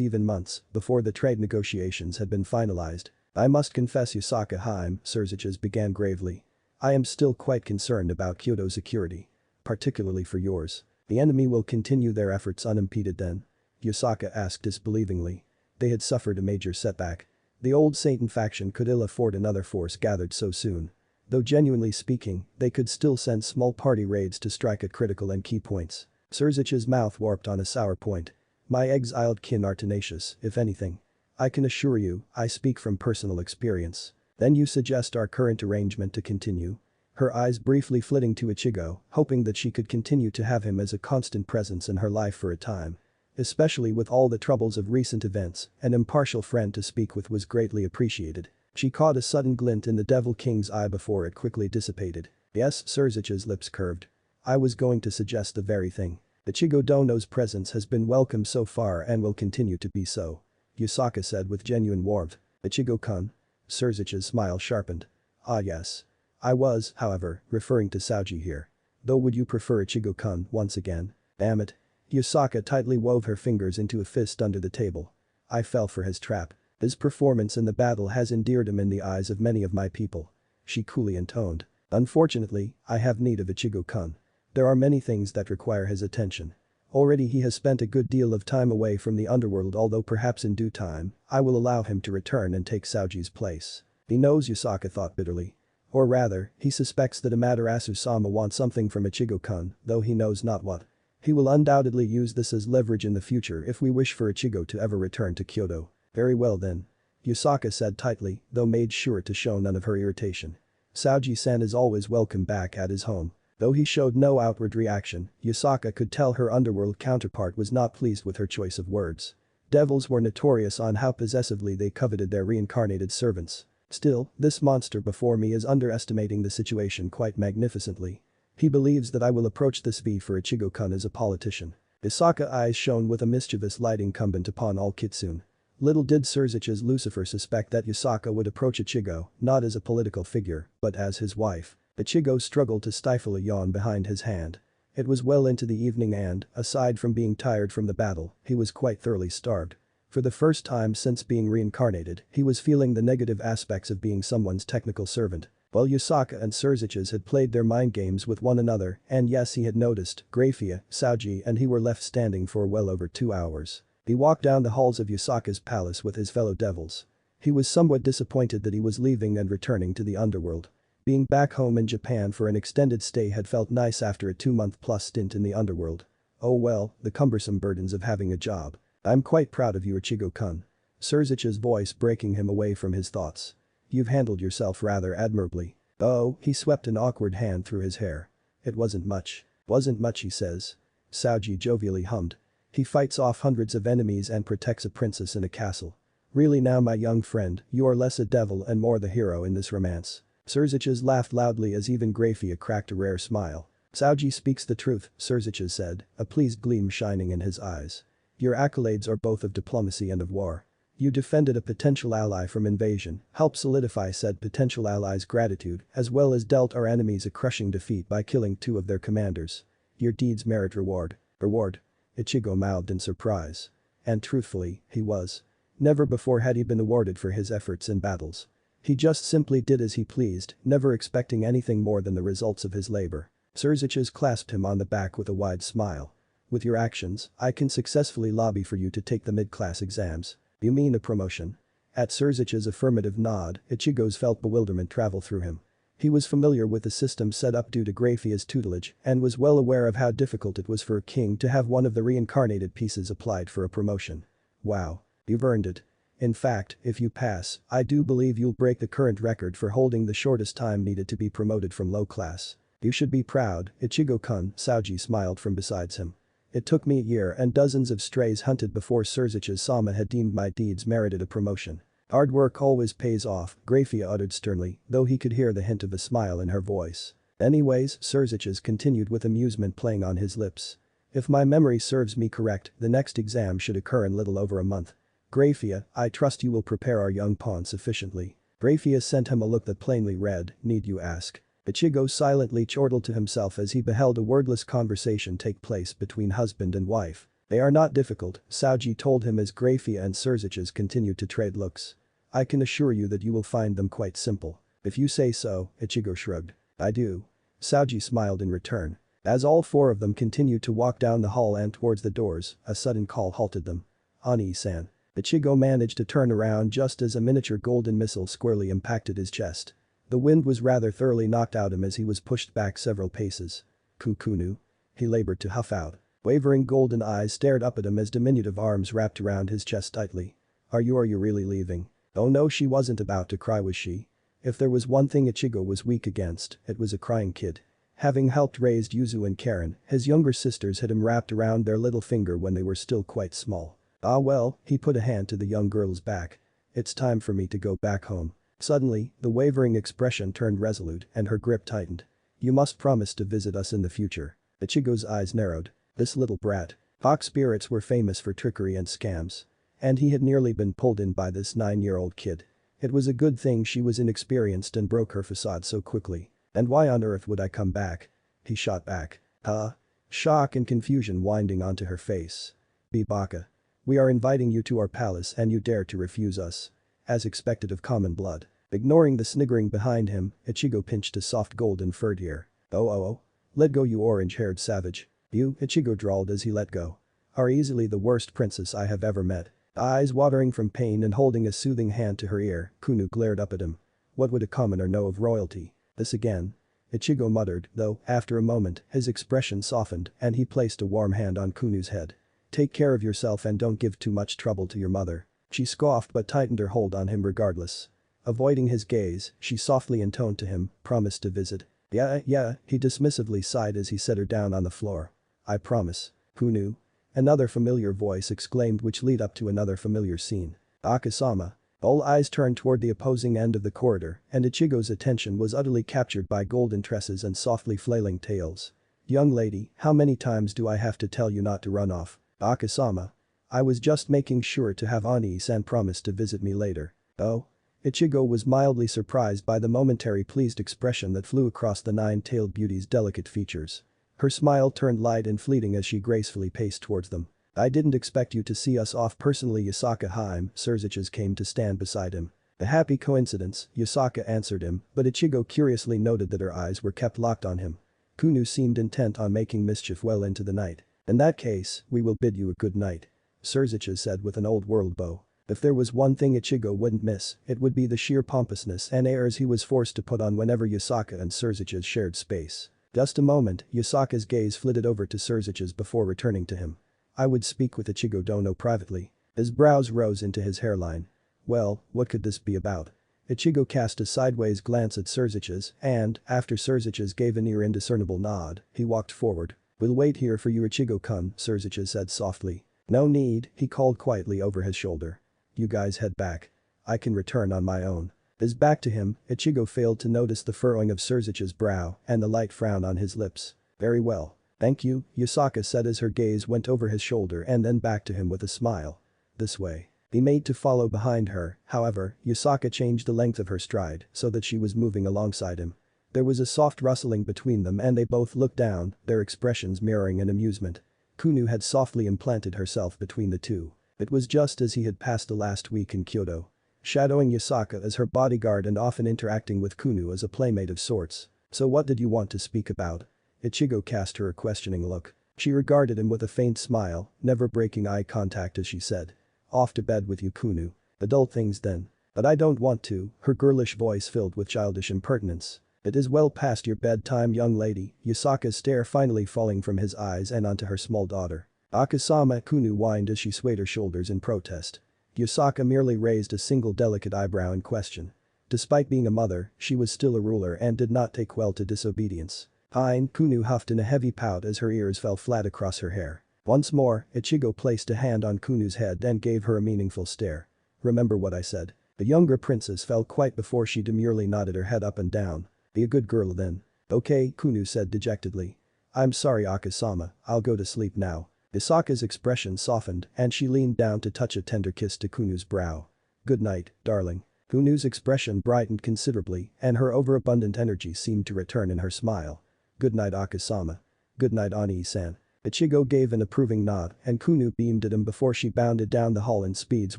even months, before the trade negotiations had been finalized. "I must confess, Yasaka Haim," Surzicha began gravely. "I am still quite concerned about Kyoto's security. Particularly for yours. The enemy will continue their efforts unimpeded then?" Yasaka asked disbelievingly. They had suffered a major setback. The old Satan faction could ill afford another force gathered so soon. Though genuinely speaking, they could still send small party raids to strike at critical and key points. Surzicha's mouth warped on a sour point. "My exiled kin are tenacious, if anything. I can assure you, I speak from personal experience." "Then you suggest our current arrangement to continue?" Her eyes briefly flitting to Ichigo, hoping that she could continue to have him as a constant presence in her life for a time. Especially with all the troubles of recent events, an impartial friend to speak with was greatly appreciated. She caught a sudden glint in the Devil King's eye before it quickly dissipated. "Yes," Surzicha's lips curved. "I was going to suggest the very thing. Ichigo Dono's presence has been welcome so far and will continue to be so," Yasaka said with genuine warmth. "Ichigo-kun?" Surzicha's smile sharpened. "Ah yes. I was, however, referring to Sanji here. Though would you prefer Ichigo-kun once again?" "Damn it." Yasaka tightly wove her fingers into a fist under the table. "I fell for his trap. His performance in the battle has endeared him in the eyes of many of my people." She coolly intoned. "Unfortunately, I have need of Ichigo-kun. There are many things that require his attention. Already he has spent a good deal of time away from the underworld, although perhaps in due time, I will allow him to return and take Sanji's place." He knows, Yasaka thought bitterly. Or rather, he suspects that Amaterasu-sama wants something from Ichigo-kun, though he knows not what. He will undoubtedly use this as leverage in the future if we wish for Ichigo to ever return to Kyoto. "Very well then." Yasaka said tightly, though made sure to show none of her irritation. "Sanji-san is always welcome back at his home." Though he showed no outward reaction, Yasaka could tell her underworld counterpart was not pleased with her choice of words. Devils were notorious on how possessively they coveted their reincarnated servants. "Still, this monster before me is underestimating the situation quite magnificently. He believes that I will approach this V for Ichigo-kun as a politician." Isaka's eyes shone with a mischievous light incumbent upon all kitsune. Little did Surzicha's Lucifer suspect that Yasaka would approach Ichigo, not as a political figure, but as his wife. Ichigo struggled to stifle a yawn behind his hand. It was well into the evening and, aside from being tired from the battle, he was quite thoroughly starved. For the first time since being reincarnated, he was feeling the negative aspects of being someone's technical servant. While Yasaka and Surzicha had played their mind games with one another, and yes, he had noticed, Grafia, Sanji and he were left standing for well over 2 hours. He walked down the halls of Yasaka's palace with his fellow devils. He was somewhat disappointed that he was leaving and returning to the underworld. Being back home in Japan for an extended stay had felt nice after a 2-month-plus stint in the underworld. Oh well, the cumbersome burdens of having a job. I'm quite proud of you, Ichigo-kun. Surzich's voice breaking him away from his thoughts. You've handled yourself rather admirably. Oh, he swept an awkward hand through his hair. It wasn't much. Wasn't much, he says. Sanji jovially hummed. He fights off hundreds of enemies and protects a princess in a castle. Really now, my young friend, you are less a devil and more the hero in this romance. Surzich's laughed loudly as even Grafia cracked a rare smile. Sanji speaks the truth, Surzich's said, a pleased gleam shining in his eyes. Your accolades are both of diplomacy and of war. You defended a potential ally from invasion, helped solidify said potential ally's gratitude, as well as dealt our enemies a crushing defeat by killing 2 of their commanders. Your deeds merit reward. Reward? Ichigo mouthed in surprise. And truthfully, he was. Never before had he been awarded for his efforts in battles. He just simply did as he pleased, never expecting anything more than the results of his labor. Surzich's clasped him on the back with a wide smile. With your actions, I can successfully lobby for you to take the mid-class exams. You mean a promotion? At Surzich's affirmative nod, Ichigo's felt bewilderment travel through him. He was familiar with the system set up due to Grafia's tutelage and was well aware of how difficult it was for a king to have one of the reincarnated pieces applied for a promotion. Wow. You've earned it. In fact, if you pass, I do believe you'll break the current record for holding the shortest time needed to be promoted from low class. You should be proud, Ichigo-kun, Sanji smiled from beside him. It took me a year and dozens of strays hunted before Surzich's Sama had deemed my deeds merited a promotion. Hard work always pays off, Grafia uttered sternly, though he could hear the hint of a smile in her voice. Anyways, Surzich's continued with amusement playing on his lips. If my memory serves me correct, the next exam should occur in little over a month. Grafia, I trust you will prepare our young pawn sufficiently. Grafia sent him a look that plainly read, need you ask? Ichigo silently chortled to himself as he beheld a wordless conversation take place between husband and wife. They are not difficult, Sanji told him as Grafia and Surzich's continued to trade looks. I can assure you that you will find them quite simple. If you say so, Ichigo shrugged. I do. Sanji smiled in return. As all 4 of them continued to walk down the hall and towards the doors, a sudden call halted them. Ani-san. Ichigo managed to turn around just as a miniature golden missile squarely impacted his chest. The wind was rather thoroughly knocked out him as he was pushed back several paces. Kukunu? He labored to huff out. Wavering golden eyes stared up at him as diminutive arms wrapped around his chest tightly. Are you really leaving? Oh no, she wasn't about to cry, was she? If there was one thing Ichigo was weak against, it was a crying kid. Having helped raise Yuzu and Karen, his younger sisters had him wrapped around their little finger when they were still quite small. Ah well, he put a hand to the young girl's back. It's time for me to go back home. Suddenly, the wavering expression turned resolute and her grip tightened. You must promise to visit us in the future. Ichigo's eyes narrowed. This little brat. Hawk spirits were famous for trickery and scams. And he had nearly been pulled in by this 9-year-old kid. It was a good thing she was inexperienced and broke her facade so quickly. And why on earth would I come back? He shot back. Huh? Shock and confusion winding onto her face. Bibaka. We are inviting you to our palace and you dare to refuse us. As expected of common blood. Ignoring the sniggering behind him, Ichigo pinched a soft golden furred ear. Oh. Let go, you orange-haired savage. You, Ichigo drawled as he let go. Are easily the worst princess I have ever met. Eyes watering from pain and holding a soothing hand to her ear, Kunu glared up at him. What would a commoner know of royalty? This again? Ichigo muttered, though, after a moment, his expression softened and he placed a warm hand on Kunu's head. Take care of yourself and don't give too much trouble to your mother. She scoffed but tightened her hold on him regardless. Avoiding his gaze, she softly intoned to him, promised to visit. Yeah, he dismissively sighed as he set her down on the floor. I promise. Kunu? Another familiar voice exclaimed, which led up to another familiar scene. Akasama. All eyes turned toward the opposing end of the corridor and Ichigo's attention was utterly captured by golden tresses and softly flailing tails. Young lady, how many times do I have to tell you not to run off? Akasama. I was just making sure to have Ani-san promise to visit me later. Oh? Ichigo was mildly surprised by the momentary pleased expression that flew across the 9-tailed beauty's delicate features. Her smile turned light and fleeting as she gracefully paced towards them. I didn't expect you to see us off personally, Yasaka Haim, Surzich's came to stand beside him. A happy coincidence, Yasaka answered him, but Ichigo curiously noted that her eyes were kept locked on him. Kunu seemed intent on making mischief well into the night. In that case, we will bid you a good night. Surzicha said with an old-world bow. If there was one thing Ichigo wouldn't miss, it would be the sheer pompousness and airs he was forced to put on whenever Yasaka and Surzuchus shared space. Just a moment, Yasaka's gaze flitted over to Surzuchus before returning to him. I would speak with Ichigo Dono privately. His brows rose into his hairline. Well, what could this be about? Ichigo cast a sideways glance at Surzuchus and, after Surzuchus gave a near indiscernible nod, he walked forward. We'll wait here for you Ichigo-kun, Surzuchus said softly. No need, he called quietly over his shoulder. You guys head back. I can return on my own. His back to him, Ichigo failed to notice the furrowing of Surzuchus' brow and the light frown on his lips. Very well. Thank you, Yasaka said as her gaze went over his shoulder and then back to him with a smile. This way. He made to follow behind her, however, Yasaka changed the length of her stride so that she was moving alongside him. There was a soft rustling between them and they both looked down, their expressions mirroring an amusement. Kunu had softly implanted herself between the two. It was just as he had passed the last week in Kyoto. Shadowing Yasaka as her bodyguard and often interacting with Kunu as a playmate of sorts. So what did you want to speak about? Ichigo cast her a questioning look. She regarded him with a faint smile, never breaking eye contact as she said. Off to bed with you Kunu. Adult things then. But I don't want to, her girlish voice filled with childish impertinence. It is well past your bedtime young lady, Yasaka's stare finally falling from his eyes and onto her small daughter. Akasama Kunu whined as she swayed her shoulders in protest. Yasaka merely raised a single delicate eyebrow in question. Despite being a mother, she was still a ruler and did not take well to disobedience. Hein, Kunu huffed in a heavy pout as her ears fell flat across her hair. Once more, Ichigo placed a hand on Kunu's head and gave her a meaningful stare. Remember what I said. The younger princess fell quite before she demurely nodded her head up and down. Be a good girl then. Okay, Kunu said dejectedly. I'm sorry Akasama, I'll go to sleep now. Isaka's expression softened and she leaned down to touch a tender kiss to Kunu's brow. Good night, darling. Kunu's expression brightened considerably and her overabundant energy seemed to return in her smile. Good night Akasama. Good night Ani-san. Ichigo gave an approving nod and Kunu beamed at him before she bounded down the hall in speeds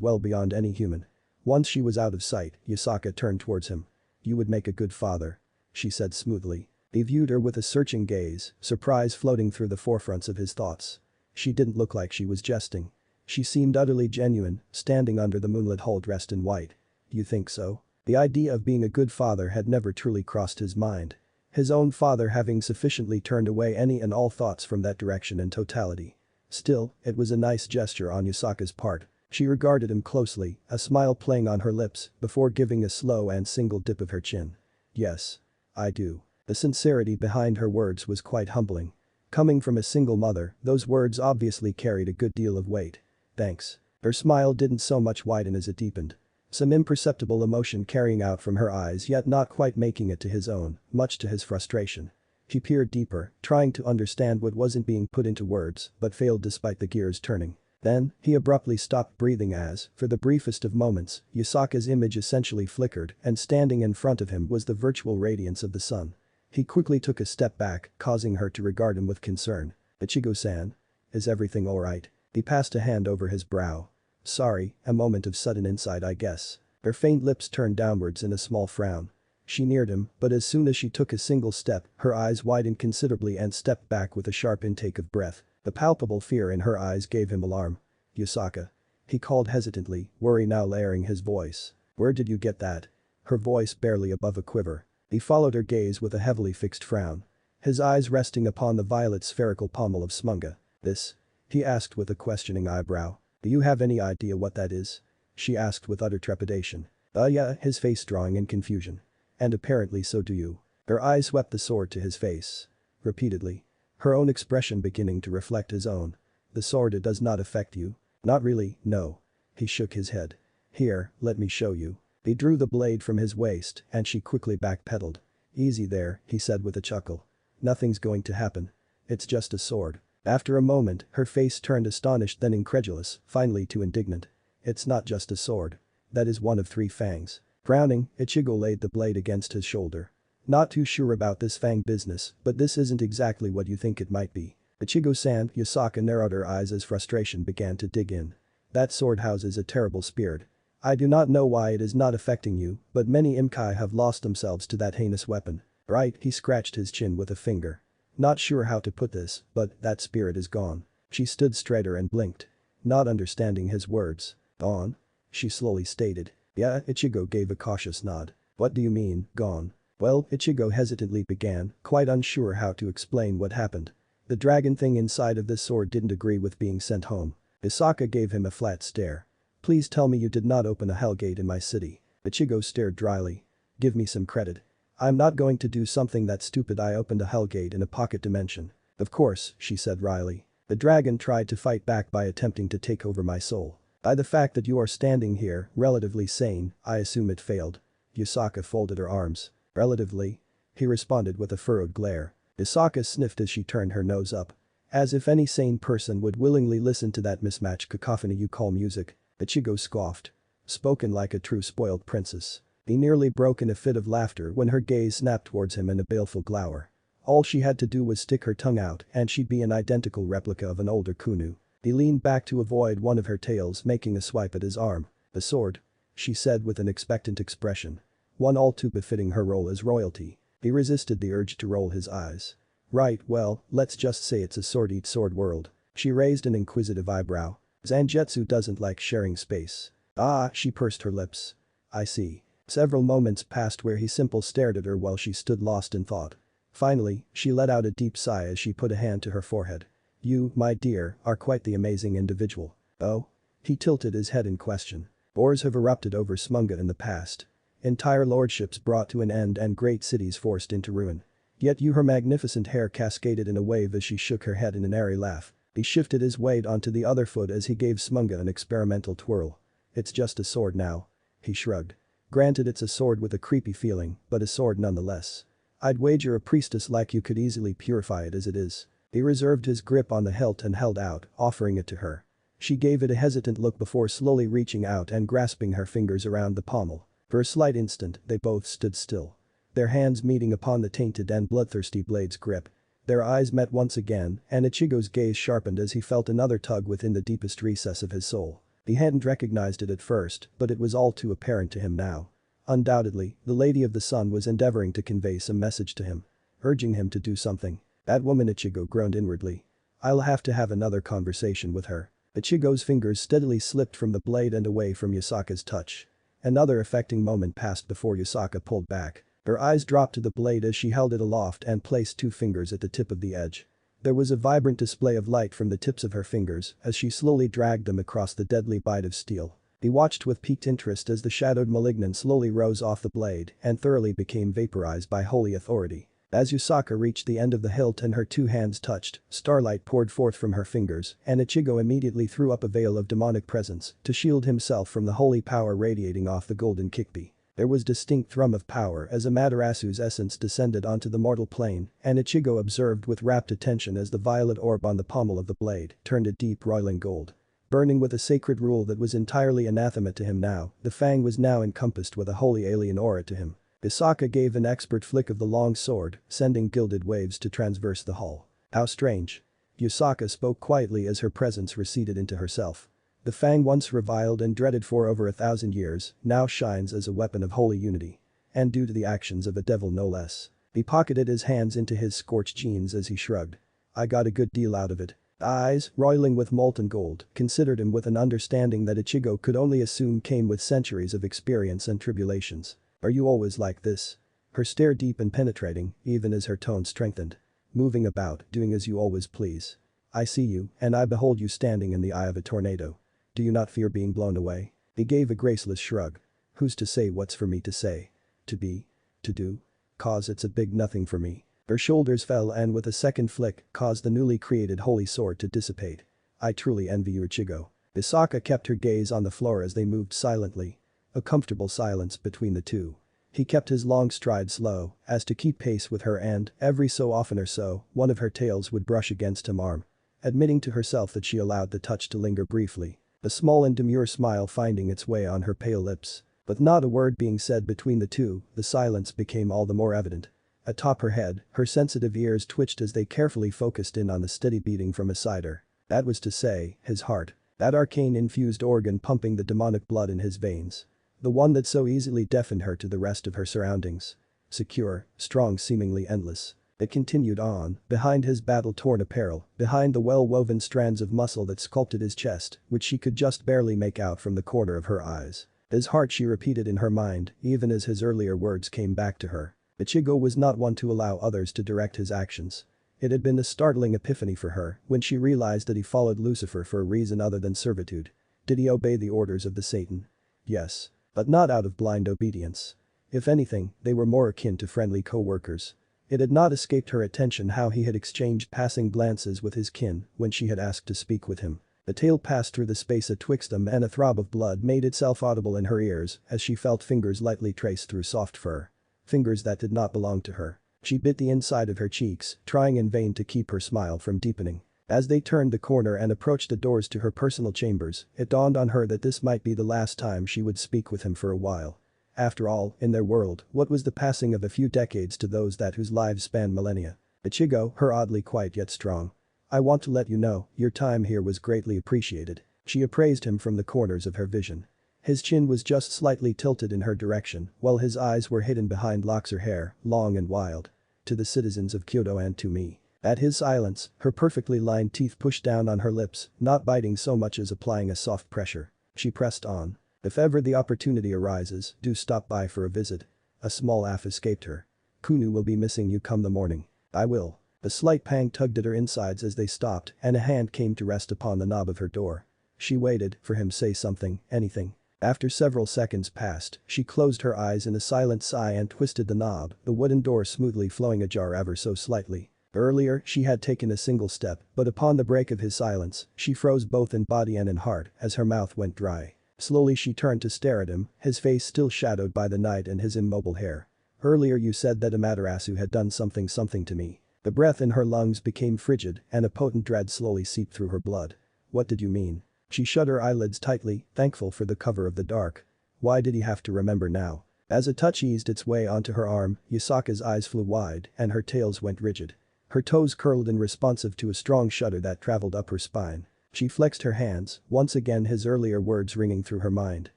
well beyond any human. Once she was out of sight, Yasaka turned towards him. You would make a good father. She said smoothly. He viewed her with a searching gaze, surprise floating through the forefronts of his thoughts. She didn't look like she was jesting. She seemed utterly genuine, standing under the moonlit hall dressed in white. You think so? The idea of being a good father had never truly crossed his mind. His own father having sufficiently turned away any and all thoughts from that direction in totality. Still, it was a nice gesture on Yasaka's part. She regarded him closely, a smile playing on her lips, before giving a slow and single dip of her chin. Yes. I do. The sincerity behind her words was quite humbling. Coming from a single mother, those words obviously carried a good deal of weight. Thanks. Her smile didn't so much widen as it deepened. Some imperceptible emotion carrying out from her eyes yet not quite making it to his own, much to his frustration. He peered deeper, trying to understand what wasn't being put into words, but failed despite the gears turning. Then, he abruptly stopped breathing as, for the briefest of moments, Yasaka's image essentially flickered and standing in front of him was the virtual radiance of the sun. He quickly took a step back, causing her to regard him with concern. Ichigo-san? Is everything alright? He passed a hand over his brow. Sorry, a moment of sudden insight I guess. Her faint lips turned downwards in a small frown. She neared him, but as soon as she took a single step, her eyes widened considerably and stepped back with a sharp intake of breath. The palpable fear in her eyes gave him alarm. Yasaka. He called hesitantly, worry now layering his voice. Where did you get that? Her voice barely above a quiver. He followed her gaze with a heavily fixed frown. His eyes resting upon the violet spherical pommel of Smunga. This? He asked with a questioning eyebrow. Do you have any idea what that is? She asked with utter trepidation. Yeah, his face drawing in confusion. And apparently so do you. Her eyes swept the sword to his face. Repeatedly. Her own expression beginning to reflect his own. The sword it does not affect you? Not really, no. He shook his head. Here, let me show you. He drew the blade from his waist and she quickly backpedaled. Easy there, he said with a chuckle. Nothing's going to happen. It's just a sword. After a moment, her face turned astonished then incredulous, finally to indignant. It's not just a sword. That is one of 3 fangs. Frowning, Ichigo laid the blade against his shoulder. Not too sure about this fang business, but this isn't exactly what you think it might be. Ichigo-san, Yasaka narrowed her eyes as frustration began to dig in. That sword houses a terrible spirit. I do not know why it is not affecting you, but many Imkai have lost themselves to that heinous weapon. Right, he scratched his chin with a finger. Not sure how to put this, but that spirit is gone. She stood straighter and blinked. Not understanding his words. Gone? she slowly stated. Yeah, Ichigo gave a cautious nod. What do you mean, gone? Well, Ichigo hesitantly began, quite unsure how to explain what happened. The dragon thing inside of this sword didn't agree with being sent home. Isaka gave him a flat stare. Please tell me you did not open a hellgate in my city. Ichigo stared dryly. Give me some credit. I'm not going to do something that stupid. I opened a hellgate in a pocket dimension. Of course, she said wryly. The dragon tried to fight back by attempting to take over my soul. By the fact that you are standing here, relatively sane, I assume it failed. Yusaka folded her arms. Relatively? He responded with a furrowed glare. Yusaka sniffed as she turned her nose up. As if any sane person would willingly listen to that mismatched cacophony you call music. Ichigo scoffed. Spoken like a true spoiled princess. He nearly broke in a fit of laughter when her gaze snapped towards him in a baleful glower. All she had to do was stick her tongue out and she'd be an identical replica of an older Kunu. He leaned back to avoid one of her tails making a swipe at his arm. The sword? She said with an expectant expression. One all too befitting her role as royalty. He resisted the urge to roll his eyes. Right, well, let's just say it's a sword-eat-sword world. She raised an inquisitive eyebrow. Zangetsu doesn't like sharing space. Ah, she pursed her lips. I see. Several moments passed where he simply stared at her while she stood lost in thought. Finally, she let out a deep sigh as she put a hand to her forehead. You, my dear, are quite the amazing individual. Oh? He tilted his head in question. Wars have erupted over Smunga in the past. Entire lordships brought to an end and great cities forced into ruin. Yet you, her magnificent hair cascaded in a wave as she shook her head in an airy laugh. He shifted his weight onto the other foot as he gave Smunga an experimental twirl. It's just a sword now. He shrugged. Granted it's a sword with a creepy feeling, but a sword nonetheless. I'd wager a priestess like you could easily purify it as it is. He reserved his grip on the hilt and held out, offering it to her. She gave it a hesitant look before slowly reaching out and grasping her fingers around the pommel. For a slight instant, they both stood still. Their hands meeting upon the tainted and bloodthirsty blade's grip. Their eyes met once again, and Ichigo's gaze sharpened as he felt another tug within the deepest recess of his soul. He hadn't recognized it at first, but it was all too apparent to him now. Undoubtedly, the Lady of the Sun was endeavoring to convey some message to him. Urging him to do something. That woman, Ichigo groaned inwardly. I'll have to have another conversation with her. Ichigo's fingers steadily slipped from the blade and away from Yusaka's touch. Another affecting moment passed before Yusaka pulled back. Her eyes dropped to the blade as she held it aloft and placed 2 fingers at the tip of the edge. There was a vibrant display of light from the tips of her fingers as she slowly dragged them across the deadly bite of steel. He watched with piqued interest as the shadowed malignant slowly rose off the blade and thoroughly became vaporized by holy authority. As Yusaka reached the end of the hilt and her 2 hands touched, starlight poured forth from her fingers and Ichigo immediately threw up a veil of demonic presence to shield himself from the holy power radiating off the golden kickbee. There was distinct thrum of power as Amaterasu's essence descended onto the mortal plane and Ichigo observed with rapt attention as the violet orb on the pommel of the blade turned a deep roiling gold. Burning with a sacred rule that was entirely anathema to him now, the fang was now encompassed with a holy alien aura to him. Isaka gave an expert flick of the long sword, sending gilded waves to transverse the hull. How strange. Yusaka spoke quietly as her presence receded into herself. The fang once reviled and dreaded for over 1,000 years, now shines as a weapon of holy unity. And due to the actions of a devil no less. He pocketed his hands into his scorched jeans as he shrugged. I got a good deal out of it. Eyes, roiling with molten gold, considered him with an understanding that Ichigo could only assume came with centuries of experience and tribulations. Are you always like this? Her stare deep and penetrating, even as her tone strengthened. Moving about, doing as you always please. I see you, and I behold you standing in the eye of a tornado. Do you not fear being blown away? He gave a graceless shrug. Who's to say what's for me to say? To be? To do? Cause it's a big nothing for me. Her shoulders fell and with a second flick caused the newly created holy sword to dissipate. I truly envy you, Ichigo. Isaka kept her gaze on the floor as they moved silently. A comfortable silence between the two. He kept his long stride slow as to keep pace with her and, every so often or so, one of her tails would brush against his arm. Admitting to herself that she allowed the touch to linger briefly. A small and demure smile finding its way on her pale lips. But not a word being said between the two, the silence became all the more evident. Atop her head, her sensitive ears twitched as they carefully focused in on the steady beating from beside her. That was to say, his heart. That arcane-infused organ pumping the demonic blood in his veins. The one that so easily deafened her to the rest of her surroundings. Secure, strong, seemingly endless. It continued on, behind his battle-torn apparel, behind the well-woven strands of muscle that sculpted his chest, which she could just barely make out from the corner of her eyes. His heart, she repeated in her mind, even as his earlier words came back to her. Ichigo was not one to allow others to direct his actions. It had been a startling epiphany for her when she realized that he followed Lucifer for a reason other than servitude. Did he obey the orders of the Satan? Yes. But not out of blind obedience. If anything, they were more akin to friendly co-workers. It had not escaped her attention how he had exchanged passing glances with his kin when she had asked to speak with him. A tale passed through the space atwixt them and a throb of blood made itself audible in her ears as she felt fingers lightly traced through soft fur. Fingers that did not belong to her. She bit the inside of her cheeks, trying in vain to keep her smile from deepening. As they turned the corner and approached the doors to her personal chambers, it dawned on her that this might be the last time she would speak with him for a while. After all, in their world, what was the passing of a few decades to those that whose lives spanned millennia? Ichigo, her oddly quiet yet strong. I want to let you know, your time here was greatly appreciated. She appraised him from the corners of her vision. His chin was just slightly tilted in her direction, while his eyes were hidden behind locks of hair, long and wild. To the citizens of Kyoto and to me. At his silence, her perfectly lined teeth pushed down on her lips, not biting so much as applying a soft pressure. She pressed on. If ever the opportunity arises, do stop by for a visit. A small laugh escaped her. Kunu will be missing you come the morning. I will. A slight pang tugged at her insides as they stopped and a hand came to rest upon the knob of her door. She waited for him to say something, anything. After several seconds passed, she closed her eyes in a silent sigh and twisted the knob, the wooden door smoothly flowing ajar ever so slightly. Earlier, she had taken a single step, but upon the break of his silence, she froze both in body and in heart as her mouth went dry. Slowly she turned to stare at him, his face still shadowed by the night and his immobile hair. Earlier you said that Amaterasu had done something to me. The breath in her lungs became frigid and a potent dread slowly seeped through her blood. What did you mean? She shut her eyelids tightly, thankful for the cover of the dark. Why did he have to remember now? As a touch eased its way onto her arm, Yasaka's eyes flew wide and her tails went rigid. Her toes curled in responsive to a strong shudder that traveled up her spine. She flexed her hands, once again his earlier words ringing through her mind.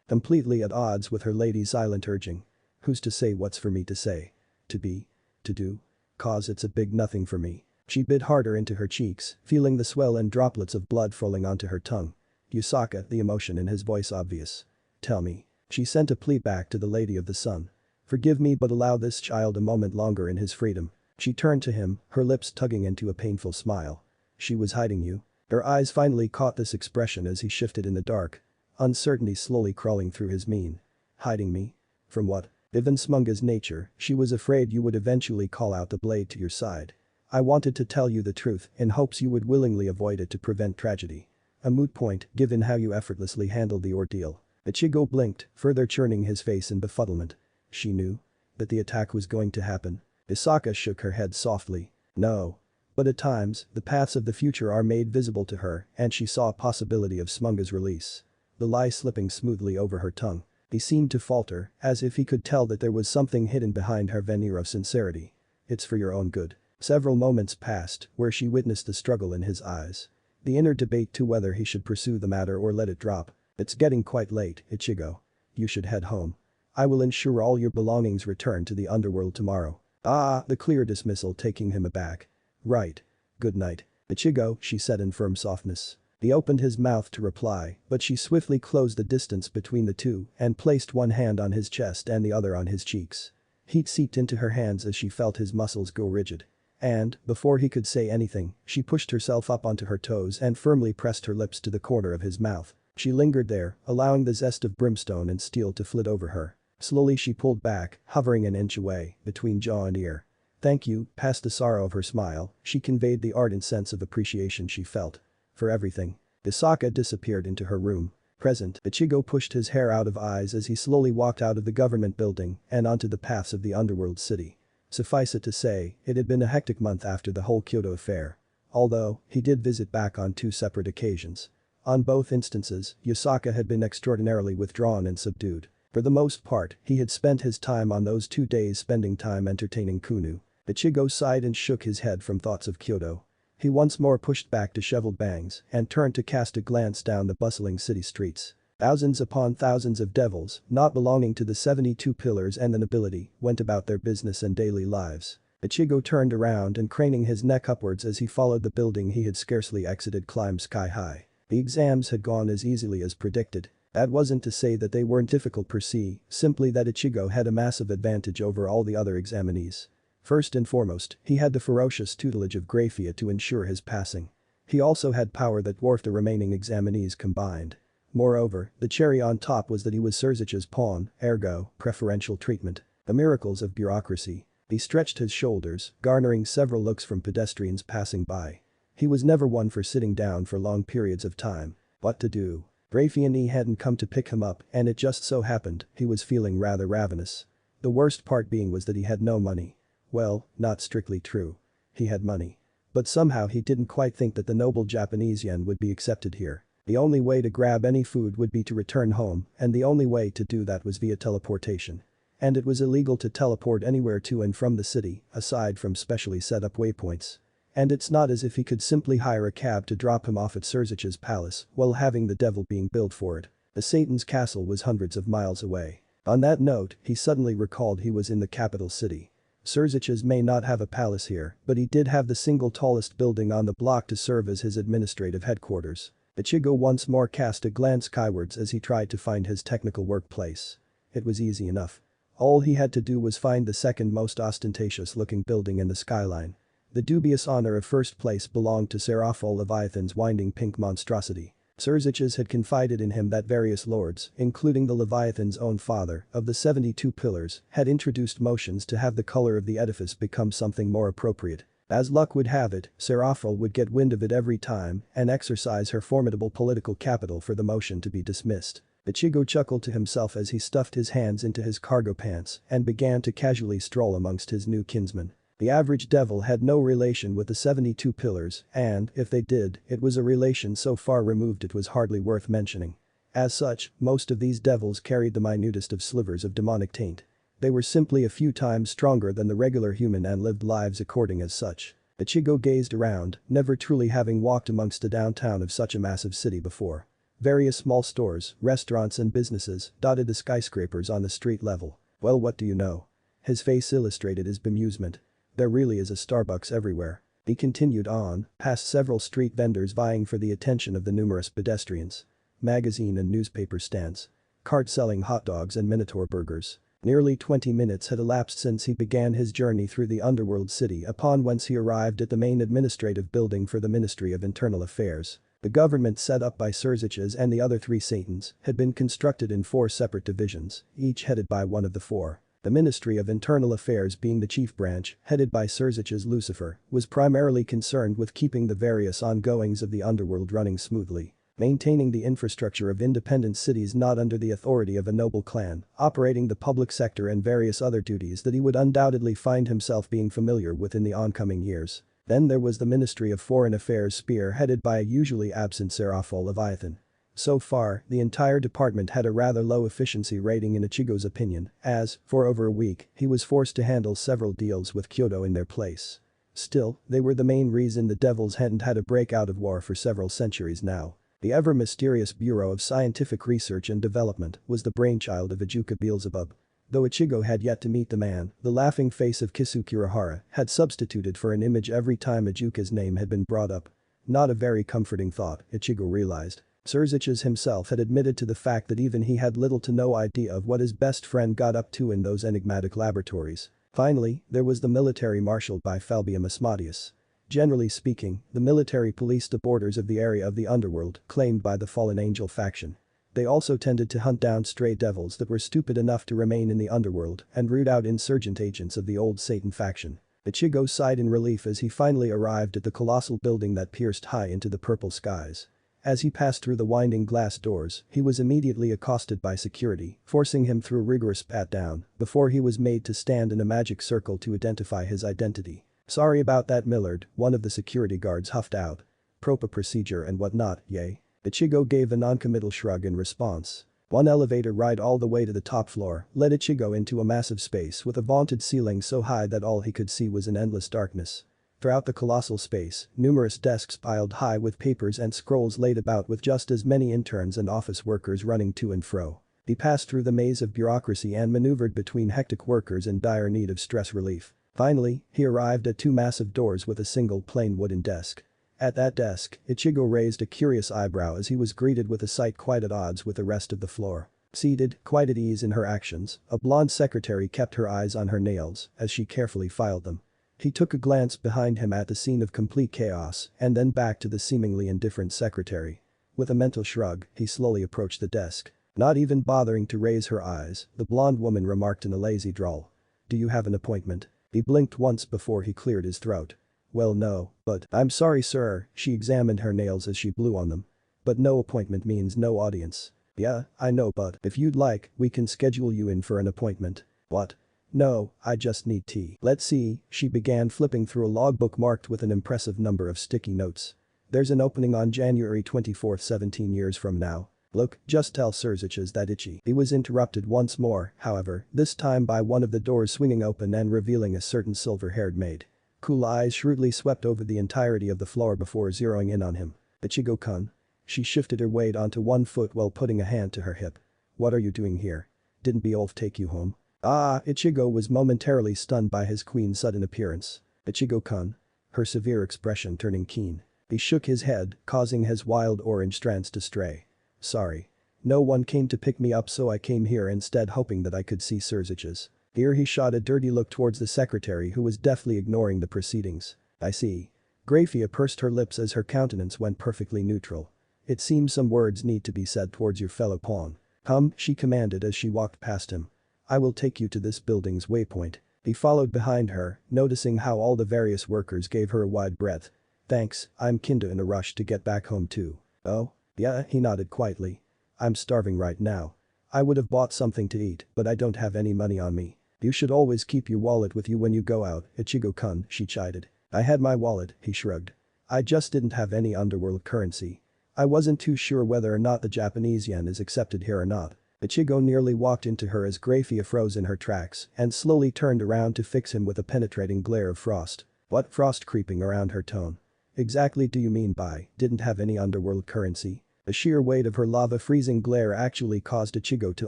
Completely at odds with her lady's silent urging. Who's to say what's for me to say? To be? To do? Cause it's a big nothing for me. She bit harder into her cheeks, feeling the swell and droplets of blood falling onto her tongue. Yasaka, the emotion in his voice obvious. Tell me. She sent a plea back to the Lady of the Sun. Forgive me but allow this child a moment longer in his freedom. She turned to him, her lips tugging into a painful smile. She was hiding you. Her eyes finally caught this expression as he shifted in the dark. Uncertainty slowly crawling through his mien. Hiding me? From what? Given Smunga's nature, she was afraid you would eventually call out the blade to your side. I wanted to tell you the truth in hopes you would willingly avoid it to prevent tragedy. A moot point given how you effortlessly handled the ordeal. Ichigo blinked, further churning his face in befuddlement. She knew that the attack was going to happen. Isaka shook her head softly. No. But at times, the paths of the future are made visible to her and she saw a possibility of Smunga's release. The lie slipping smoothly over her tongue. He seemed to falter, as if he could tell that there was something hidden behind her veneer of sincerity. It's for your own good. Several moments passed where she witnessed the struggle in his eyes. The inner debate to whether he should pursue the matter or let it drop. It's getting quite late, Ichigo. You should head home. I will ensure all your belongings return to the underworld tomorrow. Ah, the clear dismissal taking him aback. Right. Good night. Ichigo, she said in firm softness. He opened his mouth to reply, but she swiftly closed the distance between the two and placed one hand on his chest and the other on his cheeks. Heat seeped into her hands as she felt his muscles go rigid. And, before he could say anything, she pushed herself up onto her toes and firmly pressed her lips to the corner of his mouth. She lingered there, allowing the zest of brimstone and steel to flit over her. Slowly she pulled back, hovering an inch away, between jaw and ear. Thank you, past the sorrow of her smile, she conveyed the ardent sense of appreciation she felt. For everything. Isaka disappeared into her room. Present, Ichigo pushed his hair out of eyes as he slowly walked out of the government building and onto the paths of the underworld city. Suffice it to say, it had been a hectic month after the whole Kyoto affair. Although, he did visit back on 2 separate occasions. On both instances, Yasaka had been extraordinarily withdrawn and subdued. For the most part, he had spent his time on those 2 days spending time entertaining Kunu. Ichigo sighed and shook his head from thoughts of Kyoto. He once more pushed back disheveled bangs and turned to cast a glance down the bustling city streets. Thousands upon thousands of devils, not belonging to the 72 pillars and the nobility, went about their business and daily lives. Ichigo turned around and craning his neck upwards as he followed the building he had scarcely exited climbed sky high. The exams had gone as easily as predicted. That wasn't to say that they weren't difficult per se, simply that Ichigo had a massive advantage over all the other examinees. First and foremost, he had the ferocious tutelage of Graphia to ensure his passing. He also had power that dwarfed the remaining examinees combined. Moreover, the cherry on top was that he was Surzich's pawn, ergo, preferential treatment. The miracles of bureaucracy. He stretched his shoulders, garnering several looks from pedestrians passing by. He was never one for sitting down for long periods of time. What to do? Graphia hadn't come to pick him up and it just so happened he was feeling rather ravenous. The worst part being was that he had no money. Well, not strictly true. He had money. But somehow he didn't quite think that the noble Japanese yen would be accepted here. The only way to grab any food would be to return home, and the only way to do that was via teleportation. And it was illegal to teleport anywhere to and from the city, aside from specially set up waypoints. And it's not as if he could simply hire a cab to drop him off at Surzich's palace while having the devil being billed for it. The Satan's castle was hundreds of miles away. On that note, he suddenly recalled he was in the capital city. Surzich's may not have a palace here, but he did have the single tallest building on the block to serve as his administrative headquarters. Ichigo once more cast a glance skywards as he tried to find his technical workplace. It was easy enough. All he had to do was find the second most ostentatious-looking building in the skyline. The dubious honor of first place belonged to Seraphol Leviathan's winding pink monstrosity. Surzich's had confided in him that various lords, including the Leviathan's own father, of the 72 pillars, had introduced motions to have the color of the edifice become something more appropriate. As luck would have it, Seraphol would get wind of it every time and exercise her formidable political capital for the motion to be dismissed. Ichigo chuckled to himself as he stuffed his hands into his cargo pants and began to casually stroll amongst his new kinsmen. The average devil had no relation with the 72 pillars and, if they did, it was a relation so far removed it was hardly worth mentioning. As such, most of these devils carried the minutest of slivers of demonic taint. They were simply a few times stronger than the regular human and lived lives according as such. Ichigo gazed around, never truly having walked amongst the downtown of such a massive city before. Various small stores, restaurants and businesses dotted the skyscrapers on the street level. Well, what do you know? His face illustrated his bemusement. There really is a Starbucks everywhere. He continued on, past several street vendors vying for the attention of the numerous pedestrians. Magazine and newspaper stands. Cart selling hot dogs and Minotaur burgers. Nearly 20 minutes had elapsed since he began his journey through the underworld city upon whence he arrived at the main administrative building for the Ministry of Internal Affairs. The government set up by Surzich's and the other 3 Satans had been constructed in 4 separate divisions, each headed by one of the 4. The Ministry of Internal Affairs, being the chief branch, headed by Surzich's Lucifer, was primarily concerned with keeping the various ongoings of the underworld running smoothly, maintaining the infrastructure of independent cities not under the authority of a noble clan, operating the public sector and various other duties that he would undoubtedly find himself being familiar with in the oncoming years. Then there was the Ministry of Foreign Affairs spearheaded by a usually absent Seraphol Leviathan. So far, the entire department had a rather low efficiency rating in Ichigo's opinion, as, for over a week, he was forced to handle several deals with Kyoto in their place. Still, they were the main reason the devils hadn't had a breakout of war for several centuries now. The ever-mysterious Bureau of Scientific Research and Development was the brainchild of Ijuka Beelzebub. Though Ichigo had yet to meet the man, the laughing face of Kisukirahara had substituted for an image every time Ijuka's name had been brought up. Not a very comforting thought, Ichigo realized. Surzich's himself had admitted to the fact that even he had little to no idea of what his best friend got up to in those enigmatic laboratories. Finally, there was the military marshaled by Falbium Asmodeus. Generally speaking, the military policed the borders of the area of the underworld claimed by the Fallen Angel faction. They also tended to hunt down stray devils that were stupid enough to remain in the underworld and root out insurgent agents of the old Satan faction. Ichigo sighed in relief as he finally arrived at the colossal building that pierced high into the purple skies. As he passed through the winding glass doors, he was immediately accosted by security, forcing him through a rigorous pat-down before he was made to stand in a magic circle to identify his identity. "Sorry about that, Millard," one of the security guards huffed out. "Proper procedure and whatnot, yay?" Ichigo gave a non-committal shrug in response. One elevator ride all the way to the top floor led Ichigo into a massive space with a vaulted ceiling so high that all he could see was an endless darkness. Throughout the colossal space, numerous desks piled high with papers and scrolls laid about with just as many interns and office workers running to and fro. He passed through the maze of bureaucracy and maneuvered between hectic workers in dire need of stress relief. Finally, he arrived at two massive doors with a single plain wooden desk. At that desk, Ichigo raised a curious eyebrow as he was greeted with a sight quite at odds with the rest of the floor. Seated, quite at ease in her actions, a blonde secretary kept her eyes on her nails as she carefully filed them. He took a glance behind him at the scene of complete chaos and then back to the seemingly indifferent secretary. With a mental shrug, he slowly approached the desk. Not even bothering to raise her eyes, the blonde woman remarked in a lazy drawl. "Do you have an appointment?" He blinked once before he cleared his throat. "Well no, but I'm sorry sir," she examined her nails as she blew on them. "But no appointment means no audience." "Yeah, I know but if you'd like, we can schedule you in for an appointment." "What?" "No, I just need tea." "Let's see," she began flipping through a logbook marked with an impressive number of sticky notes. "There's an opening on January 24th 17 years from now. Look, just tell Surziches that Ichi." He was interrupted once more, however, this time by one of the doors swinging open and revealing a certain silver-haired maid. Cool eyes shrewdly swept over the entirety of the floor before zeroing in on him. "Ichigo-kun." She shifted her weight onto one foot while putting a hand to her hip. "What are you doing here? Didn't Beowulf take you home?" Ah, Ichigo was momentarily stunned by his queen's sudden appearance. "Ichigo-kun." Her severe expression turning keen. He shook his head, causing his wild orange strands to stray. "Sorry. No one came to pick me up so I came here instead hoping that I could see Surziches." Here he shot a dirty look towards the secretary who was deftly ignoring the proceedings. "I see." Graphia pursed her lips as her countenance went perfectly neutral. "It seems some words need to be said towards your fellow pawn." "Come," she commanded as she walked past him. "I will take you to this building's waypoint." He followed behind her, noticing how all the various workers gave her a wide breath. "Thanks, I'm kinda in a rush to get back home too." "Oh? Yeah," he nodded quietly. "I'm starving right now. I would have bought something to eat, but I don't have any money on me." "You should always keep your wallet with you when you go out, Ichigo-kun," she chided. "I had my wallet," he shrugged. "I just didn't have any underworld currency. I wasn't too sure whether or not the Japanese yen is accepted here or not." Ichigo nearly walked into her as Graphia froze in her tracks and slowly turned around to fix him with a penetrating glare of frost. What? Frost creeping around her tone. "Exactly do you mean by didn't have any underworld currency?" The sheer weight of her lava-freezing glare actually caused Ichigo to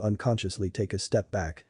unconsciously take a step back.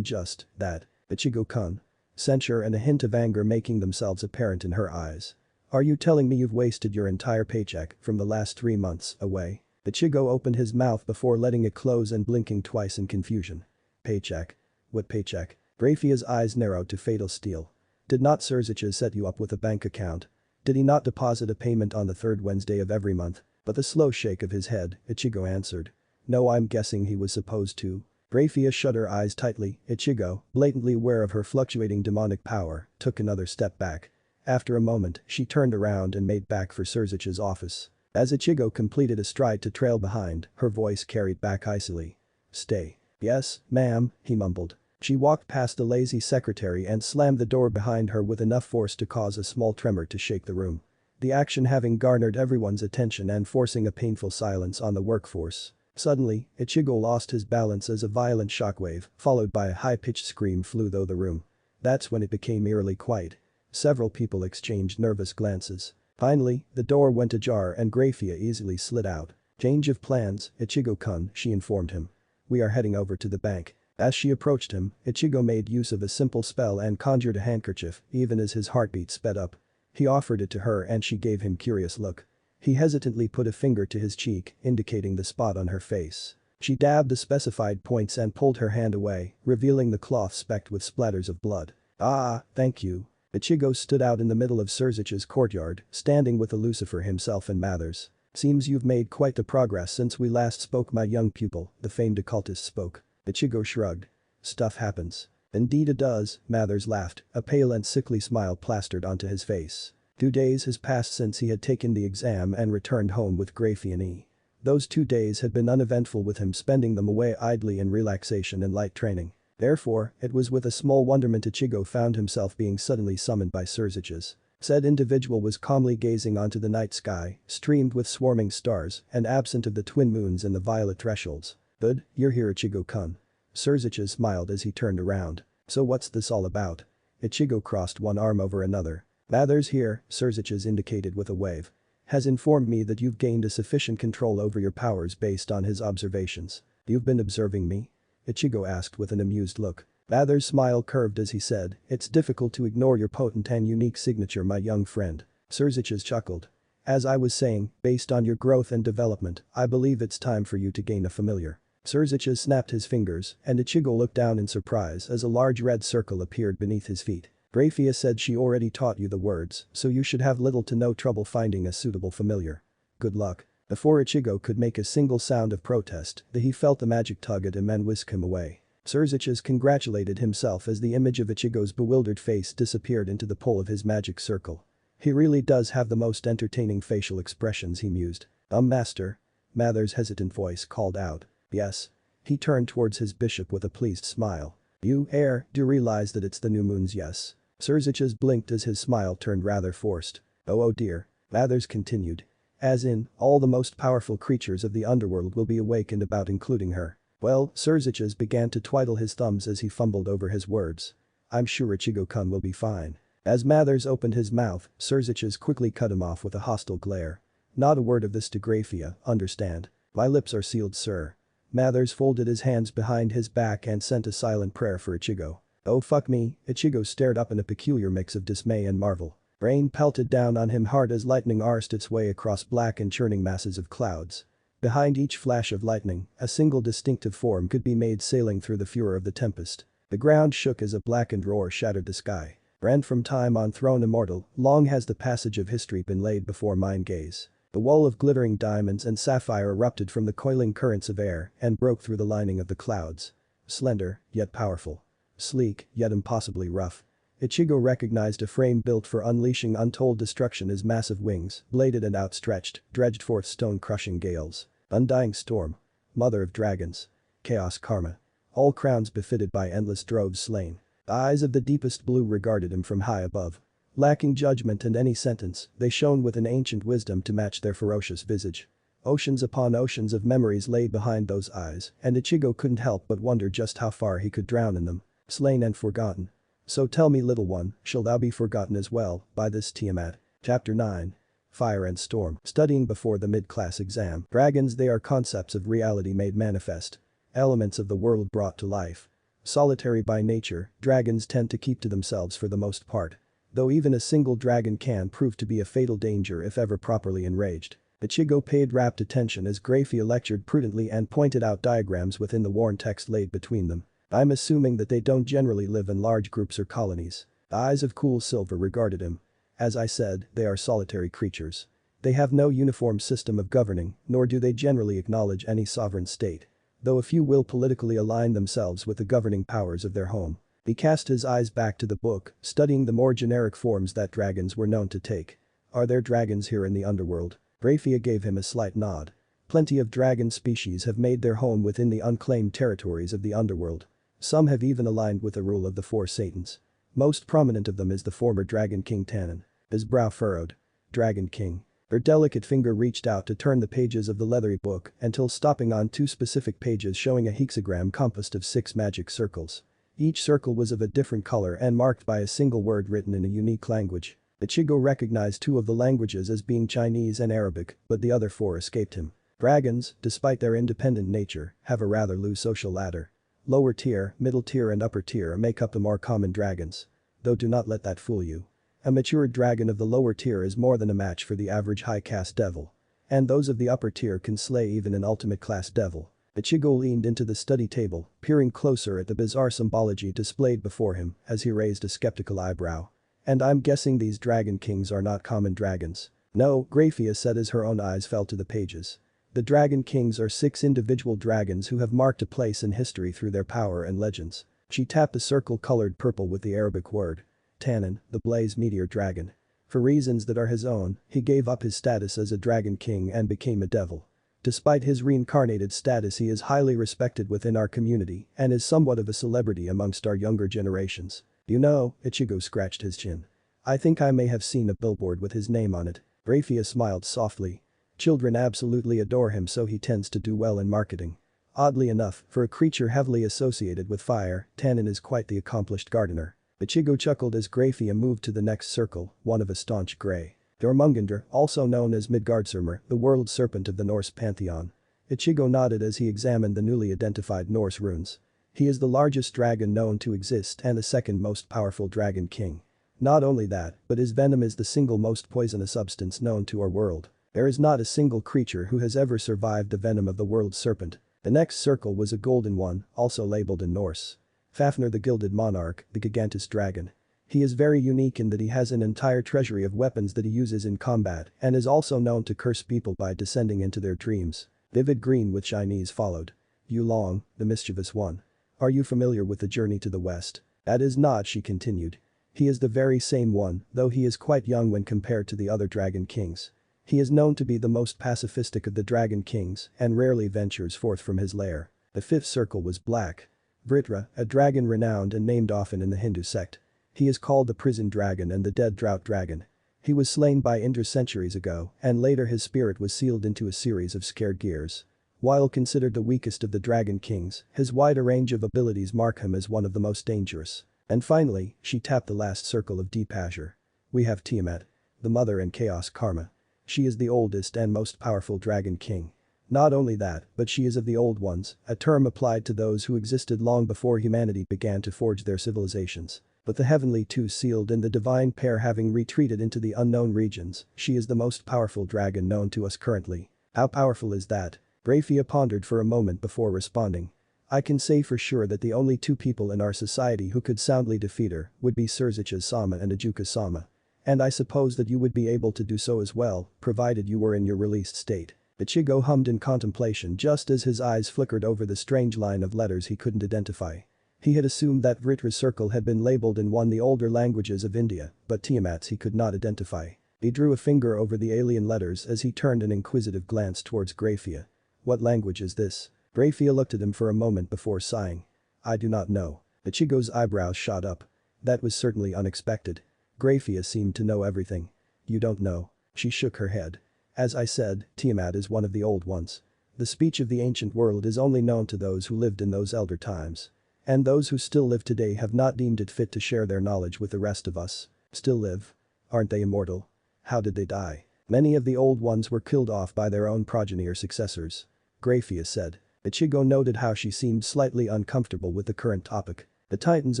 Just that." "Ichigo-kun." Censure and a hint of anger making themselves apparent in her eyes. "Are you telling me you've wasted your entire paycheck from the last 3 months away?" Ichigo opened his mouth before letting it close and blinking twice in confusion. "Paycheck? What paycheck?" Graphia's eyes narrowed to fatal steel. "Did not Surziches set you up with a bank account? Did he not deposit a payment on the third Wednesday of every month?" With a slow shake of his head, Ichigo answered. "No, I'm guessing he was supposed to." Graphia shut her eyes tightly. Ichigo, blatantly aware of her fluctuating demonic power, took another step back. After a moment, she turned around and made back for Surzich's office. As Ichigo completed a stride to trail behind, her voice carried back icily. "Stay." "Yes, ma'am," he mumbled. She walked past the lazy secretary and slammed the door behind her with enough force to cause a small tremor to shake the room. The action having garnered everyone's attention and forcing a painful silence on the workforce. Suddenly, Ichigo lost his balance as a violent shockwave, followed by a high-pitched scream flew through the room. That's when it became eerily quiet. Several people exchanged nervous glances. Finally, the door went ajar and Graphia easily slid out. "Change of plans, Ichigo-kun," she informed him. "We are heading over to the bank." As she approached him, Ichigo made use of a simple spell and conjured a handkerchief, even as his heartbeat sped up. He offered it to her and she gave him curious look. He hesitantly put a finger to his cheek, indicating the spot on her face. She dabbed the specified points and pulled her hand away, revealing the cloth specked with splatters of blood. "Ah, thank you." Ichigo stood out in the middle of Surzich's courtyard, standing with the Lucifer himself and Mathers. "Seems you've made quite the progress since we last spoke, my young pupil," the famed occultist spoke. Ichigo shrugged. "Stuff happens." "Indeed it does," Mathers laughed, a pale and sickly smile plastered onto his face. 2 days has passed since he had taken the exam and returned home with Graphia and E. Those 2 days had been uneventful with him spending them away idly in relaxation and light training. Therefore, it was with a small wonderment Ichigo found himself being suddenly summoned by Surziches. Said individual was calmly gazing onto the night sky, streamed with swarming stars and absent of the twin moons and the violet thresholds. "Good, you're here Ichigo-kun." Surziches smiled as he turned around. "So what's this all about?" Ichigo crossed one arm over another. "Mathers here," Surziches indicated with a wave. "Has informed me that you've gained a sufficient control over your powers based on his observations." "You've been observing me?" Ichigo asked with an amused look. Mather's smile curved as he said, "It's difficult to ignore your potent and unique signature, my young friend." Surziches chuckled. "As I was saying, based on your growth and development, I believe it's time for you to gain a familiar." Surziches snapped his fingers, and Ichigo looked down in surprise as a large red circle appeared beneath his feet. Graphia said she already taught you the words, so you should have little to no trouble finding a suitable familiar. Good luck. Before Ichigo could make a single sound of protest, he felt the magic tug at him and whisk him away. Surziches congratulated himself as the image of Ichigo's bewildered face disappeared into the pull of his magic circle. He really does have the most entertaining facial expressions, he mused. Master?" Mather's hesitant voice called out. "Yes." He turned towards his bishop with a pleased smile. "You, heir, do realize that it's the new moon's yes?" Surziches blinked as his smile turned rather forced. Oh dear." Mathers continued. "As in, all the most powerful creatures of the underworld will be awakened about including her." Well, Surziches began to twiddle his thumbs as he fumbled over his words. "I'm sure Ichigo-kun will be fine." As Mathers opened his mouth, Surziches quickly cut him off with a hostile glare. "Not a word of this to Graphia, understand? My lips are sealed, sir." Mathers folded his hands behind his back and sent a silent prayer for Ichigo. "Oh fuck me," Ichigo stared up in a peculiar mix of dismay and marvel. Rain pelted down on him hard as lightning arsed its way across black and churning masses of clouds. Behind each flash of lightning, a single distinctive form could be made sailing through the furor of the tempest. The ground shook as a blackened roar shattered the sky. "And from time on throne immortal, long has the passage of history been laid before mine gaze." The wall of glittering diamonds and sapphire erupted from the coiling currents of air and broke through the lining of the clouds. Slender, yet powerful. Sleek, yet impossibly rough. Ichigo recognized a frame built for unleashing untold destruction as massive wings, bladed and outstretched, dredged forth stone-crushing gales. Undying storm. Mother of dragons. Chaos karma. All crowns befitted by endless droves slain. The eyes of the deepest blue regarded him from high above. Lacking judgment and any sentence, they shone with an ancient wisdom to match their ferocious visage. Oceans upon oceans of memories lay behind those eyes, and Ichigo couldn't help but wonder just how far he could drown in them. Slain and forgotten. So tell me, little one, shall thou be forgotten as well by this Tiamat? Chapter 9. Fire and Storm. Studying before the mid-class exam. Dragons, they are concepts of reality made manifest. Elements of the world brought to life. Solitary by nature, dragons tend to keep to themselves for the most part. Though even a single dragon can prove to be a fatal danger if ever properly enraged. Ichigo paid rapt attention as Graphia lectured prudently and pointed out diagrams within the worn text laid between them. "I'm assuming that they don't generally live in large groups or colonies." The eyes of cool silver regarded him. "As I said, they are solitary creatures. They have no uniform system of governing, nor do they generally acknowledge any sovereign state. Though a few will politically align themselves with the governing powers of their home." He cast his eyes back to the book, studying the more generic forms that dragons were known to take. "Are there dragons here in the underworld?" Graphia gave him a slight nod. "Plenty of dragon species have made their home within the unclaimed territories of the underworld. Some have even aligned with the rule of the four Satans. Most prominent of them is the former Dragon King Tannen." His brow furrowed. Dragon King. Her delicate finger reached out to turn the pages of the leathery book until stopping on two specific pages showing a hexagram composed of 6 magic circles. Each circle was of a different color and marked by a single word written in a unique language. Ichigo recognized 2 of the languages as being Chinese and Arabic, but the other 4 escaped him. Dragons, despite their independent nature, have a rather loose social ladder. Lower tier, middle tier and upper tier make up the more common dragons. Though do not let that fool you. A matured dragon of the lower tier is more than a match for the average high-caste devil. And those of the upper tier can slay even an ultimate-class devil. Ichigo leaned into the study table, peering closer at the bizarre symbology displayed before him as he raised a skeptical eyebrow. "And I'm guessing these dragon kings are not common dragons." "No," Graphia said as her own eyes fell to the pages. "The dragon kings are 6 individual dragons who have marked a place in history through their power and legends." She tapped the circle colored purple with the Arabic word. "Tannen, the blaze meteor dragon. For reasons that are his own, he gave up his status as a dragon king and became a devil. Despite his reincarnated status, he is highly respected within our community and is somewhat of a celebrity amongst our younger generations. You know," Ichigo scratched his chin. "I think I may have seen a billboard with his name on it." Graphia smiled softly. "Children absolutely adore him, so he tends to do well in marketing." Oddly enough, for a creature heavily associated with fire, Tannen is quite the accomplished gardener. Ichigo chuckled as Graphia moved to the next circle, one of a staunch grey. Jormungandr, also known as Midgardsormr, the world serpent of the Norse pantheon. Ichigo nodded as he examined the newly identified Norse runes. He is the largest dragon known to exist and the second most powerful dragon king. Not only that, but his venom is the single most poisonous substance known to our world. There is not a single creature who has ever survived the venom of the world serpent. The next circle was a golden one, also labeled in Norse. Fafnir the Gilded Monarch, the Gigantus Dragon. He is very unique in that he has an entire treasury of weapons that he uses in combat and is also known to curse people by descending into their dreams. Vivid green with Chinese followed. Yulong, the mischievous one. Are you familiar with the journey to the west? That is not, she continued. He is the very same one, though he is quite young when compared to the other dragon kings. He is known to be the most pacifistic of the dragon kings and rarely ventures forth from his lair. The fifth circle was black. Vritra, a dragon renowned and named often in the Hindu sect. He is called the prison dragon and the dead drought dragon. He was slain by Indra centuries ago and later his spirit was sealed into a series of scared gears. While considered the weakest of the dragon kings, his wider range of abilities mark him as one of the most dangerous. And finally, she tapped the last circle of deep azure. We have Tiamat, the mother and chaos karma. She is the oldest and most powerful dragon king. Not only that, but she is of the old ones, a term applied to those who existed long before humanity began to forge their civilizations. But the heavenly two sealed in the divine pair having retreated into the unknown regions, she is the most powerful dragon known to us currently. How powerful is that? Grafia pondered for a moment before responding. I can say for sure that the only two people in our society who could soundly defeat her would be Surzicha-sama and Ajuka-sama. And I suppose that you would be able to do so as well, provided you were in your released state. Ichigo hummed in contemplation just as his eyes flickered over the strange line of letters he couldn't identify. He had assumed that Vritra's circle had been labeled in one of the older languages of India, but Tiamat's he could not identify. He drew a finger over the alien letters as he turned an inquisitive glance towards Grafia. What language is this? Grafia looked at him for a moment before sighing. I do not know. Ichigo's eyebrows shot up. That was certainly unexpected. Grafia seemed to know everything. You don't know. She shook her head. As I said, Tiamat is one of the old ones. The speech of the ancient world is only known to those who lived in those elder times. And those who still live today have not deemed it fit to share their knowledge with the rest of us. Still live? Aren't they immortal? How did they die? Many of the old ones were killed off by their own progeny or successors. Grafia said. Ichigo noted how she seemed slightly uncomfortable with the current topic. The titans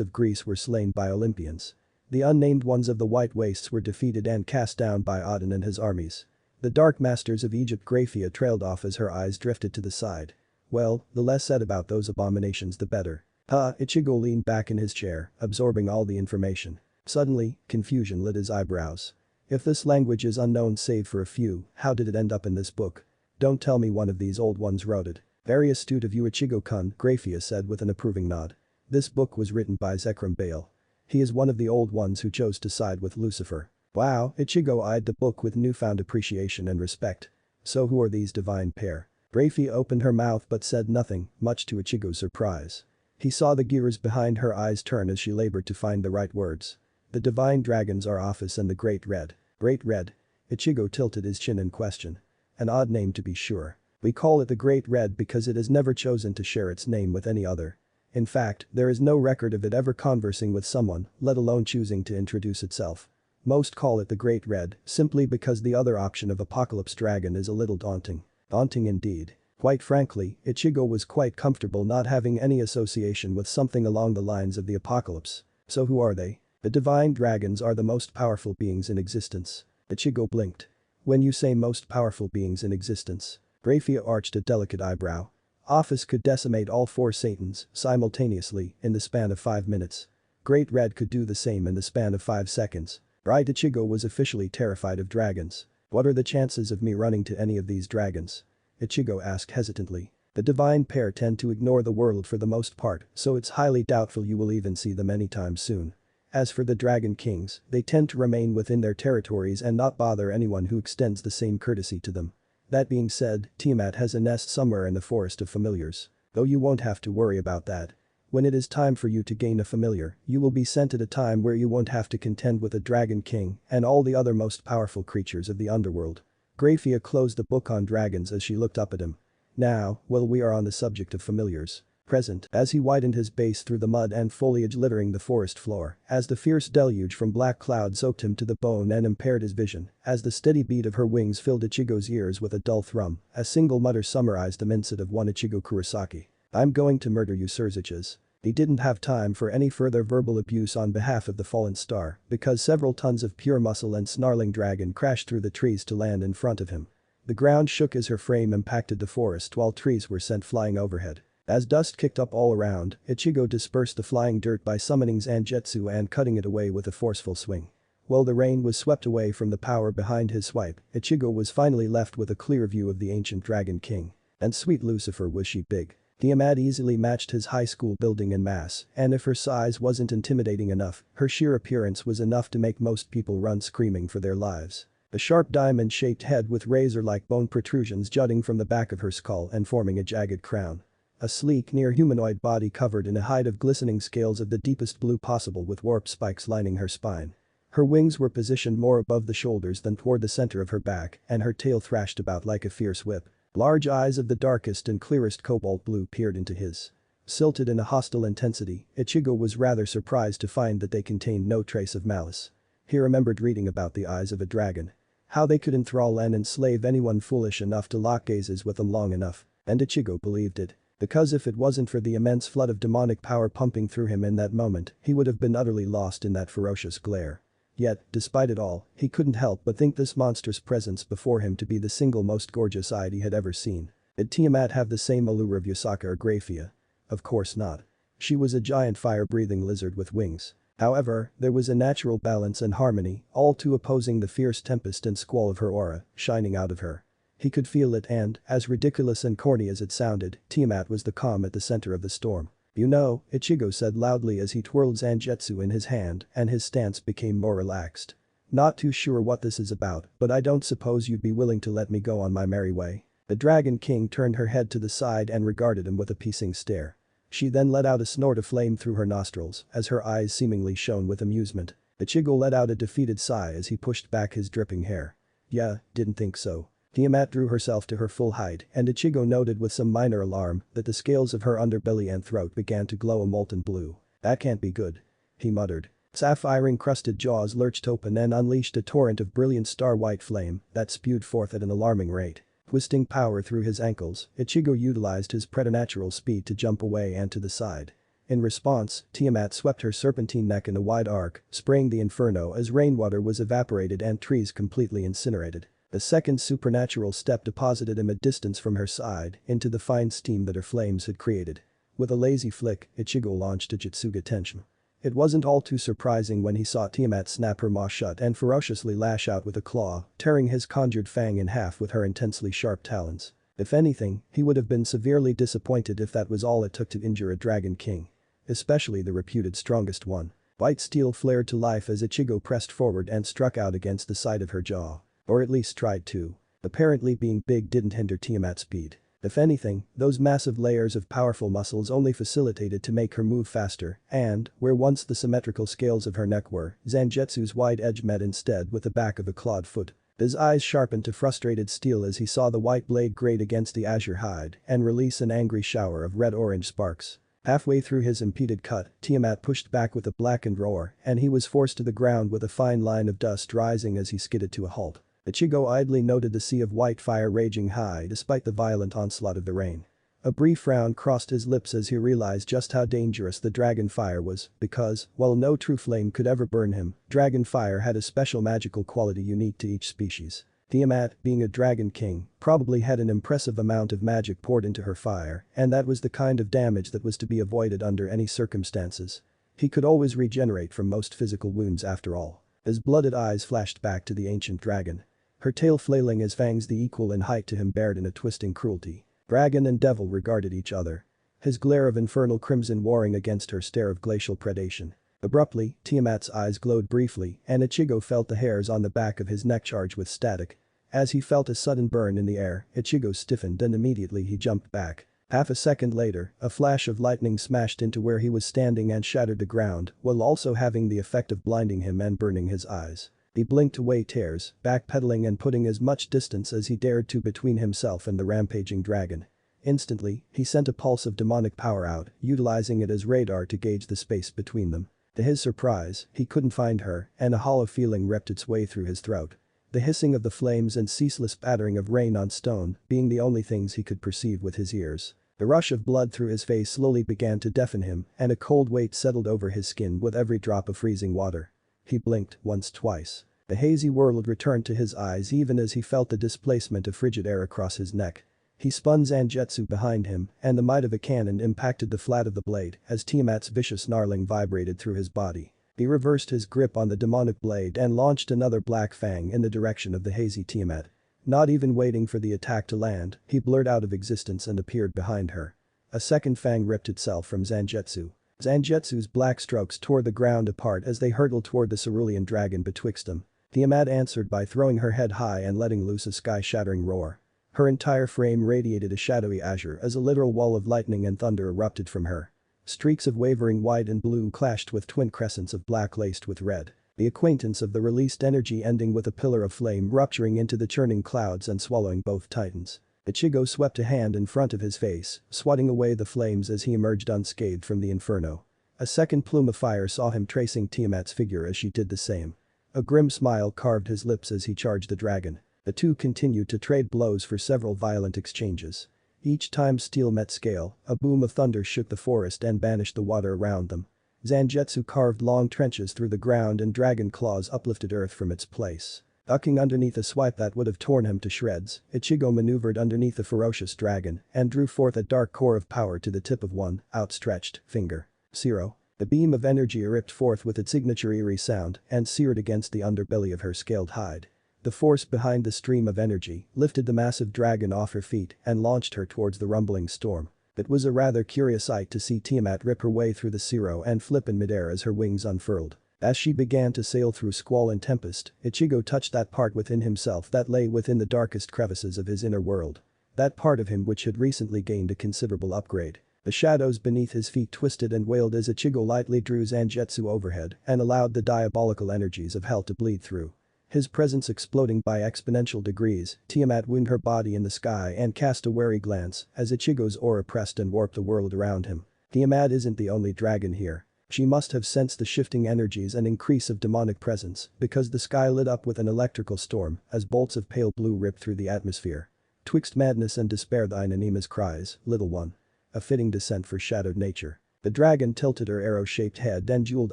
of Greece were slain by Olympians. The unnamed ones of the White Wastes were defeated and cast down by Odin and his armies. The Dark Masters of Egypt. Grafia trailed off as her eyes drifted to the side. Well, the less said about those abominations the better. Ichigo leaned back in his chair, absorbing all the information. Suddenly, confusion lit his eyebrows. If this language is unknown save for a few, how did it end up in this book? Don't tell me one of these old ones wrote it. Very astute of you, Ichigo-kun, Grafia said with an approving nod. This book was written by Zekrom Bale. He is one of the old ones who chose to side with Lucifer. Wow, Ichigo eyed the book with newfound appreciation and respect. So who are these divine pair? Grafia opened her mouth but said nothing, much to Ichigo's surprise. He saw the gears behind her eyes turn as she labored to find the right words. The divine dragons are Ophis and the Great Red. Great Red? Ichigo tilted his chin in question. An odd name to be sure. We call it the Great Red because it has never chosen to share its name with any other. In fact, there is no record of it ever conversing with someone, let alone choosing to introduce itself. Most call it the Great Red simply because the other option of Apocalypse Dragon is a little daunting. Daunting indeed. Quite frankly, Ichigo was quite comfortable not having any association with something along the lines of the apocalypse. So who are they? The divine dragons are the most powerful beings in existence. Ichigo blinked. When you say most powerful beings in existence. Grafia arched a delicate eyebrow. Ophis could decimate all 4 Satans simultaneously in the span of 5 minutes. Great Red could do the same in the span of 5 seconds. Right, Ichigo was officially terrified of dragons. What are the chances of me running to any of these dragons? Ichigo asked hesitantly. The divine pair tend to ignore the world for the most part, so it's highly doubtful you will even see them anytime soon. As for the Dragon Kings, they tend to remain within their territories and not bother anyone who extends the same courtesy to them. That being said, Tiamat has a nest somewhere in the Forest of Familiars. Though you won't have to worry about that. When it is time for you to gain a familiar, you will be sent at a time where you won't have to contend with a Dragon King and all the other most powerful creatures of the underworld. Grafia closed the book on dragons as she looked up at him. Now, while we are on the subject of familiars. Present, as he widened his base through the mud and foliage littering the forest floor, as the fierce deluge from black clouds soaked him to the bone and impaired his vision, as the steady beat of her wings filled Ichigo's ears with a dull thrum, a single mutter summarized the mindset of one Ichigo Kurosaki. I'm going to murder you Surziches. He didn't have time for any further verbal abuse on behalf of the fallen star because several tons of pure muscle and snarling dragon crashed through the trees to land in front of him. The ground shook as her frame impacted the forest while trees were sent flying overhead. As dust kicked up all around, Ichigo dispersed the flying dirt by summoning Zangetsu and cutting it away with a forceful swing. While the rain was swept away from the power behind his swipe, Ichigo was finally left with a clear view of the ancient Dragon King. And sweet Lucifer was she big. Tiamat easily matched his high school building in mass, and if her size wasn't intimidating enough, her sheer appearance was enough to make most people run screaming for their lives. A sharp diamond-shaped head with razor-like bone protrusions jutting from the back of her skull and forming a jagged crown. A sleek, near-humanoid body covered in a hide of glistening scales of the deepest blue possible with warp spikes lining her spine. Her wings were positioned more above the shoulders than toward the center of her back, and her tail thrashed about like a fierce whip. Large eyes of the darkest and clearest cobalt blue peered into his. Silted in a hostile intensity, Ichigo was rather surprised to find that they contained no trace of malice. He remembered reading about the eyes of a dragon. How they could enthrall and enslave anyone foolish enough to lock gazes with them long enough, and Ichigo believed it. Because if it wasn't for the immense flood of demonic power pumping through him in that moment, he would have been utterly lost in that ferocious glare. Yet, despite it all, he couldn't help but think this monstrous presence before him to be the single most gorgeous eyed he had ever seen. Did Tiamat have the same allure of Yasaka or Graphia? Of course not. She was a giant fire-breathing lizard with wings. However, there was a natural balance and harmony, all two opposing the fierce tempest and squall of her aura, shining out of her. He could feel it and, as ridiculous and corny as it sounded, Tiamat was the calm at the center of the storm. You know, Ichigo said loudly as he twirled Zangetsu in his hand and his stance became more relaxed. Not too sure what this is about, but I don't suppose you'd be willing to let me go on my merry way. The Dragon King turned her head to the side and regarded him with a piercing stare. She then let out a snort of flame through her nostrils as her eyes seemingly shone with amusement. Ichigo let out a defeated sigh as he pushed back his dripping hair. Yeah, didn't think so. Tiamat drew herself to her full height and Ichigo noted with some minor alarm that the scales of her underbelly and throat began to glow a molten blue. That can't be good. He muttered. Sapphire-encrusted jaws lurched open and unleashed a torrent of brilliant star-white flame that spewed forth at an alarming rate. Twisting power through his ankles, Ichigo utilized his preternatural speed to jump away and to the side. In response, Tiamat swept her serpentine neck in a wide arc, spraying the inferno as rainwater was evaporated and trees completely incinerated. The second supernatural step deposited him a distance from her side into the fine steam that her flames had created. With a lazy flick, Ichigo launched a Jutsuga Tenshin. It wasn't all too surprising when he saw Tiamat snap her maw shut and ferociously lash out with a claw, tearing his conjured fang in half with her intensely sharp talons. If anything, he would have been severely disappointed if that was all it took to injure a Dragon King. Especially the reputed strongest one. White steel flared to life as Ichigo pressed forward and struck out against the side of her jaw. Or at least tried to. Apparently being big didn't hinder Tiamat's speed. If anything, those massive layers of powerful muscles only facilitated to make her move faster, and, where once the symmetrical scales of her neck were, Zangetsu's wide edge met instead with the back of a clawed foot. His eyes sharpened to frustrated steel as he saw the white blade grate against the azure hide and release an angry shower of red-orange sparks. Halfway through his impeded cut, Tiamat pushed back with a blackened roar and he was forced to the ground with a fine line of dust rising as he skidded to a halt. Ichigo idly noted the sea of white fire raging high despite the violent onslaught of the rain. A brief frown crossed his lips as he realized just how dangerous the dragon fire was because, while no true flame could ever burn him, dragon fire had a special magical quality unique to each species. Tiamat, being a dragon king, probably had an impressive amount of magic poured into her fire, and that was the kind of damage that was to be avoided under any circumstances. He could always regenerate from most physical wounds after all. His blooded eyes flashed back to the ancient dragon. Her tail flailing as fangs the equal in height to him bared in a twisting cruelty. Dragon and devil regarded each other. His glare of infernal crimson warring against her stare of glacial predation. Abruptly, Tiamat's eyes glowed briefly and Ichigo felt the hairs on the back of his neck charge with static. As he felt a sudden burn in the air, Ichigo stiffened and immediately he jumped back. Half a second later, a flash of lightning smashed into where he was standing and shattered the ground while also having the effect of blinding him and burning his eyes. He blinked away tears, backpedaling and putting as much distance as he dared to between himself and the rampaging dragon. Instantly, he sent a pulse of demonic power out, utilizing it as radar to gauge the space between them. To his surprise, he couldn't find her, and a hollow feeling ripped its way through his throat. The hissing of the flames and ceaseless pattering of rain on stone being the only things he could perceive with his ears. The rush of blood through his face slowly began to deafen him, and a cold weight settled over his skin with every drop of freezing water. He blinked once, twice. The hazy world returned to his eyes even as he felt the displacement of frigid air across his neck. He spun Zangetsu behind him, and the might of a cannon impacted the flat of the blade as Tiamat's vicious snarling vibrated through his body. He reversed his grip on the demonic blade and launched another black fang in the direction of the hazy Tiamat. Not even waiting for the attack to land, he blurred out of existence and appeared behind her. A second fang ripped itself from Zangetsu. Zangetsu's black strokes tore the ground apart as they hurtled toward the cerulean dragon betwixt them. Tiamat answered by throwing her head high and letting loose a sky-shattering roar. Her entire frame radiated a shadowy azure as a literal wall of lightning and thunder erupted from her. Streaks of wavering white and blue clashed with twin crescents of black laced with red. The acquaintance of the released energy ending with a pillar of flame rupturing into the churning clouds and swallowing both titans. Ichigo swept a hand in front of his face, swatting away the flames as he emerged unscathed from the inferno. A second plume of fire saw him tracing Tiamat's figure as she did the same. A grim smile carved his lips as he charged the dragon. The two continued to trade blows for several violent exchanges. Each time steel met scale, a boom of thunder shook the forest and banished the water around them. Zangetsu carved long trenches through the ground and dragon claws uplifted earth from its place. Ducking underneath a swipe that would have torn him to shreds, Ichigo maneuvered underneath the ferocious dragon and drew forth a dark core of power to the tip of one outstretched finger. Zero. The beam of energy ripped forth with its signature eerie sound and seared against the underbelly of her scaled hide. The force behind the stream of energy lifted the massive dragon off her feet and launched her towards the rumbling storm. It was a rather curious sight to see Tiamat rip her way through the zero and flip in midair as her wings unfurled. As she began to sail through squall and tempest, Ichigo touched that part within himself that lay within the darkest crevices of his inner world. That part of him which had recently gained a considerable upgrade. The shadows beneath his feet twisted and wailed as Ichigo lightly drew Zangetsu overhead and allowed the diabolical energies of hell to bleed through. His presence exploding by exponential degrees, Tiamat winged her body in the sky and cast a wary glance as Ichigo's aura pressed and warped the world around him. Tiamat isn't the only dragon here. She must have sensed the shifting energies and increase of demonic presence because the sky lit up with an electrical storm as bolts of pale blue ripped through the atmosphere. Twixt madness and despair thine Anima's cries, little one. A fitting descent for shadowed nature. The dragon tilted her arrow-shaped head and jeweled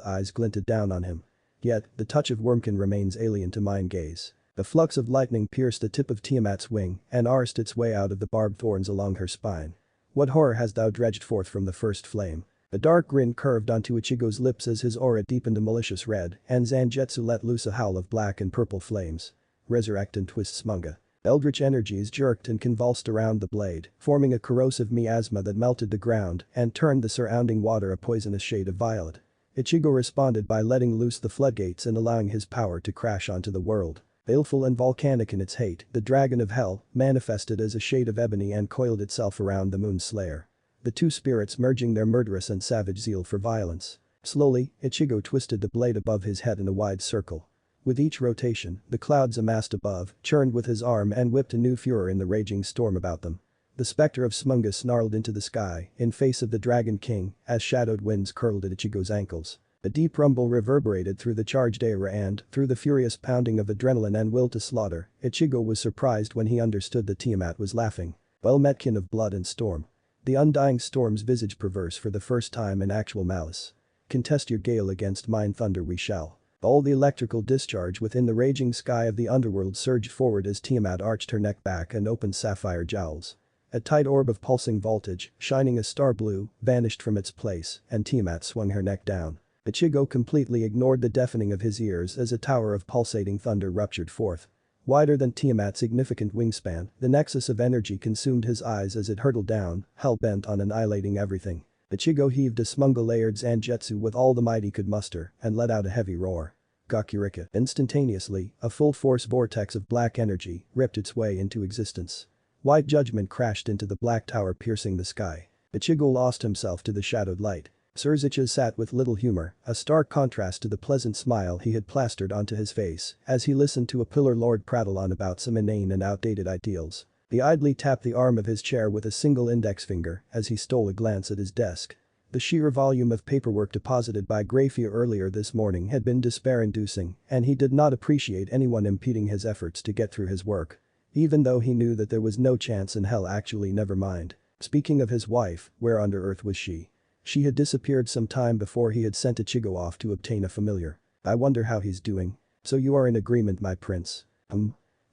eyes glinted down on him. Yet, the touch of Wormkin remains alien to mind gaze. The flux of lightning pierced the tip of Tiamat's wing and arsed its way out of the barbed thorns along her spine. What horror hast thou dredged forth from the first flame? A dark grin curved onto Ichigo's lips as his aura deepened a malicious red and Zangetsu let loose a howl of black and purple flames. Resurrect and twist Smunga. Eldritch energies jerked and convulsed around the blade, forming a corrosive miasma that melted the ground and turned the surrounding water a poisonous shade of violet. Ichigo responded by letting loose the floodgates and allowing his power to crash onto the world. Baleful and volcanic in its hate, the dragon of hell manifested as a shade of ebony and coiled itself around the moon slayer. The two spirits merging their murderous and savage zeal for violence. Slowly, Ichigo twisted the blade above his head in a wide circle. With each rotation, the clouds amassed above churned with his arm and whipped a new furor in the raging storm about them. The specter of Smunga snarled into the sky in face of the Dragon King as shadowed winds curled at Ichigo's ankles. A deep rumble reverberated through the charged air and, through the furious pounding of adrenaline and will to slaughter, Ichigo was surprised when he understood that Tiamat was laughing. Well met, kin of blood and storm. The undying storm's visage perverse for the first time in actual malice. Contest your gale against mine thunder we shall. All the electrical discharge within the raging sky of the underworld surged forward as Tiamat arched her neck back and opened sapphire jowls. A tight orb of pulsing voltage, shining a star blue, vanished from its place and Tiamat swung her neck down. Ichigo completely ignored the deafening of his ears as a tower of pulsating thunder ruptured forth. Wider than Tiamat's significant wingspan, the nexus of energy consumed his eyes as it hurtled down, hell-bent on annihilating everything. Ichigo heaved a Smunga-layered Zangetsu with all the might he could muster and let out a heavy roar. Gakurika. Instantaneously, a full-force vortex of black energy ripped its way into existence. White judgment crashed into the black tower piercing the sky. Ichigo lost himself to the shadowed light. Surzicha sat with little humor, a stark contrast to the pleasant smile he had plastered onto his face as he listened to a pillar lord prattle on about some inane and outdated ideals. He idly tapped the arm of his chair with a single index finger as he stole a glance at his desk. The sheer volume of paperwork deposited by Grafia earlier this morning had been despair-inducing and he did not appreciate anyone impeding his efforts to get through his work. Even though he knew that there was no chance in hell, actually never mind. Speaking of his wife, where under earth was she? She had disappeared some time before he had sent Ichigo off to obtain a familiar. I wonder how he's doing. So you are in agreement, my prince?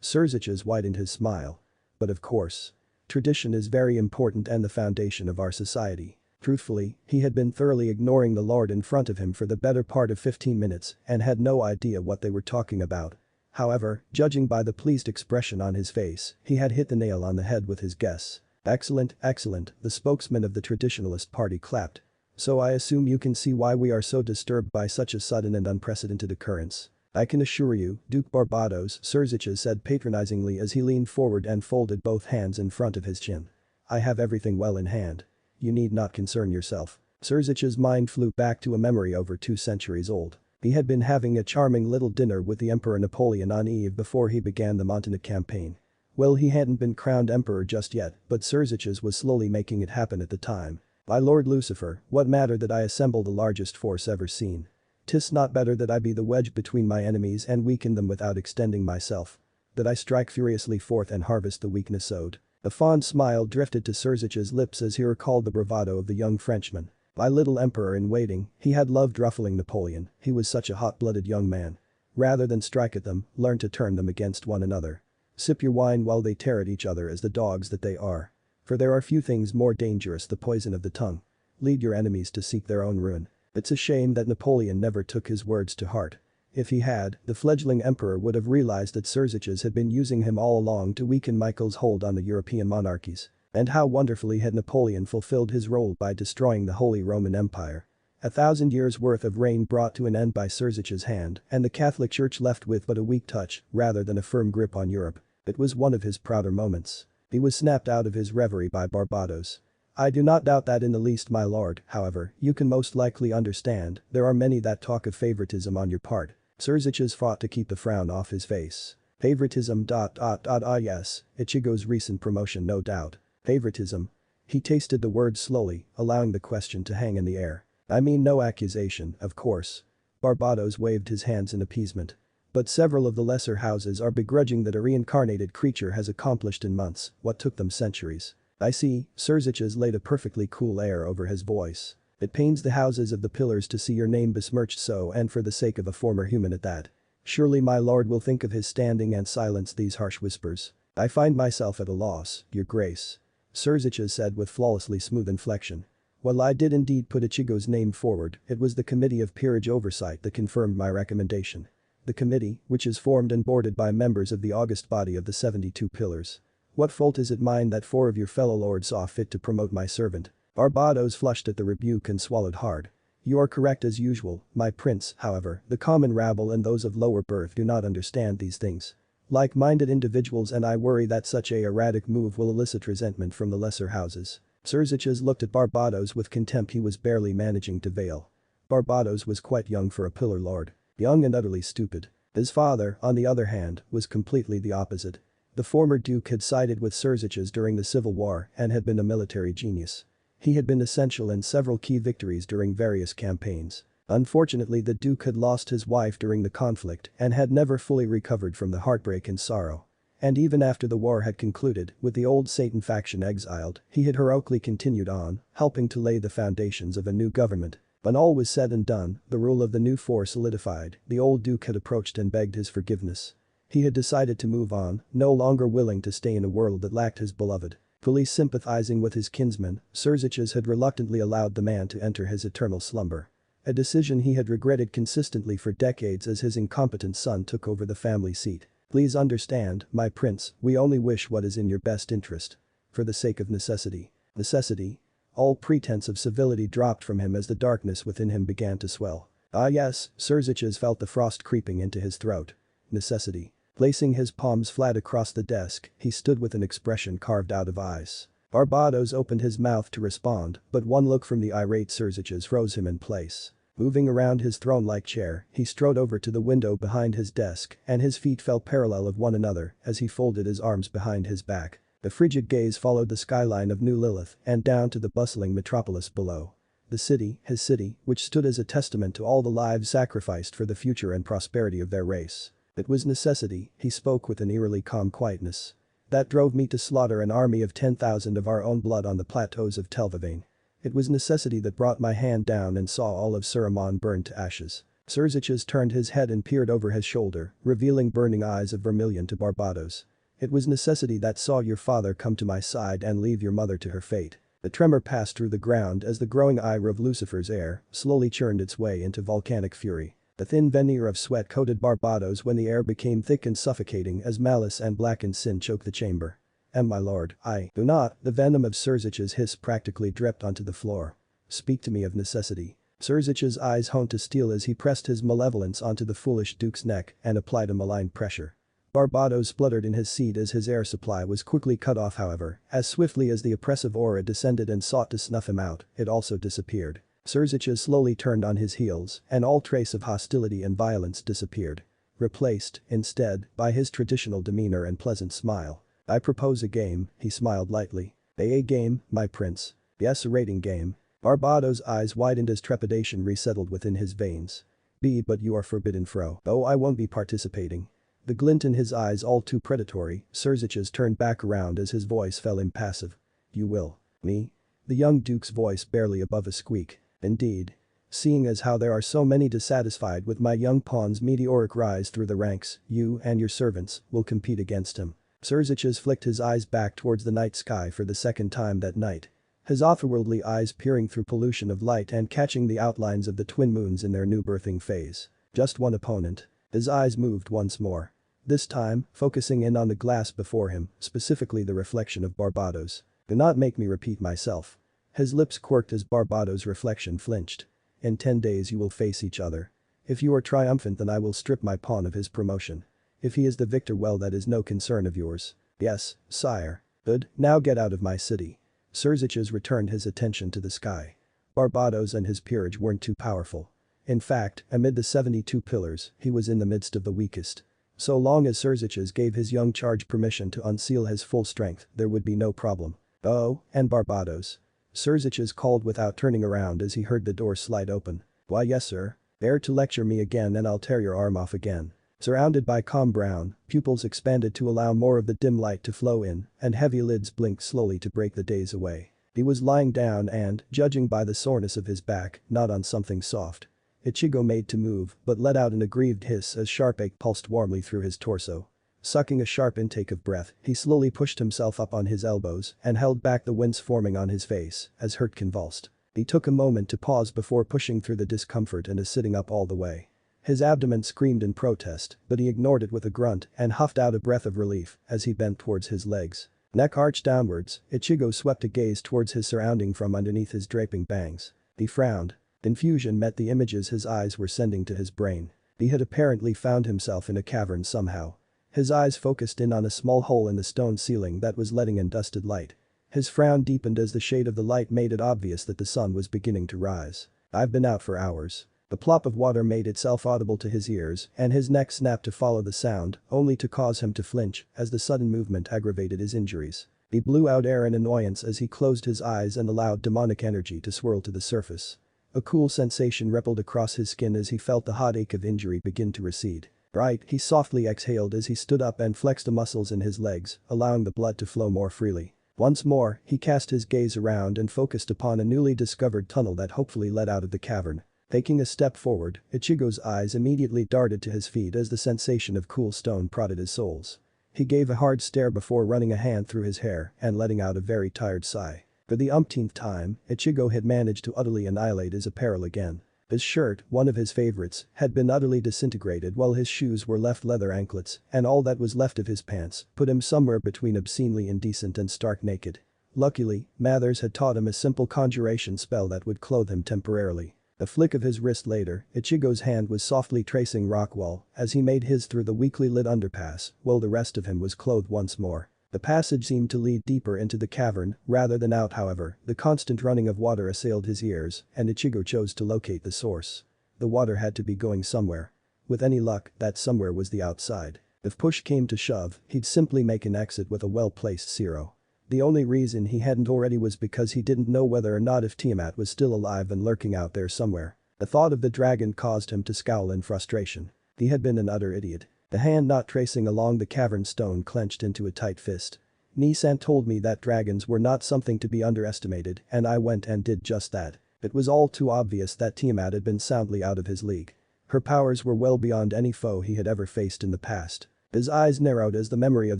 Surziches widened his smile. But of course. Tradition is very important and the foundation of our society. Truthfully, he had been thoroughly ignoring the lord in front of him for the better part of 15 minutes and had no idea what they were talking about. However, judging by the pleased expression on his face, he had hit the nail on the head with his guess. Excellent, excellent, the spokesman of the traditionalist party clapped. So I assume you can see why we are so disturbed by such a sudden and unprecedented occurrence. I can assure you, Duke Barbados, Surziches said patronizingly as he leaned forward and folded both hands in front of his chin. I have everything well in hand. You need not concern yourself. Surzich's mind flew back to a memory over 2 centuries old. He had been having a charming little dinner with the Emperor Napoleon on Eve before he began the Montagnard campaign. Well, he hadn't been crowned emperor just yet, but Surziches was slowly making it happen at the time. My lord Lucifer, what matter that I assemble the largest force ever seen? 'Tis not better that I be the wedge between my enemies and weaken them without extending myself. That I strike furiously forth and harvest the weakness sowed. A fond smile drifted to Surzich's lips as he recalled the bravado of the young Frenchman. My little emperor in waiting, he had loved ruffling Napoleon, he was such a hot-blooded young man. Rather than strike at them, learn to turn them against one another. Sip your wine while they tear at each other as the dogs that they are. For there are few things more dangerous, the poison of the tongue. Lead your enemies to seek their own ruin. It's a shame that Napoleon never took his words to heart. If he had, the fledgling emperor would have realized that Surziches had been using him all along to weaken Michael's hold on the European monarchies. And how wonderfully had Napoleon fulfilled his role by destroying the Holy Roman Empire. 1,000 years' worth of reign brought to an end by Surzich's hand and the Catholic Church left with but a weak touch rather than a firm grip on Europe. It was one of his prouder moments. He was snapped out of his reverie by Barbados. I do not doubt that in the least, my lord, however, you can most likely understand, there are many that talk of favoritism on your part. Surziches fought to keep the frown off his face. Favoritism. Yes, Ichigo's recent promotion, no doubt. Favoritism. He tasted the word slowly, allowing the question to hang in the air. I mean no accusation, of course. Barbados waved his hands in appeasement. But several of the lesser houses are begrudging that a reincarnated creature has accomplished in months what took them centuries. I see, Surziches laid a perfectly cool air over his voice. It pains the houses of the pillars to see your name besmirched so, and for the sake of a former human at that. Surely my lord will think of his standing and silence these harsh whispers. I find myself at a loss, your grace. Surziches said with flawlessly smooth inflection. Well, I did indeed put Ichigo's name forward, it was the Committee of Peerage Oversight that confirmed my recommendation. The committee, which is formed and boarded by members of the august body of the 72 pillars. What fault is it mine that 4 of your fellow lords saw fit to promote my servant? Barbados flushed at the rebuke and swallowed hard. You are correct as usual, my prince, however, the common rabble and those of lower birth do not understand these things. Like-minded individuals, and I worry that such a erratic move will elicit resentment from the lesser houses. Surziches looked at Barbados with contempt he was barely managing to veil. Barbados was quite young for a pillar lord. Young and utterly stupid. His father, on the other hand, was completely the opposite. The former duke had sided with Surziches during the Civil War and had been a military genius. He had been essential in several key victories during various campaigns. Unfortunately, the duke had lost his wife during the conflict and had never fully recovered from the heartbreak and sorrow. And even after the war had concluded, with the old Satan faction exiled, he had heroically continued on, helping to lay the foundations of a new government. When all was said and done, the rule of the new four solidified, the old duke had approached and begged his forgiveness. He had decided to move on, no longer willing to stay in a world that lacked his beloved. Fully sympathizing with his kinsman, Surziches had reluctantly allowed the man to enter his eternal slumber. A decision he had regretted consistently for decades as his incompetent son took over the family seat. Please understand, my prince, we only wish what is in your best interest. For the sake of necessity. Necessity? All pretense of civility dropped from him as the darkness within him began to swell. Ah yes, Surziches felt the frost creeping into his throat. Necessity. Placing his palms flat across the desk, he stood with an expression carved out of ice. Barbados opened his mouth to respond, but one look from the irate Surziches froze him in place. Moving around his throne-like chair, he strode over to the window behind his desk and his feet fell parallel of one another as he folded his arms behind his back. The frigid gaze followed the skyline of New Lilith and down to the bustling metropolis below. The city, his city, which stood as a testament to all the lives sacrificed for the future and prosperity of their race. It was necessity, he spoke with an eerily calm quietness. That drove me to slaughter an army of 10,000 of our own blood on the plateaus of Telvavane. It was necessity that brought my hand down and saw all of Suramon burned to ashes. Surziches turned his head and peered over his shoulder, revealing burning eyes of vermilion to Barbados. It was necessity that saw your father come to my side and leave your mother to her fate. The tremor passed through the ground as the growing ire of Lucifer's air slowly churned its way into volcanic fury. The thin veneer of sweat coated Barbados when the air became thick and suffocating as malice and blackened sin choked the chamber. And my lord, I do not, the venom of Surzich's hiss practically dripped onto the floor. Speak to me of necessity. Surzich's eyes honed to steel as he pressed his malevolence onto the foolish duke's neck and applied a malign pressure. Barbados spluttered in his seat as his air supply was quickly cut off however, as swiftly as the oppressive aura descended and sought to snuff him out, it also disappeared. Surziches slowly turned on his heels and all trace of hostility and violence disappeared. Replaced, instead, by his traditional demeanor and pleasant smile. I propose a game, he smiled lightly. A game, my prince. Yes, a rating game. Barbados' eyes widened as trepidation resettled within his veins. But you are forbidden fro. Oh, I won't be participating. The glint in his eyes all too predatory, Surziches turned back around as his voice fell impassive. You will. Me? The young duke's voice barely above a squeak. Indeed. Seeing as how there are so many dissatisfied with my young pawn's meteoric rise through the ranks, you and your servants will compete against him. Surziches flicked his eyes back towards the night sky for the second time that night. His otherworldly eyes peering through pollution of light and catching the outlines of the twin moons in their new birthing phase. Just one opponent. His eyes moved once more. This time, focusing in on the glass before him, specifically the reflection of Barbados. Do not make me repeat myself. His lips quirked as Barbados' reflection flinched. In 10 days you will face each other. If you are triumphant then I will strip my pawn of his promotion. If he is the victor well that is no concern of yours. Yes, sire. Good, now get out of my city. Surziches returned his attention to the sky. Barbados and his peerage weren't too powerful. In fact, amid the 72 pillars, he was in the midst of the weakest. So long as Surziches gave his young charge permission to unseal his full strength, there would be no problem. Oh, and Barbados. Surziches called without turning around as he heard the door slide open. Why yes sir. Dare to lecture me again and I'll tear your arm off again. Surrounded by calm brown, pupils expanded to allow more of the dim light to flow in, and heavy lids blinked slowly to break the daze away. He was lying down and, judging by the soreness of his back, not on something soft. Ichigo made to move, but let out an aggrieved hiss as sharp ache pulsed warmly through his torso. Sucking a sharp intake of breath, he slowly pushed himself up on his elbows and held back the wince forming on his face as hurt convulsed. He took a moment to pause before pushing through the discomfort and sitting up all the way. His abdomen screamed in protest, but he ignored it with a grunt and huffed out a breath of relief as he bent towards his legs. Neck arched downwards, Ichigo swept a gaze towards his surrounding from underneath his draping bangs. He frowned. Confusion met the images his eyes were sending to his brain. He had apparently found himself in a cavern somehow. His eyes focused in on a small hole in the stone ceiling that was letting in dusted light. His frown deepened as the shade of the light made it obvious that the sun was beginning to rise. I've been out for hours. The plop of water made itself audible to his ears and his neck snapped to follow the sound, only to cause him to flinch as the sudden movement aggravated his injuries. He blew out air in annoyance as he closed his eyes and allowed demonic energy to swirl to the surface. A cool sensation rippled across his skin as he felt the hot ache of injury begin to recede. Right, he softly exhaled as he stood up and flexed the muscles in his legs, allowing the blood to flow more freely. Once more, he cast his gaze around and focused upon a newly discovered tunnel that hopefully led out of the cavern. Taking a step forward, Ichigo's eyes immediately darted to his feet as the sensation of cool stone prodded his soles. He gave a hard stare before running a hand through his hair and letting out a very tired sigh. For the umpteenth time, Ichigo had managed to utterly annihilate his apparel again. His shirt, one of his favorites, had been utterly disintegrated while his shoes were left leather anklets, and all that was left of his pants put him somewhere between obscenely indecent and stark naked. Luckily, Mathers had taught him a simple conjuration spell that would clothe him temporarily. A flick of his wrist later, Ichigo's hand was softly tracing rock wall as he made his through the weakly lit underpass while the rest of him was clothed once more. The passage seemed to lead deeper into the cavern rather than out however, the constant running of water assailed his ears and Ichigo chose to locate the source. The water had to be going somewhere. With any luck, that somewhere was the outside. If push came to shove, he'd simply make an exit with a well-placed zero. The only reason he hadn't already was because he didn't know whether or not if Tiamat was still alive and lurking out there somewhere. The thought of the dragon caused him to scowl in frustration. He had been an utter idiot. The hand not tracing along the cavern stone clenched into a tight fist. Nissan told me that dragons were not something to be underestimated and I went and did just that. It was all too obvious that Tiamat had been soundly out of his league. Her powers were well beyond any foe he had ever faced in the past. His eyes narrowed as the memory of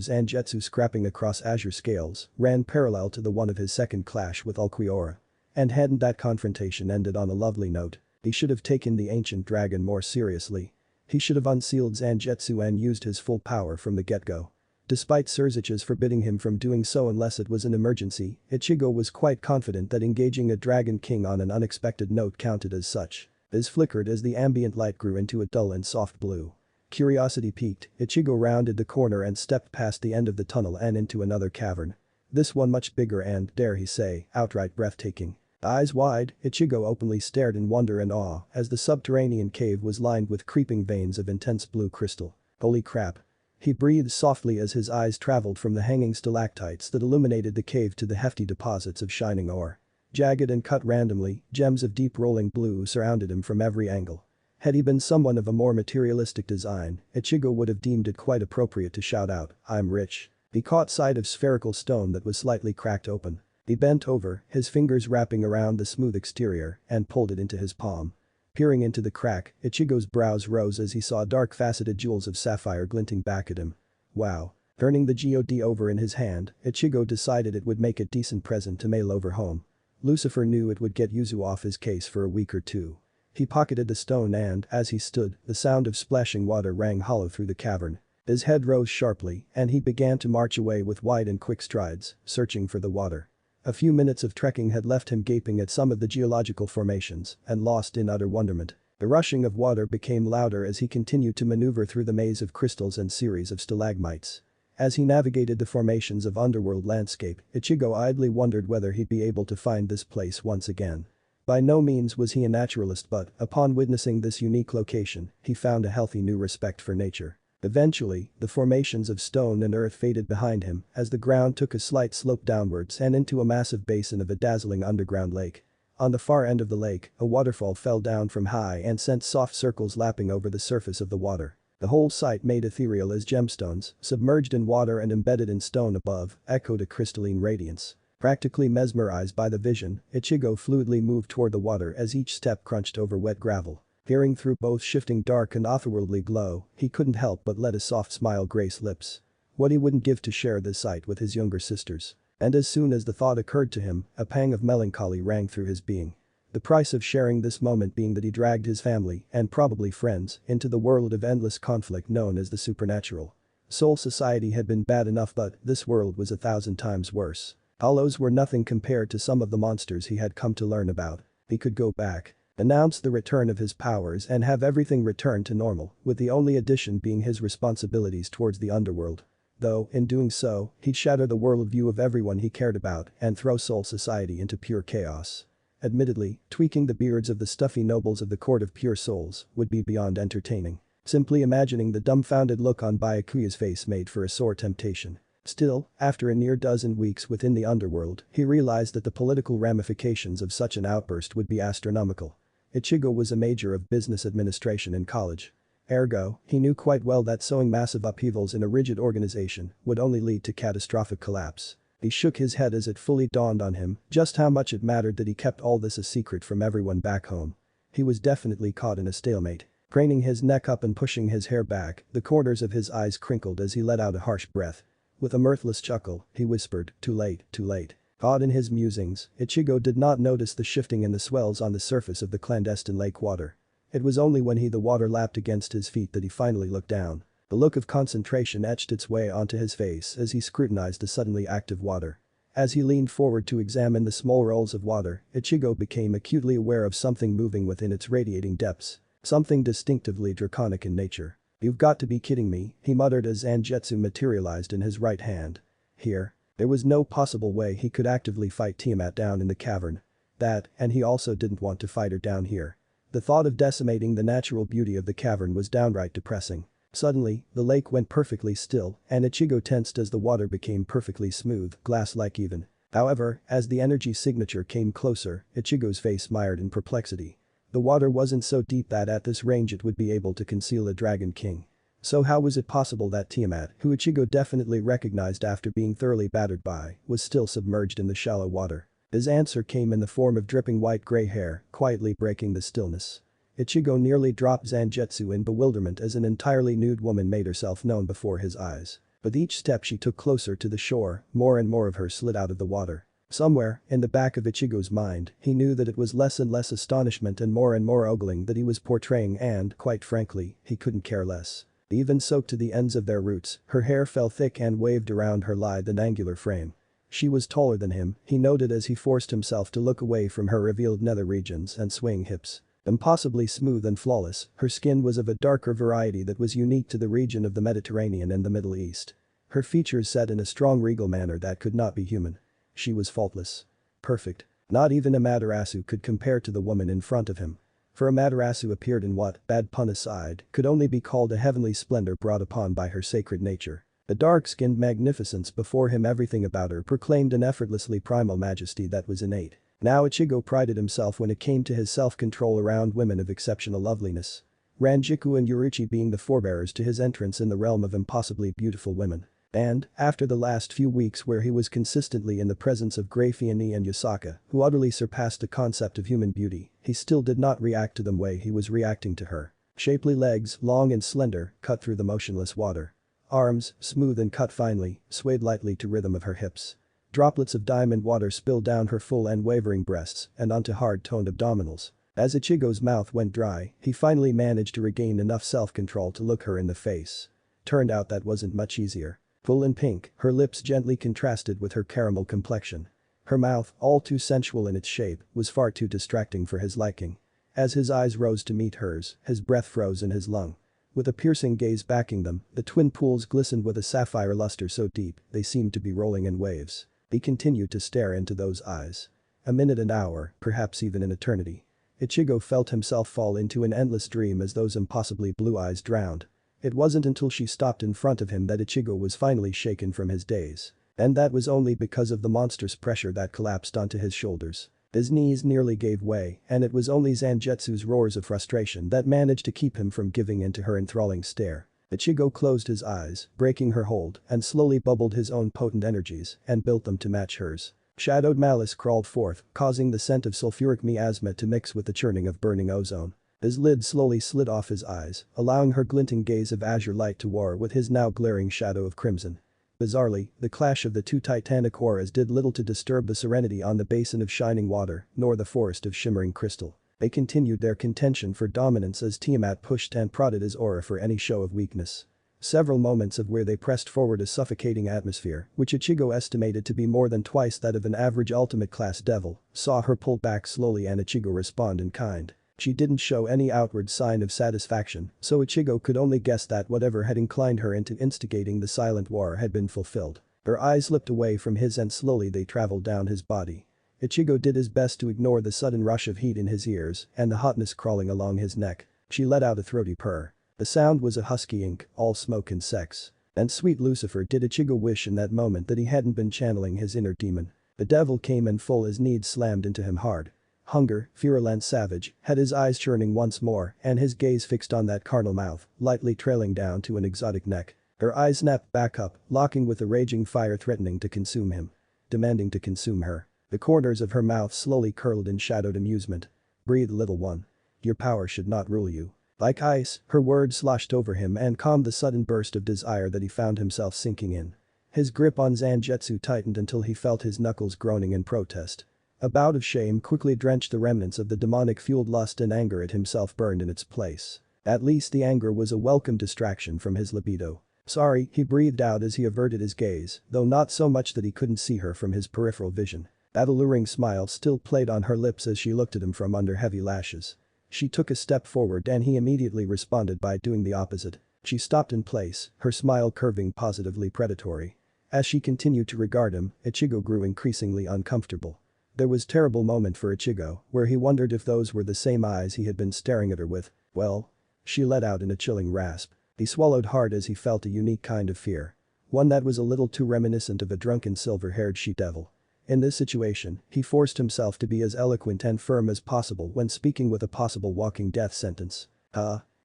Zangetsu scrapping across azure scales ran parallel to the one of his second clash with Ulquiorra. And hadn't that confrontation ended on a lovely note, he should have taken the ancient dragon more seriously. He should have unsealed Zangetsu and used his full power from the get-go. Despite Surzich's forbidding him from doing so unless it was an emergency, Ichigo was quite confident that engaging a Dragon King on an unexpected note counted as such. His flickered as the ambient light grew into a dull and soft blue. Curiosity piqued, Ichigo rounded the corner and stepped past the end of the tunnel and into another cavern. This one much bigger and, dare he say, outright breathtaking. Eyes wide, Ichigo openly stared in wonder and awe as the subterranean cave was lined with creeping veins of intense blue crystal. Holy crap. He breathed softly as his eyes traveled from the hanging stalactites that illuminated the cave to the hefty deposits of shining ore. Jagged and cut randomly, gems of deep rolling blue surrounded him from every angle. Had he been someone of a more materialistic design, Ichigo would have deemed it quite appropriate to shout out, "I'm rich." He caught sight of spherical stone that was slightly cracked open. He bent over, his fingers wrapping around the smooth exterior, and pulled it into his palm. Peering into the crack, Ichigo's brows rose as he saw dark faceted jewels of sapphire glinting back at him. Wow. Turning the geode over in his hand, Ichigo decided it would make a decent present to mail over home. Lucifer knew it would get Yuzu off his case for a week or two. He pocketed the stone and, as he stood, the sound of splashing water rang hollow through the cavern. His head rose sharply, and he began to march away with wide and quick strides, searching for the water. A few minutes of trekking had left him gaping at some of the geological formations and lost in utter wonderment. The rushing of water became louder as he continued to maneuver through the maze of crystals and series of stalagmites. As he navigated the formations of underworld landscape, Ichigo idly wondered whether he'd be able to find this place once again. By no means was he a naturalist but, upon witnessing this unique location, he found a healthy new respect for nature. Eventually, the formations of stone and earth faded behind him as the ground took a slight slope downwards and into a massive basin of a dazzling underground lake. On the far end of the lake, a waterfall fell down from high and sent soft circles lapping over the surface of the water. The whole sight made ethereal as gemstones, submerged in water and embedded in stone above, echoed a crystalline radiance. Practically mesmerized by the vision, Ichigo fluidly moved toward the water as each step crunched over wet gravel. Peering through both shifting dark and otherworldly glow, he couldn't help but let a soft smile grace lips. What he wouldn't give to share this sight with his younger sisters. And as soon as the thought occurred to him, a pang of melancholy rang through his being. The price of sharing this moment being that he dragged his family, and probably friends, into the world of endless conflict known as the supernatural. Soul Society had been bad enough but this world was 1,000 times worse. Hollows were nothing compared to some of the monsters he had come to learn about. He could go back. Announce the return of his powers and have everything return to normal, with the only addition being his responsibilities towards the underworld. Though, in doing so, he'd shatter the worldview of everyone he cared about and throw Soul Society into pure chaos. Admittedly, tweaking the beards of the stuffy nobles of the Court of Pure Souls would be beyond entertaining. Simply imagining the dumbfounded look on Byakuya's face made for a sore temptation. Still, after a near dozen weeks within the underworld, he realized that the political ramifications of such an outburst would be astronomical. Ichigo was a major of business administration in college. Ergo, he knew quite well that sowing massive upheavals in a rigid organization would only lead to catastrophic collapse. He shook his head as it fully dawned on him just how much it mattered that he kept all this a secret from everyone back home. He was definitely caught in a stalemate. Craning his neck up and pushing his hair back, the corners of his eyes crinkled as he let out a harsh breath. With a mirthless chuckle, he whispered, "Too late, too late." Caught in his musings, Ichigo did not notice the shifting in the swells on the surface of the clandestine lake water. It was only when the water lapped against his feet that he finally looked down. The look of concentration etched its way onto his face as he scrutinized the suddenly active water. As he leaned forward to examine the small rolls of water, Ichigo became acutely aware of something moving within its radiating depths. Something distinctively draconic in nature. "You've got to be kidding me," he muttered as Zangetsu materialized in his right hand. Here. There was no possible way he could actively fight Tiamat down in the cavern. That, and he also didn't want to fight her down here. The thought of decimating the natural beauty of the cavern was downright depressing. Suddenly, the lake went perfectly still, and Ichigo tensed as the water became perfectly smooth, glass-like even. However, as the energy signature came closer, Ichigo's face mired in perplexity. The water wasn't so deep that at this range it would be able to conceal a Dragon King. So how was it possible that Tiamat, who Ichigo definitely recognized after being thoroughly battered by, was still submerged in the shallow water? His answer came in the form of dripping white-gray hair, quietly breaking the stillness. Ichigo nearly dropped Zangetsu in bewilderment as an entirely nude woman made herself known before his eyes. With each step she took closer to the shore, more and more of her slid out of the water. Somewhere, in the back of Ichigo's mind, he knew that it was less and less astonishment and more ogling that he was portraying and, quite frankly, he couldn't care less. Even soaked to the ends of their roots, her hair fell thick and waved around her lithe and angular frame. She was taller than him, he noted as he forced himself to look away from her revealed nether regions and swaying hips. Impossibly smooth and flawless, her skin was of a darker variety that was unique to the region of the Mediterranean and the Middle East. Her features set in a strong regal manner that could not be human. She was faultless. Perfect. Not even Amaterasu could compare to the woman in front of him. For Amaterasu appeared in what, bad pun aside, could only be called a heavenly splendor brought upon by her sacred nature. The dark-skinned magnificence before him, everything about her proclaimed an effortlessly primal majesty that was innate. Now Ichigo prided himself when it came to his self-control around women of exceptional loveliness. Ranjiku and Yoruichi being the forebearers to his entrance in the realm of impossibly beautiful women. And, after the last few weeks where he was consistently in the presence of Grayfiani and Yasaka, who utterly surpassed the concept of human beauty, he still did not react to the way he was reacting to her. Shapely legs, long and slender, cut through the motionless water. Arms, smooth and cut finely, swayed lightly to rhythm of her hips. Droplets of diamond water spilled down her full and wavering breasts and onto hard-toned abdominals. As Ichigo's mouth went dry, he finally managed to regain enough self-control to look her in the face. Turned out that wasn't much easier. Full and pink, her lips gently contrasted with her caramel complexion. Her mouth, all too sensual in its shape, was far too distracting for his liking. As his eyes rose to meet hers, his breath froze in his lung. With a piercing gaze backing them, the twin pools glistened with a sapphire luster so deep, they seemed to be rolling in waves. He continued to stare into those eyes. A minute, an hour, perhaps even an eternity. Ichigo felt himself fall into an endless dream as those impossibly blue eyes drowned. It wasn't until she stopped in front of him that Ichigo was finally shaken from his daze. And that was only because of the monstrous pressure that collapsed onto his shoulders. His knees nearly gave way, and it was only Zangetsu's roars of frustration that managed to keep him from giving in to her enthralling stare. Ichigo closed his eyes, breaking her hold, and slowly bubbled his own potent energies and built them to match hers. Shadowed malice crawled forth, causing the scent of sulfuric miasma to mix with the churning of burning ozone. His lid slowly slid off his eyes, allowing her glinting gaze of azure light to war with his now glaring shadow of crimson. Bizarrely, the clash of the two titanic auras did little to disturb the serenity on the basin of shining water, nor the forest of shimmering crystal. They continued their contention for dominance as Tiamat pushed and prodded his aura for any show of weakness. Several moments of where they pressed forward a suffocating atmosphere, which Ichigo estimated to be more than twice that of an average ultimate-class devil, saw her pull back slowly and Ichigo respond in kind. She didn't show any outward sign of satisfaction, so Ichigo could only guess that whatever had inclined her into instigating the silent war had been fulfilled. Her eyes slipped away from his and slowly they traveled down his body. Ichigo did his best to ignore the sudden rush of heat in his ears and the hotness crawling along his neck. She let out a throaty purr. The sound was a husky ink, all smoke and sex. And sweet Lucifer, did Ichigo wish in that moment that he hadn't been channeling his inner demon. The devil came in full as needs slammed into him hard. Hunger, virulent savage, had his eyes churning once more and his gaze fixed on that carnal mouth, lightly trailing down to an exotic neck. Her eyes snapped back up, locking with a raging fire threatening to consume him. Demanding to consume her. The corners of her mouth slowly curled in shadowed amusement. Breathe, little one. Your power should not rule you. Like ice, her words sloshed over him and calmed the sudden burst of desire that he found himself sinking in. His grip on Zangetsu tightened until he felt his knuckles groaning in protest. A bout of shame quickly drenched the remnants of the demonic-fueled lust and anger at himself burned in its place. At least the anger was a welcome distraction from his libido. Sorry, he breathed out as he averted his gaze, though not so much that he couldn't see her from his peripheral vision. That alluring smile still played on her lips as she looked at him from under heavy lashes. She took a step forward and he immediately responded by doing the opposite. She stopped in place, her smile curving positively predatory. As she continued to regard him, Ichigo grew increasingly uncomfortable. There was a terrible moment for Ichigo, where he wondered if those were the same eyes he had been staring at her with. Well? She let out in a chilling rasp. He swallowed hard as he felt a unique kind of fear. One that was a little too reminiscent of a drunken silver-haired she-devil. In this situation, he forced himself to be as eloquent and firm as possible when speaking with a possible walking death sentence.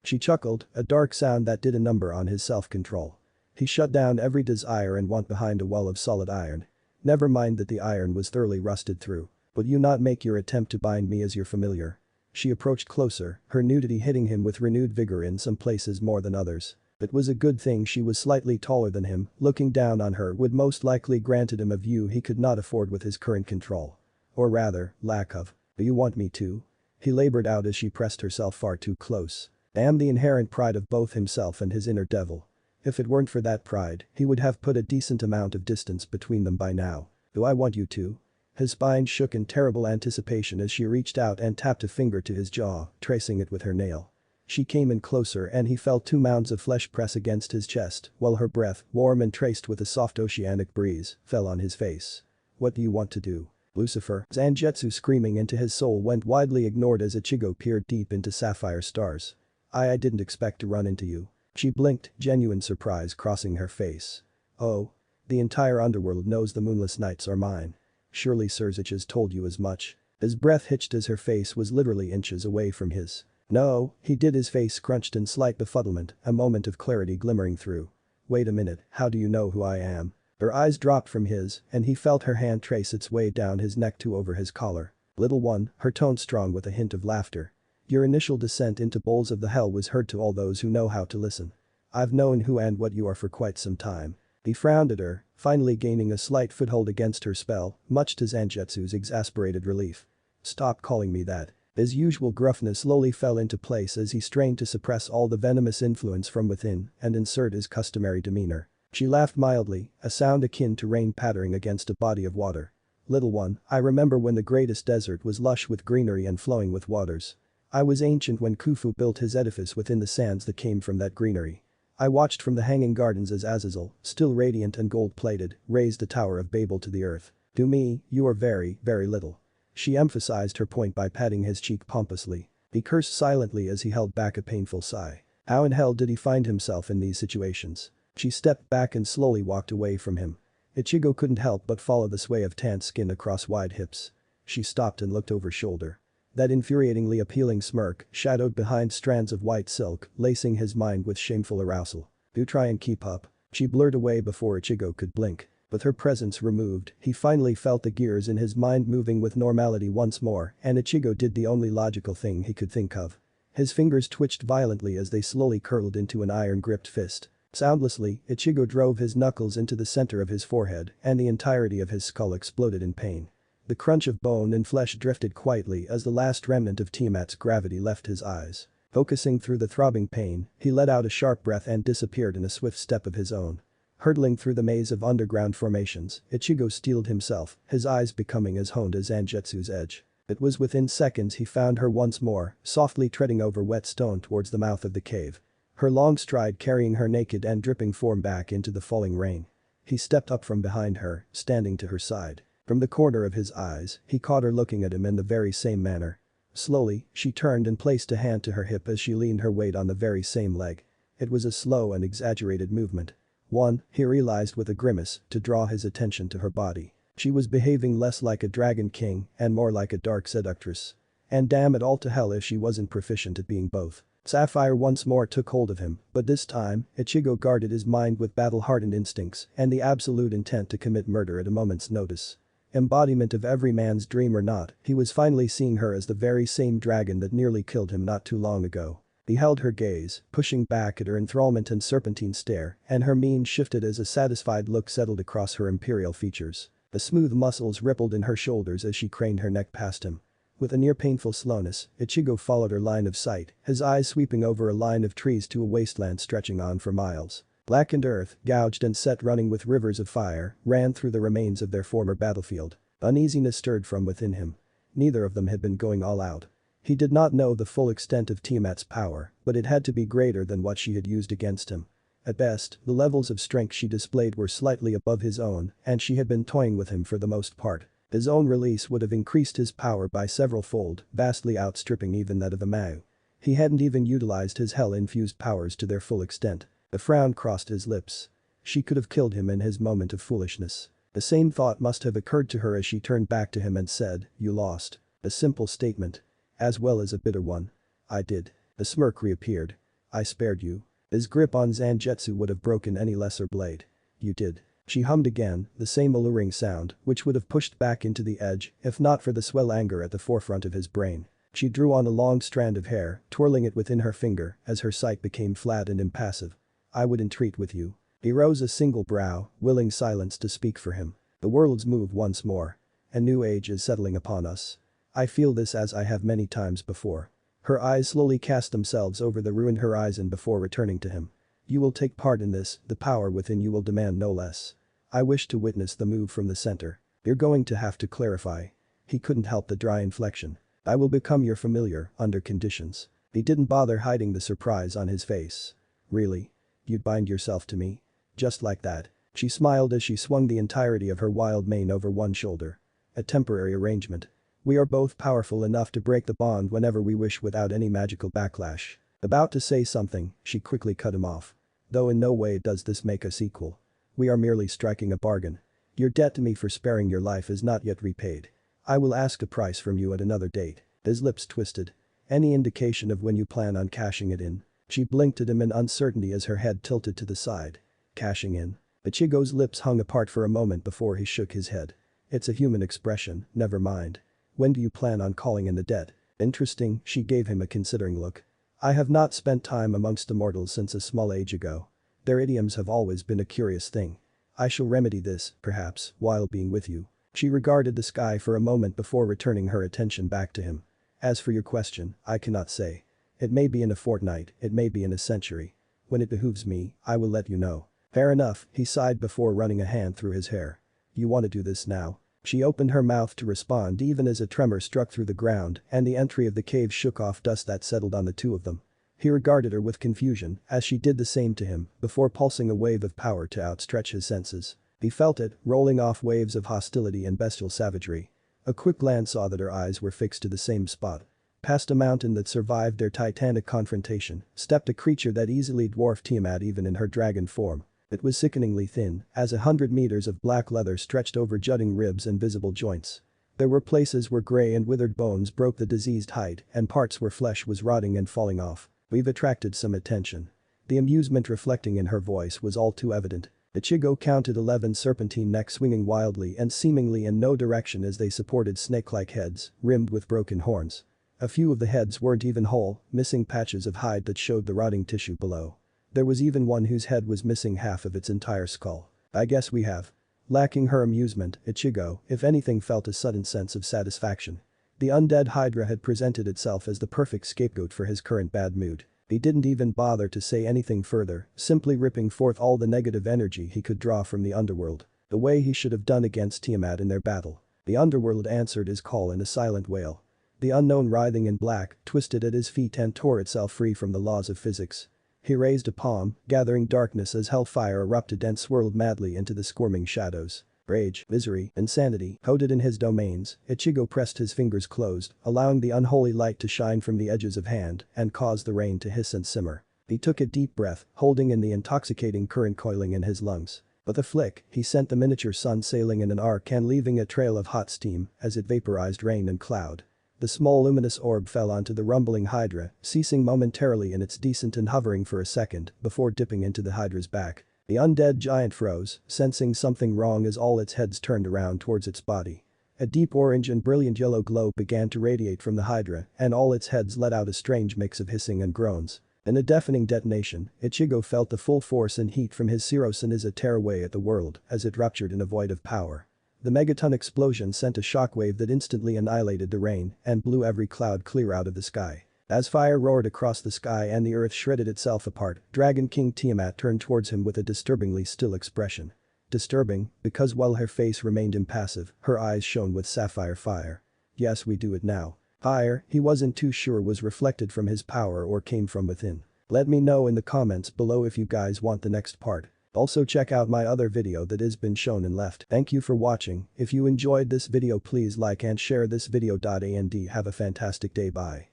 She chuckled, a dark sound that did a number on his self-control. He shut down every desire and went behind a wall of solid iron. Never mind that the iron was thoroughly rusted through. Will you not make your attempt to bind me as your familiar? She approached closer, her nudity hitting him with renewed vigor in some places more than others. It was a good thing she was slightly taller than him, looking down on her would most likely granted him a view he could not afford with his current control. Or rather, lack of. Do you want me to? He labored out as she pressed herself far too close. Damn the inherent pride of both himself and his inner devil. If it weren't for that pride, he would have put a decent amount of distance between them by now. Do I want you to? His spine shook in terrible anticipation as she reached out and tapped a finger to his jaw, tracing it with her nail. She came in closer and he felt 2 mounds of flesh press against his chest, while her breath, warm and traced with a soft oceanic breeze, fell on his face. What do you want to do? Lucifer, Zangetsu screaming into his soul went widely ignored as Ichigo peered deep into sapphire stars. I didn't expect to run into you. She blinked, genuine surprise crossing her face. Oh. The entire underworld knows the moonless nights are mine. Surely Surzich has told you as much. His breath hitched as her face was literally inches away from his. No, he did, his face scrunched in slight befuddlement, a moment of clarity glimmering through. Wait a minute, how do you know who I am? Her eyes dropped from his, and he felt her hand trace its way down his neck to over his collar. Little one, her tone strong with a hint of laughter. Your initial descent into bowls of the hell was heard to all those who know how to listen. I've known who and what you are for quite some time. He frowned at her, finally gaining a slight foothold against her spell, much to Zangetsu's exasperated relief. Stop calling me that. His usual gruffness slowly fell into place as he strained to suppress all the venomous influence from within and insert his customary demeanor. She laughed mildly, a sound akin to rain pattering against a body of water. Little one, I remember when the greatest desert was lush with greenery and flowing with waters. I was ancient when Khufu built his edifice within the sands that came from that greenery. I watched from the hanging gardens as Azazel, still radiant and gold-plated, raised the Tower of Babel to the earth. To me, you are very, very little. She emphasized her point by patting his cheek pompously. He cursed silently as he held back a painful sigh. How in hell did he find himself in these situations? She stepped back and slowly walked away from him. Ichigo couldn't help but follow the sway of tanned skin across wide hips. She stopped and looked over shoulder. That infuriatingly appealing smirk shadowed behind strands of white silk, lacing his mind with shameful arousal. Do try and keep up. She blurred away before Ichigo could blink. With her presence removed, he finally felt the gears in his mind moving with normality once more, and Ichigo did the only logical thing he could think of. His fingers twitched violently as they slowly curled into an iron-gripped fist. Soundlessly, Ichigo drove his knuckles into the center of his forehead, and the entirety of his skull exploded in pain. The crunch of bone and flesh drifted quietly as the last remnant of Tiamat's gravity left his eyes. Focusing through the throbbing pain, he let out a sharp breath and disappeared in a swift step of his own. Hurtling through the maze of underground formations, Ichigo steeled himself, his eyes becoming as honed as Zangetsu's edge. It was within seconds he found her once more, softly treading over wet stone towards the mouth of the cave. Her long stride carrying her naked and dripping form back into the falling rain. He stepped up from behind her, standing to her side. From the corner of his eyes, he caught her looking at him in the very same manner. Slowly, she turned and placed a hand to her hip as she leaned her weight on the very same leg. It was a slow and exaggerated movement. One, he realized with a grimace, to draw his attention to her body. She was behaving less like a dragon king and more like a dark seductress. And damn it all to hell if she wasn't proficient at being both. Sapphire once more took hold of him, but this time, Ichigo guarded his mind with battle-hardened instincts and the absolute intent to commit murder at a moment's notice. Embodiment of every man's dream or not, he was finally seeing her as the very same dragon that nearly killed him not too long ago. He held her gaze, pushing back at her enthrallment and serpentine stare, and her mien shifted as a satisfied look settled across her imperial features. The smooth muscles rippled in her shoulders as she craned her neck past him. With a near-painful slowness, Ichigo followed her line of sight, his eyes sweeping over a line of trees to a wasteland stretching on for miles. Blackened earth, gouged and set running with rivers of fire, ran through the remains of their former battlefield. Uneasiness stirred from within him. Neither of them had been going all out. He did not know the full extent of Tiamat's power, but it had to be greater than what she had used against him. At best, the levels of strength she displayed were slightly above his own, and she had been toying with him for the most part. His own release would have increased his power by several-fold, vastly outstripping even that of a Mao. He hadn't even utilized his hell-infused powers to their full extent. A frown crossed his lips. She could have killed him in his moment of foolishness. The same thought must have occurred to her as she turned back to him and said, "You lost." A simple statement. As well as a bitter one. "I did." The smirk reappeared. I spared you. His grip on Zangetsu would have broken any lesser blade. You did. She hummed again, the same alluring sound, which would have pushed back into the edge if not for the swell anger at the forefront of his brain. She drew on a long strand of hair, twirling it within her finger as her sight became flat and impassive. I would entreat with you. He rose a single brow, willing silence to speak for him. The worlds move once more. A new age is settling upon us. I feel this as I have many times before. Her eyes slowly cast themselves over the ruined horizon before returning to him. You will take part in this, the power within you will demand no less. I wish to witness the move from the center. You're going to have to clarify. He couldn't help the dry inflection. I will become your familiar, under conditions. He didn't bother hiding the surprise on his face. Really? You'd bind yourself to me? Just like that. She smiled as she swung the entirety of her wild mane over one shoulder. A temporary arrangement. We are both powerful enough to break the bond whenever we wish without any magical backlash. About to say something, she quickly cut him off. Though in no way does this make us equal. We are merely striking a bargain. Your debt to me for sparing your life is not yet repaid. I will ask a price from you at another date. His lips twisted. Any indication of when you plan on cashing it in? She blinked at him in uncertainty as her head tilted to the side. Cashing in? Ichigo's lips hung apart for a moment before he shook his head. It's a human expression, never mind. When do you plan on calling in the debt? Interesting, she gave him a considering look. I have not spent time amongst immortals since a small age ago. Their idioms have always been a curious thing. I shall remedy this, perhaps, while being with you. She regarded the sky for a moment before returning her attention back to him. As for your question, I cannot say. It may be in a fortnight, it may be in a century. When it behooves me, I will let you know. Fair enough, he sighed before running a hand through his hair. You want to do this now? She opened her mouth to respond even as a tremor struck through the ground and the entry of the cave shook off dust that settled on the two of them. He regarded her with confusion as she did the same to him before pulsing a wave of power to outstretch his senses. He felt it, rolling off waves of hostility and bestial savagery. A quick glance saw that her eyes were fixed to the same spot. Past a mountain that survived their titanic confrontation stepped a creature that easily dwarfed Tiamat even in her dragon form. It was sickeningly thin, as 100 meters of black leather stretched over jutting ribs and visible joints. There were places where gray and withered bones broke the diseased hide and parts where flesh was rotting and falling off. We've attracted some attention. The amusement reflecting in her voice was all too evident. Ichigo counted 11 serpentine necks swinging wildly and seemingly in no direction as they supported snake-like heads, rimmed with broken horns. A few of the heads weren't even whole, missing patches of hide that showed the rotting tissue below. There was even one whose head was missing half of its entire skull. I guess we have. Lacking her amusement, Ichigo, if anything, felt a sudden sense of satisfaction. The undead Hydra had presented itself as the perfect scapegoat for his current bad mood. He didn't even bother to say anything further, simply ripping forth all the negative energy he could draw from the underworld. The way he should have done against Tiamat in their battle. The underworld answered his call in a silent wail. The unknown writhing in black twisted at his feet and tore itself free from the laws of physics. He raised a palm, gathering darkness as hellfire erupted and swirled madly into the squirming shadows. Rage, misery, insanity, coded in his domains, Ichigo pressed his fingers closed, allowing the unholy light to shine from the edges of hand and cause the rain to hiss and simmer. He took a deep breath, holding in the intoxicating current coiling in his lungs. With a flick, he sent the miniature sun sailing in an arc and leaving a trail of hot steam as it vaporized rain and cloud. The small luminous orb fell onto the rumbling Hydra, ceasing momentarily in its descent and hovering for a second before dipping into the Hydra's back. The undead giant froze, sensing something wrong as all its heads turned around towards its body. A deep orange and brilliant yellow glow began to radiate from the Hydra and all its heads let out a strange mix of hissing and groans. In a deafening detonation, Ichigo felt the full force and heat from his Sirosinisa tear away at the world as it ruptured in a void of power. The megaton explosion sent a shockwave that instantly annihilated the rain and blew every cloud clear out of the sky. As fire roared across the sky and the earth shredded itself apart, Dragon King Tiamat turned towards him with a disturbingly still expression. Disturbing, because while her face remained impassive, her eyes shone with sapphire fire. Yes, we do it now. Fire, he wasn't too sure was reflected from his power or came from within. Let me know in the comments below if you guys want the next part. Also check out my other video that has been shown and left. Thank you for watching. If you enjoyed this video please like and share this video. And have a fantastic day. Bye.